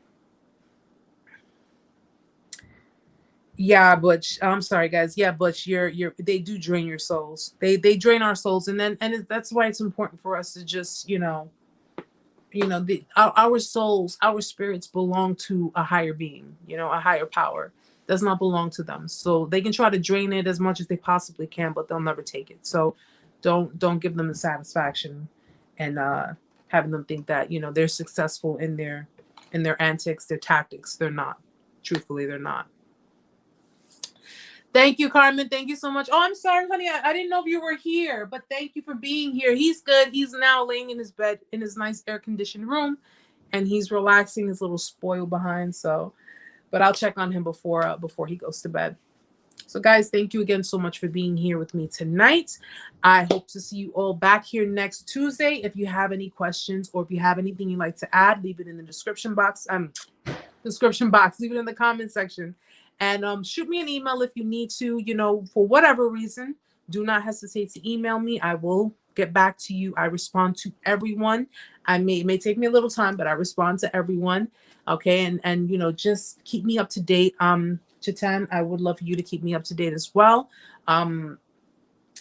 yeah, but I'm sorry, guys. Yeah, but they do drain your souls. They drain our souls. And that's why it's important for us to just, our souls, our spirits belong to a higher being, a higher power. does not belong to them. So they can try to drain it as much as they possibly can, but they'll never take it. So don't give them the satisfaction and having them think that, you know, they're successful in their antics, their tactics. They're not. Truthfully, they're not. Thank you, Carmen. Thank you so much. Oh, I'm sorry, honey. I didn't know if you were here, but thank you for being here. He's good. He's now laying in his bed in his nice air-conditioned room, and he's relaxing, his little spoil behind. So, but I'll check on him before he goes to bed. So, guys, thank you again so much for being here with me tonight. I hope to see you all back here next Tuesday. If you have any questions or if you have anything you'd like to add, leave it in the description box. Leave it in the comment section. And shoot me an email if you need to, you know, for whatever reason. Do not hesitate to email me. I will get back to you. I respond to everyone. It may take me a little time, but I respond to everyone. Okay. And you know, just keep me up to date. Chitan, I would love for you to keep me up to date as well.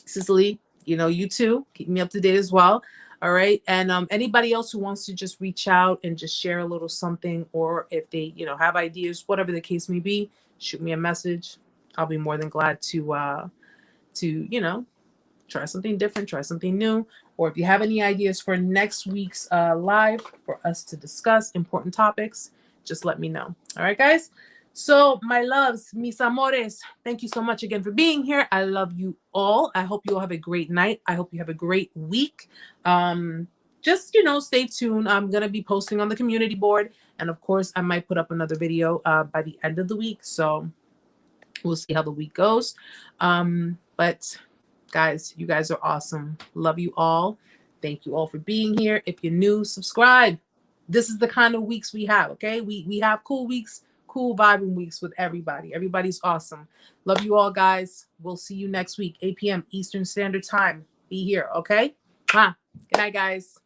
Cicely, you know, you too, keep me up to date as well. All right. And anybody else who wants to just reach out and just share a little something, or if they, you know, have ideas, whatever the case may be, shoot me a message. I'll be more than glad to, you know, try something different, try something new. Or if you have any ideas for next week's live for us to discuss important topics, just let me know. All right, guys. So my loves, mis amores, thank you so much again for being here. I love you all. I hope you all have a great night. I hope you have a great week. Just, you know, stay tuned. I'm going to be posting on the community board. And of course, I might put up another video by the end of the week. So we'll see how the week goes. But guys, you guys are awesome. Love you all. Thank you all for being here. If you're new, subscribe. This is the kind of weeks we have, okay? We have cool weeks, cool vibing weeks with everybody. Everybody's awesome. Love you all, guys. We'll see you next week, 8 p.m. Eastern Standard Time. Be here, okay? Good night, guys.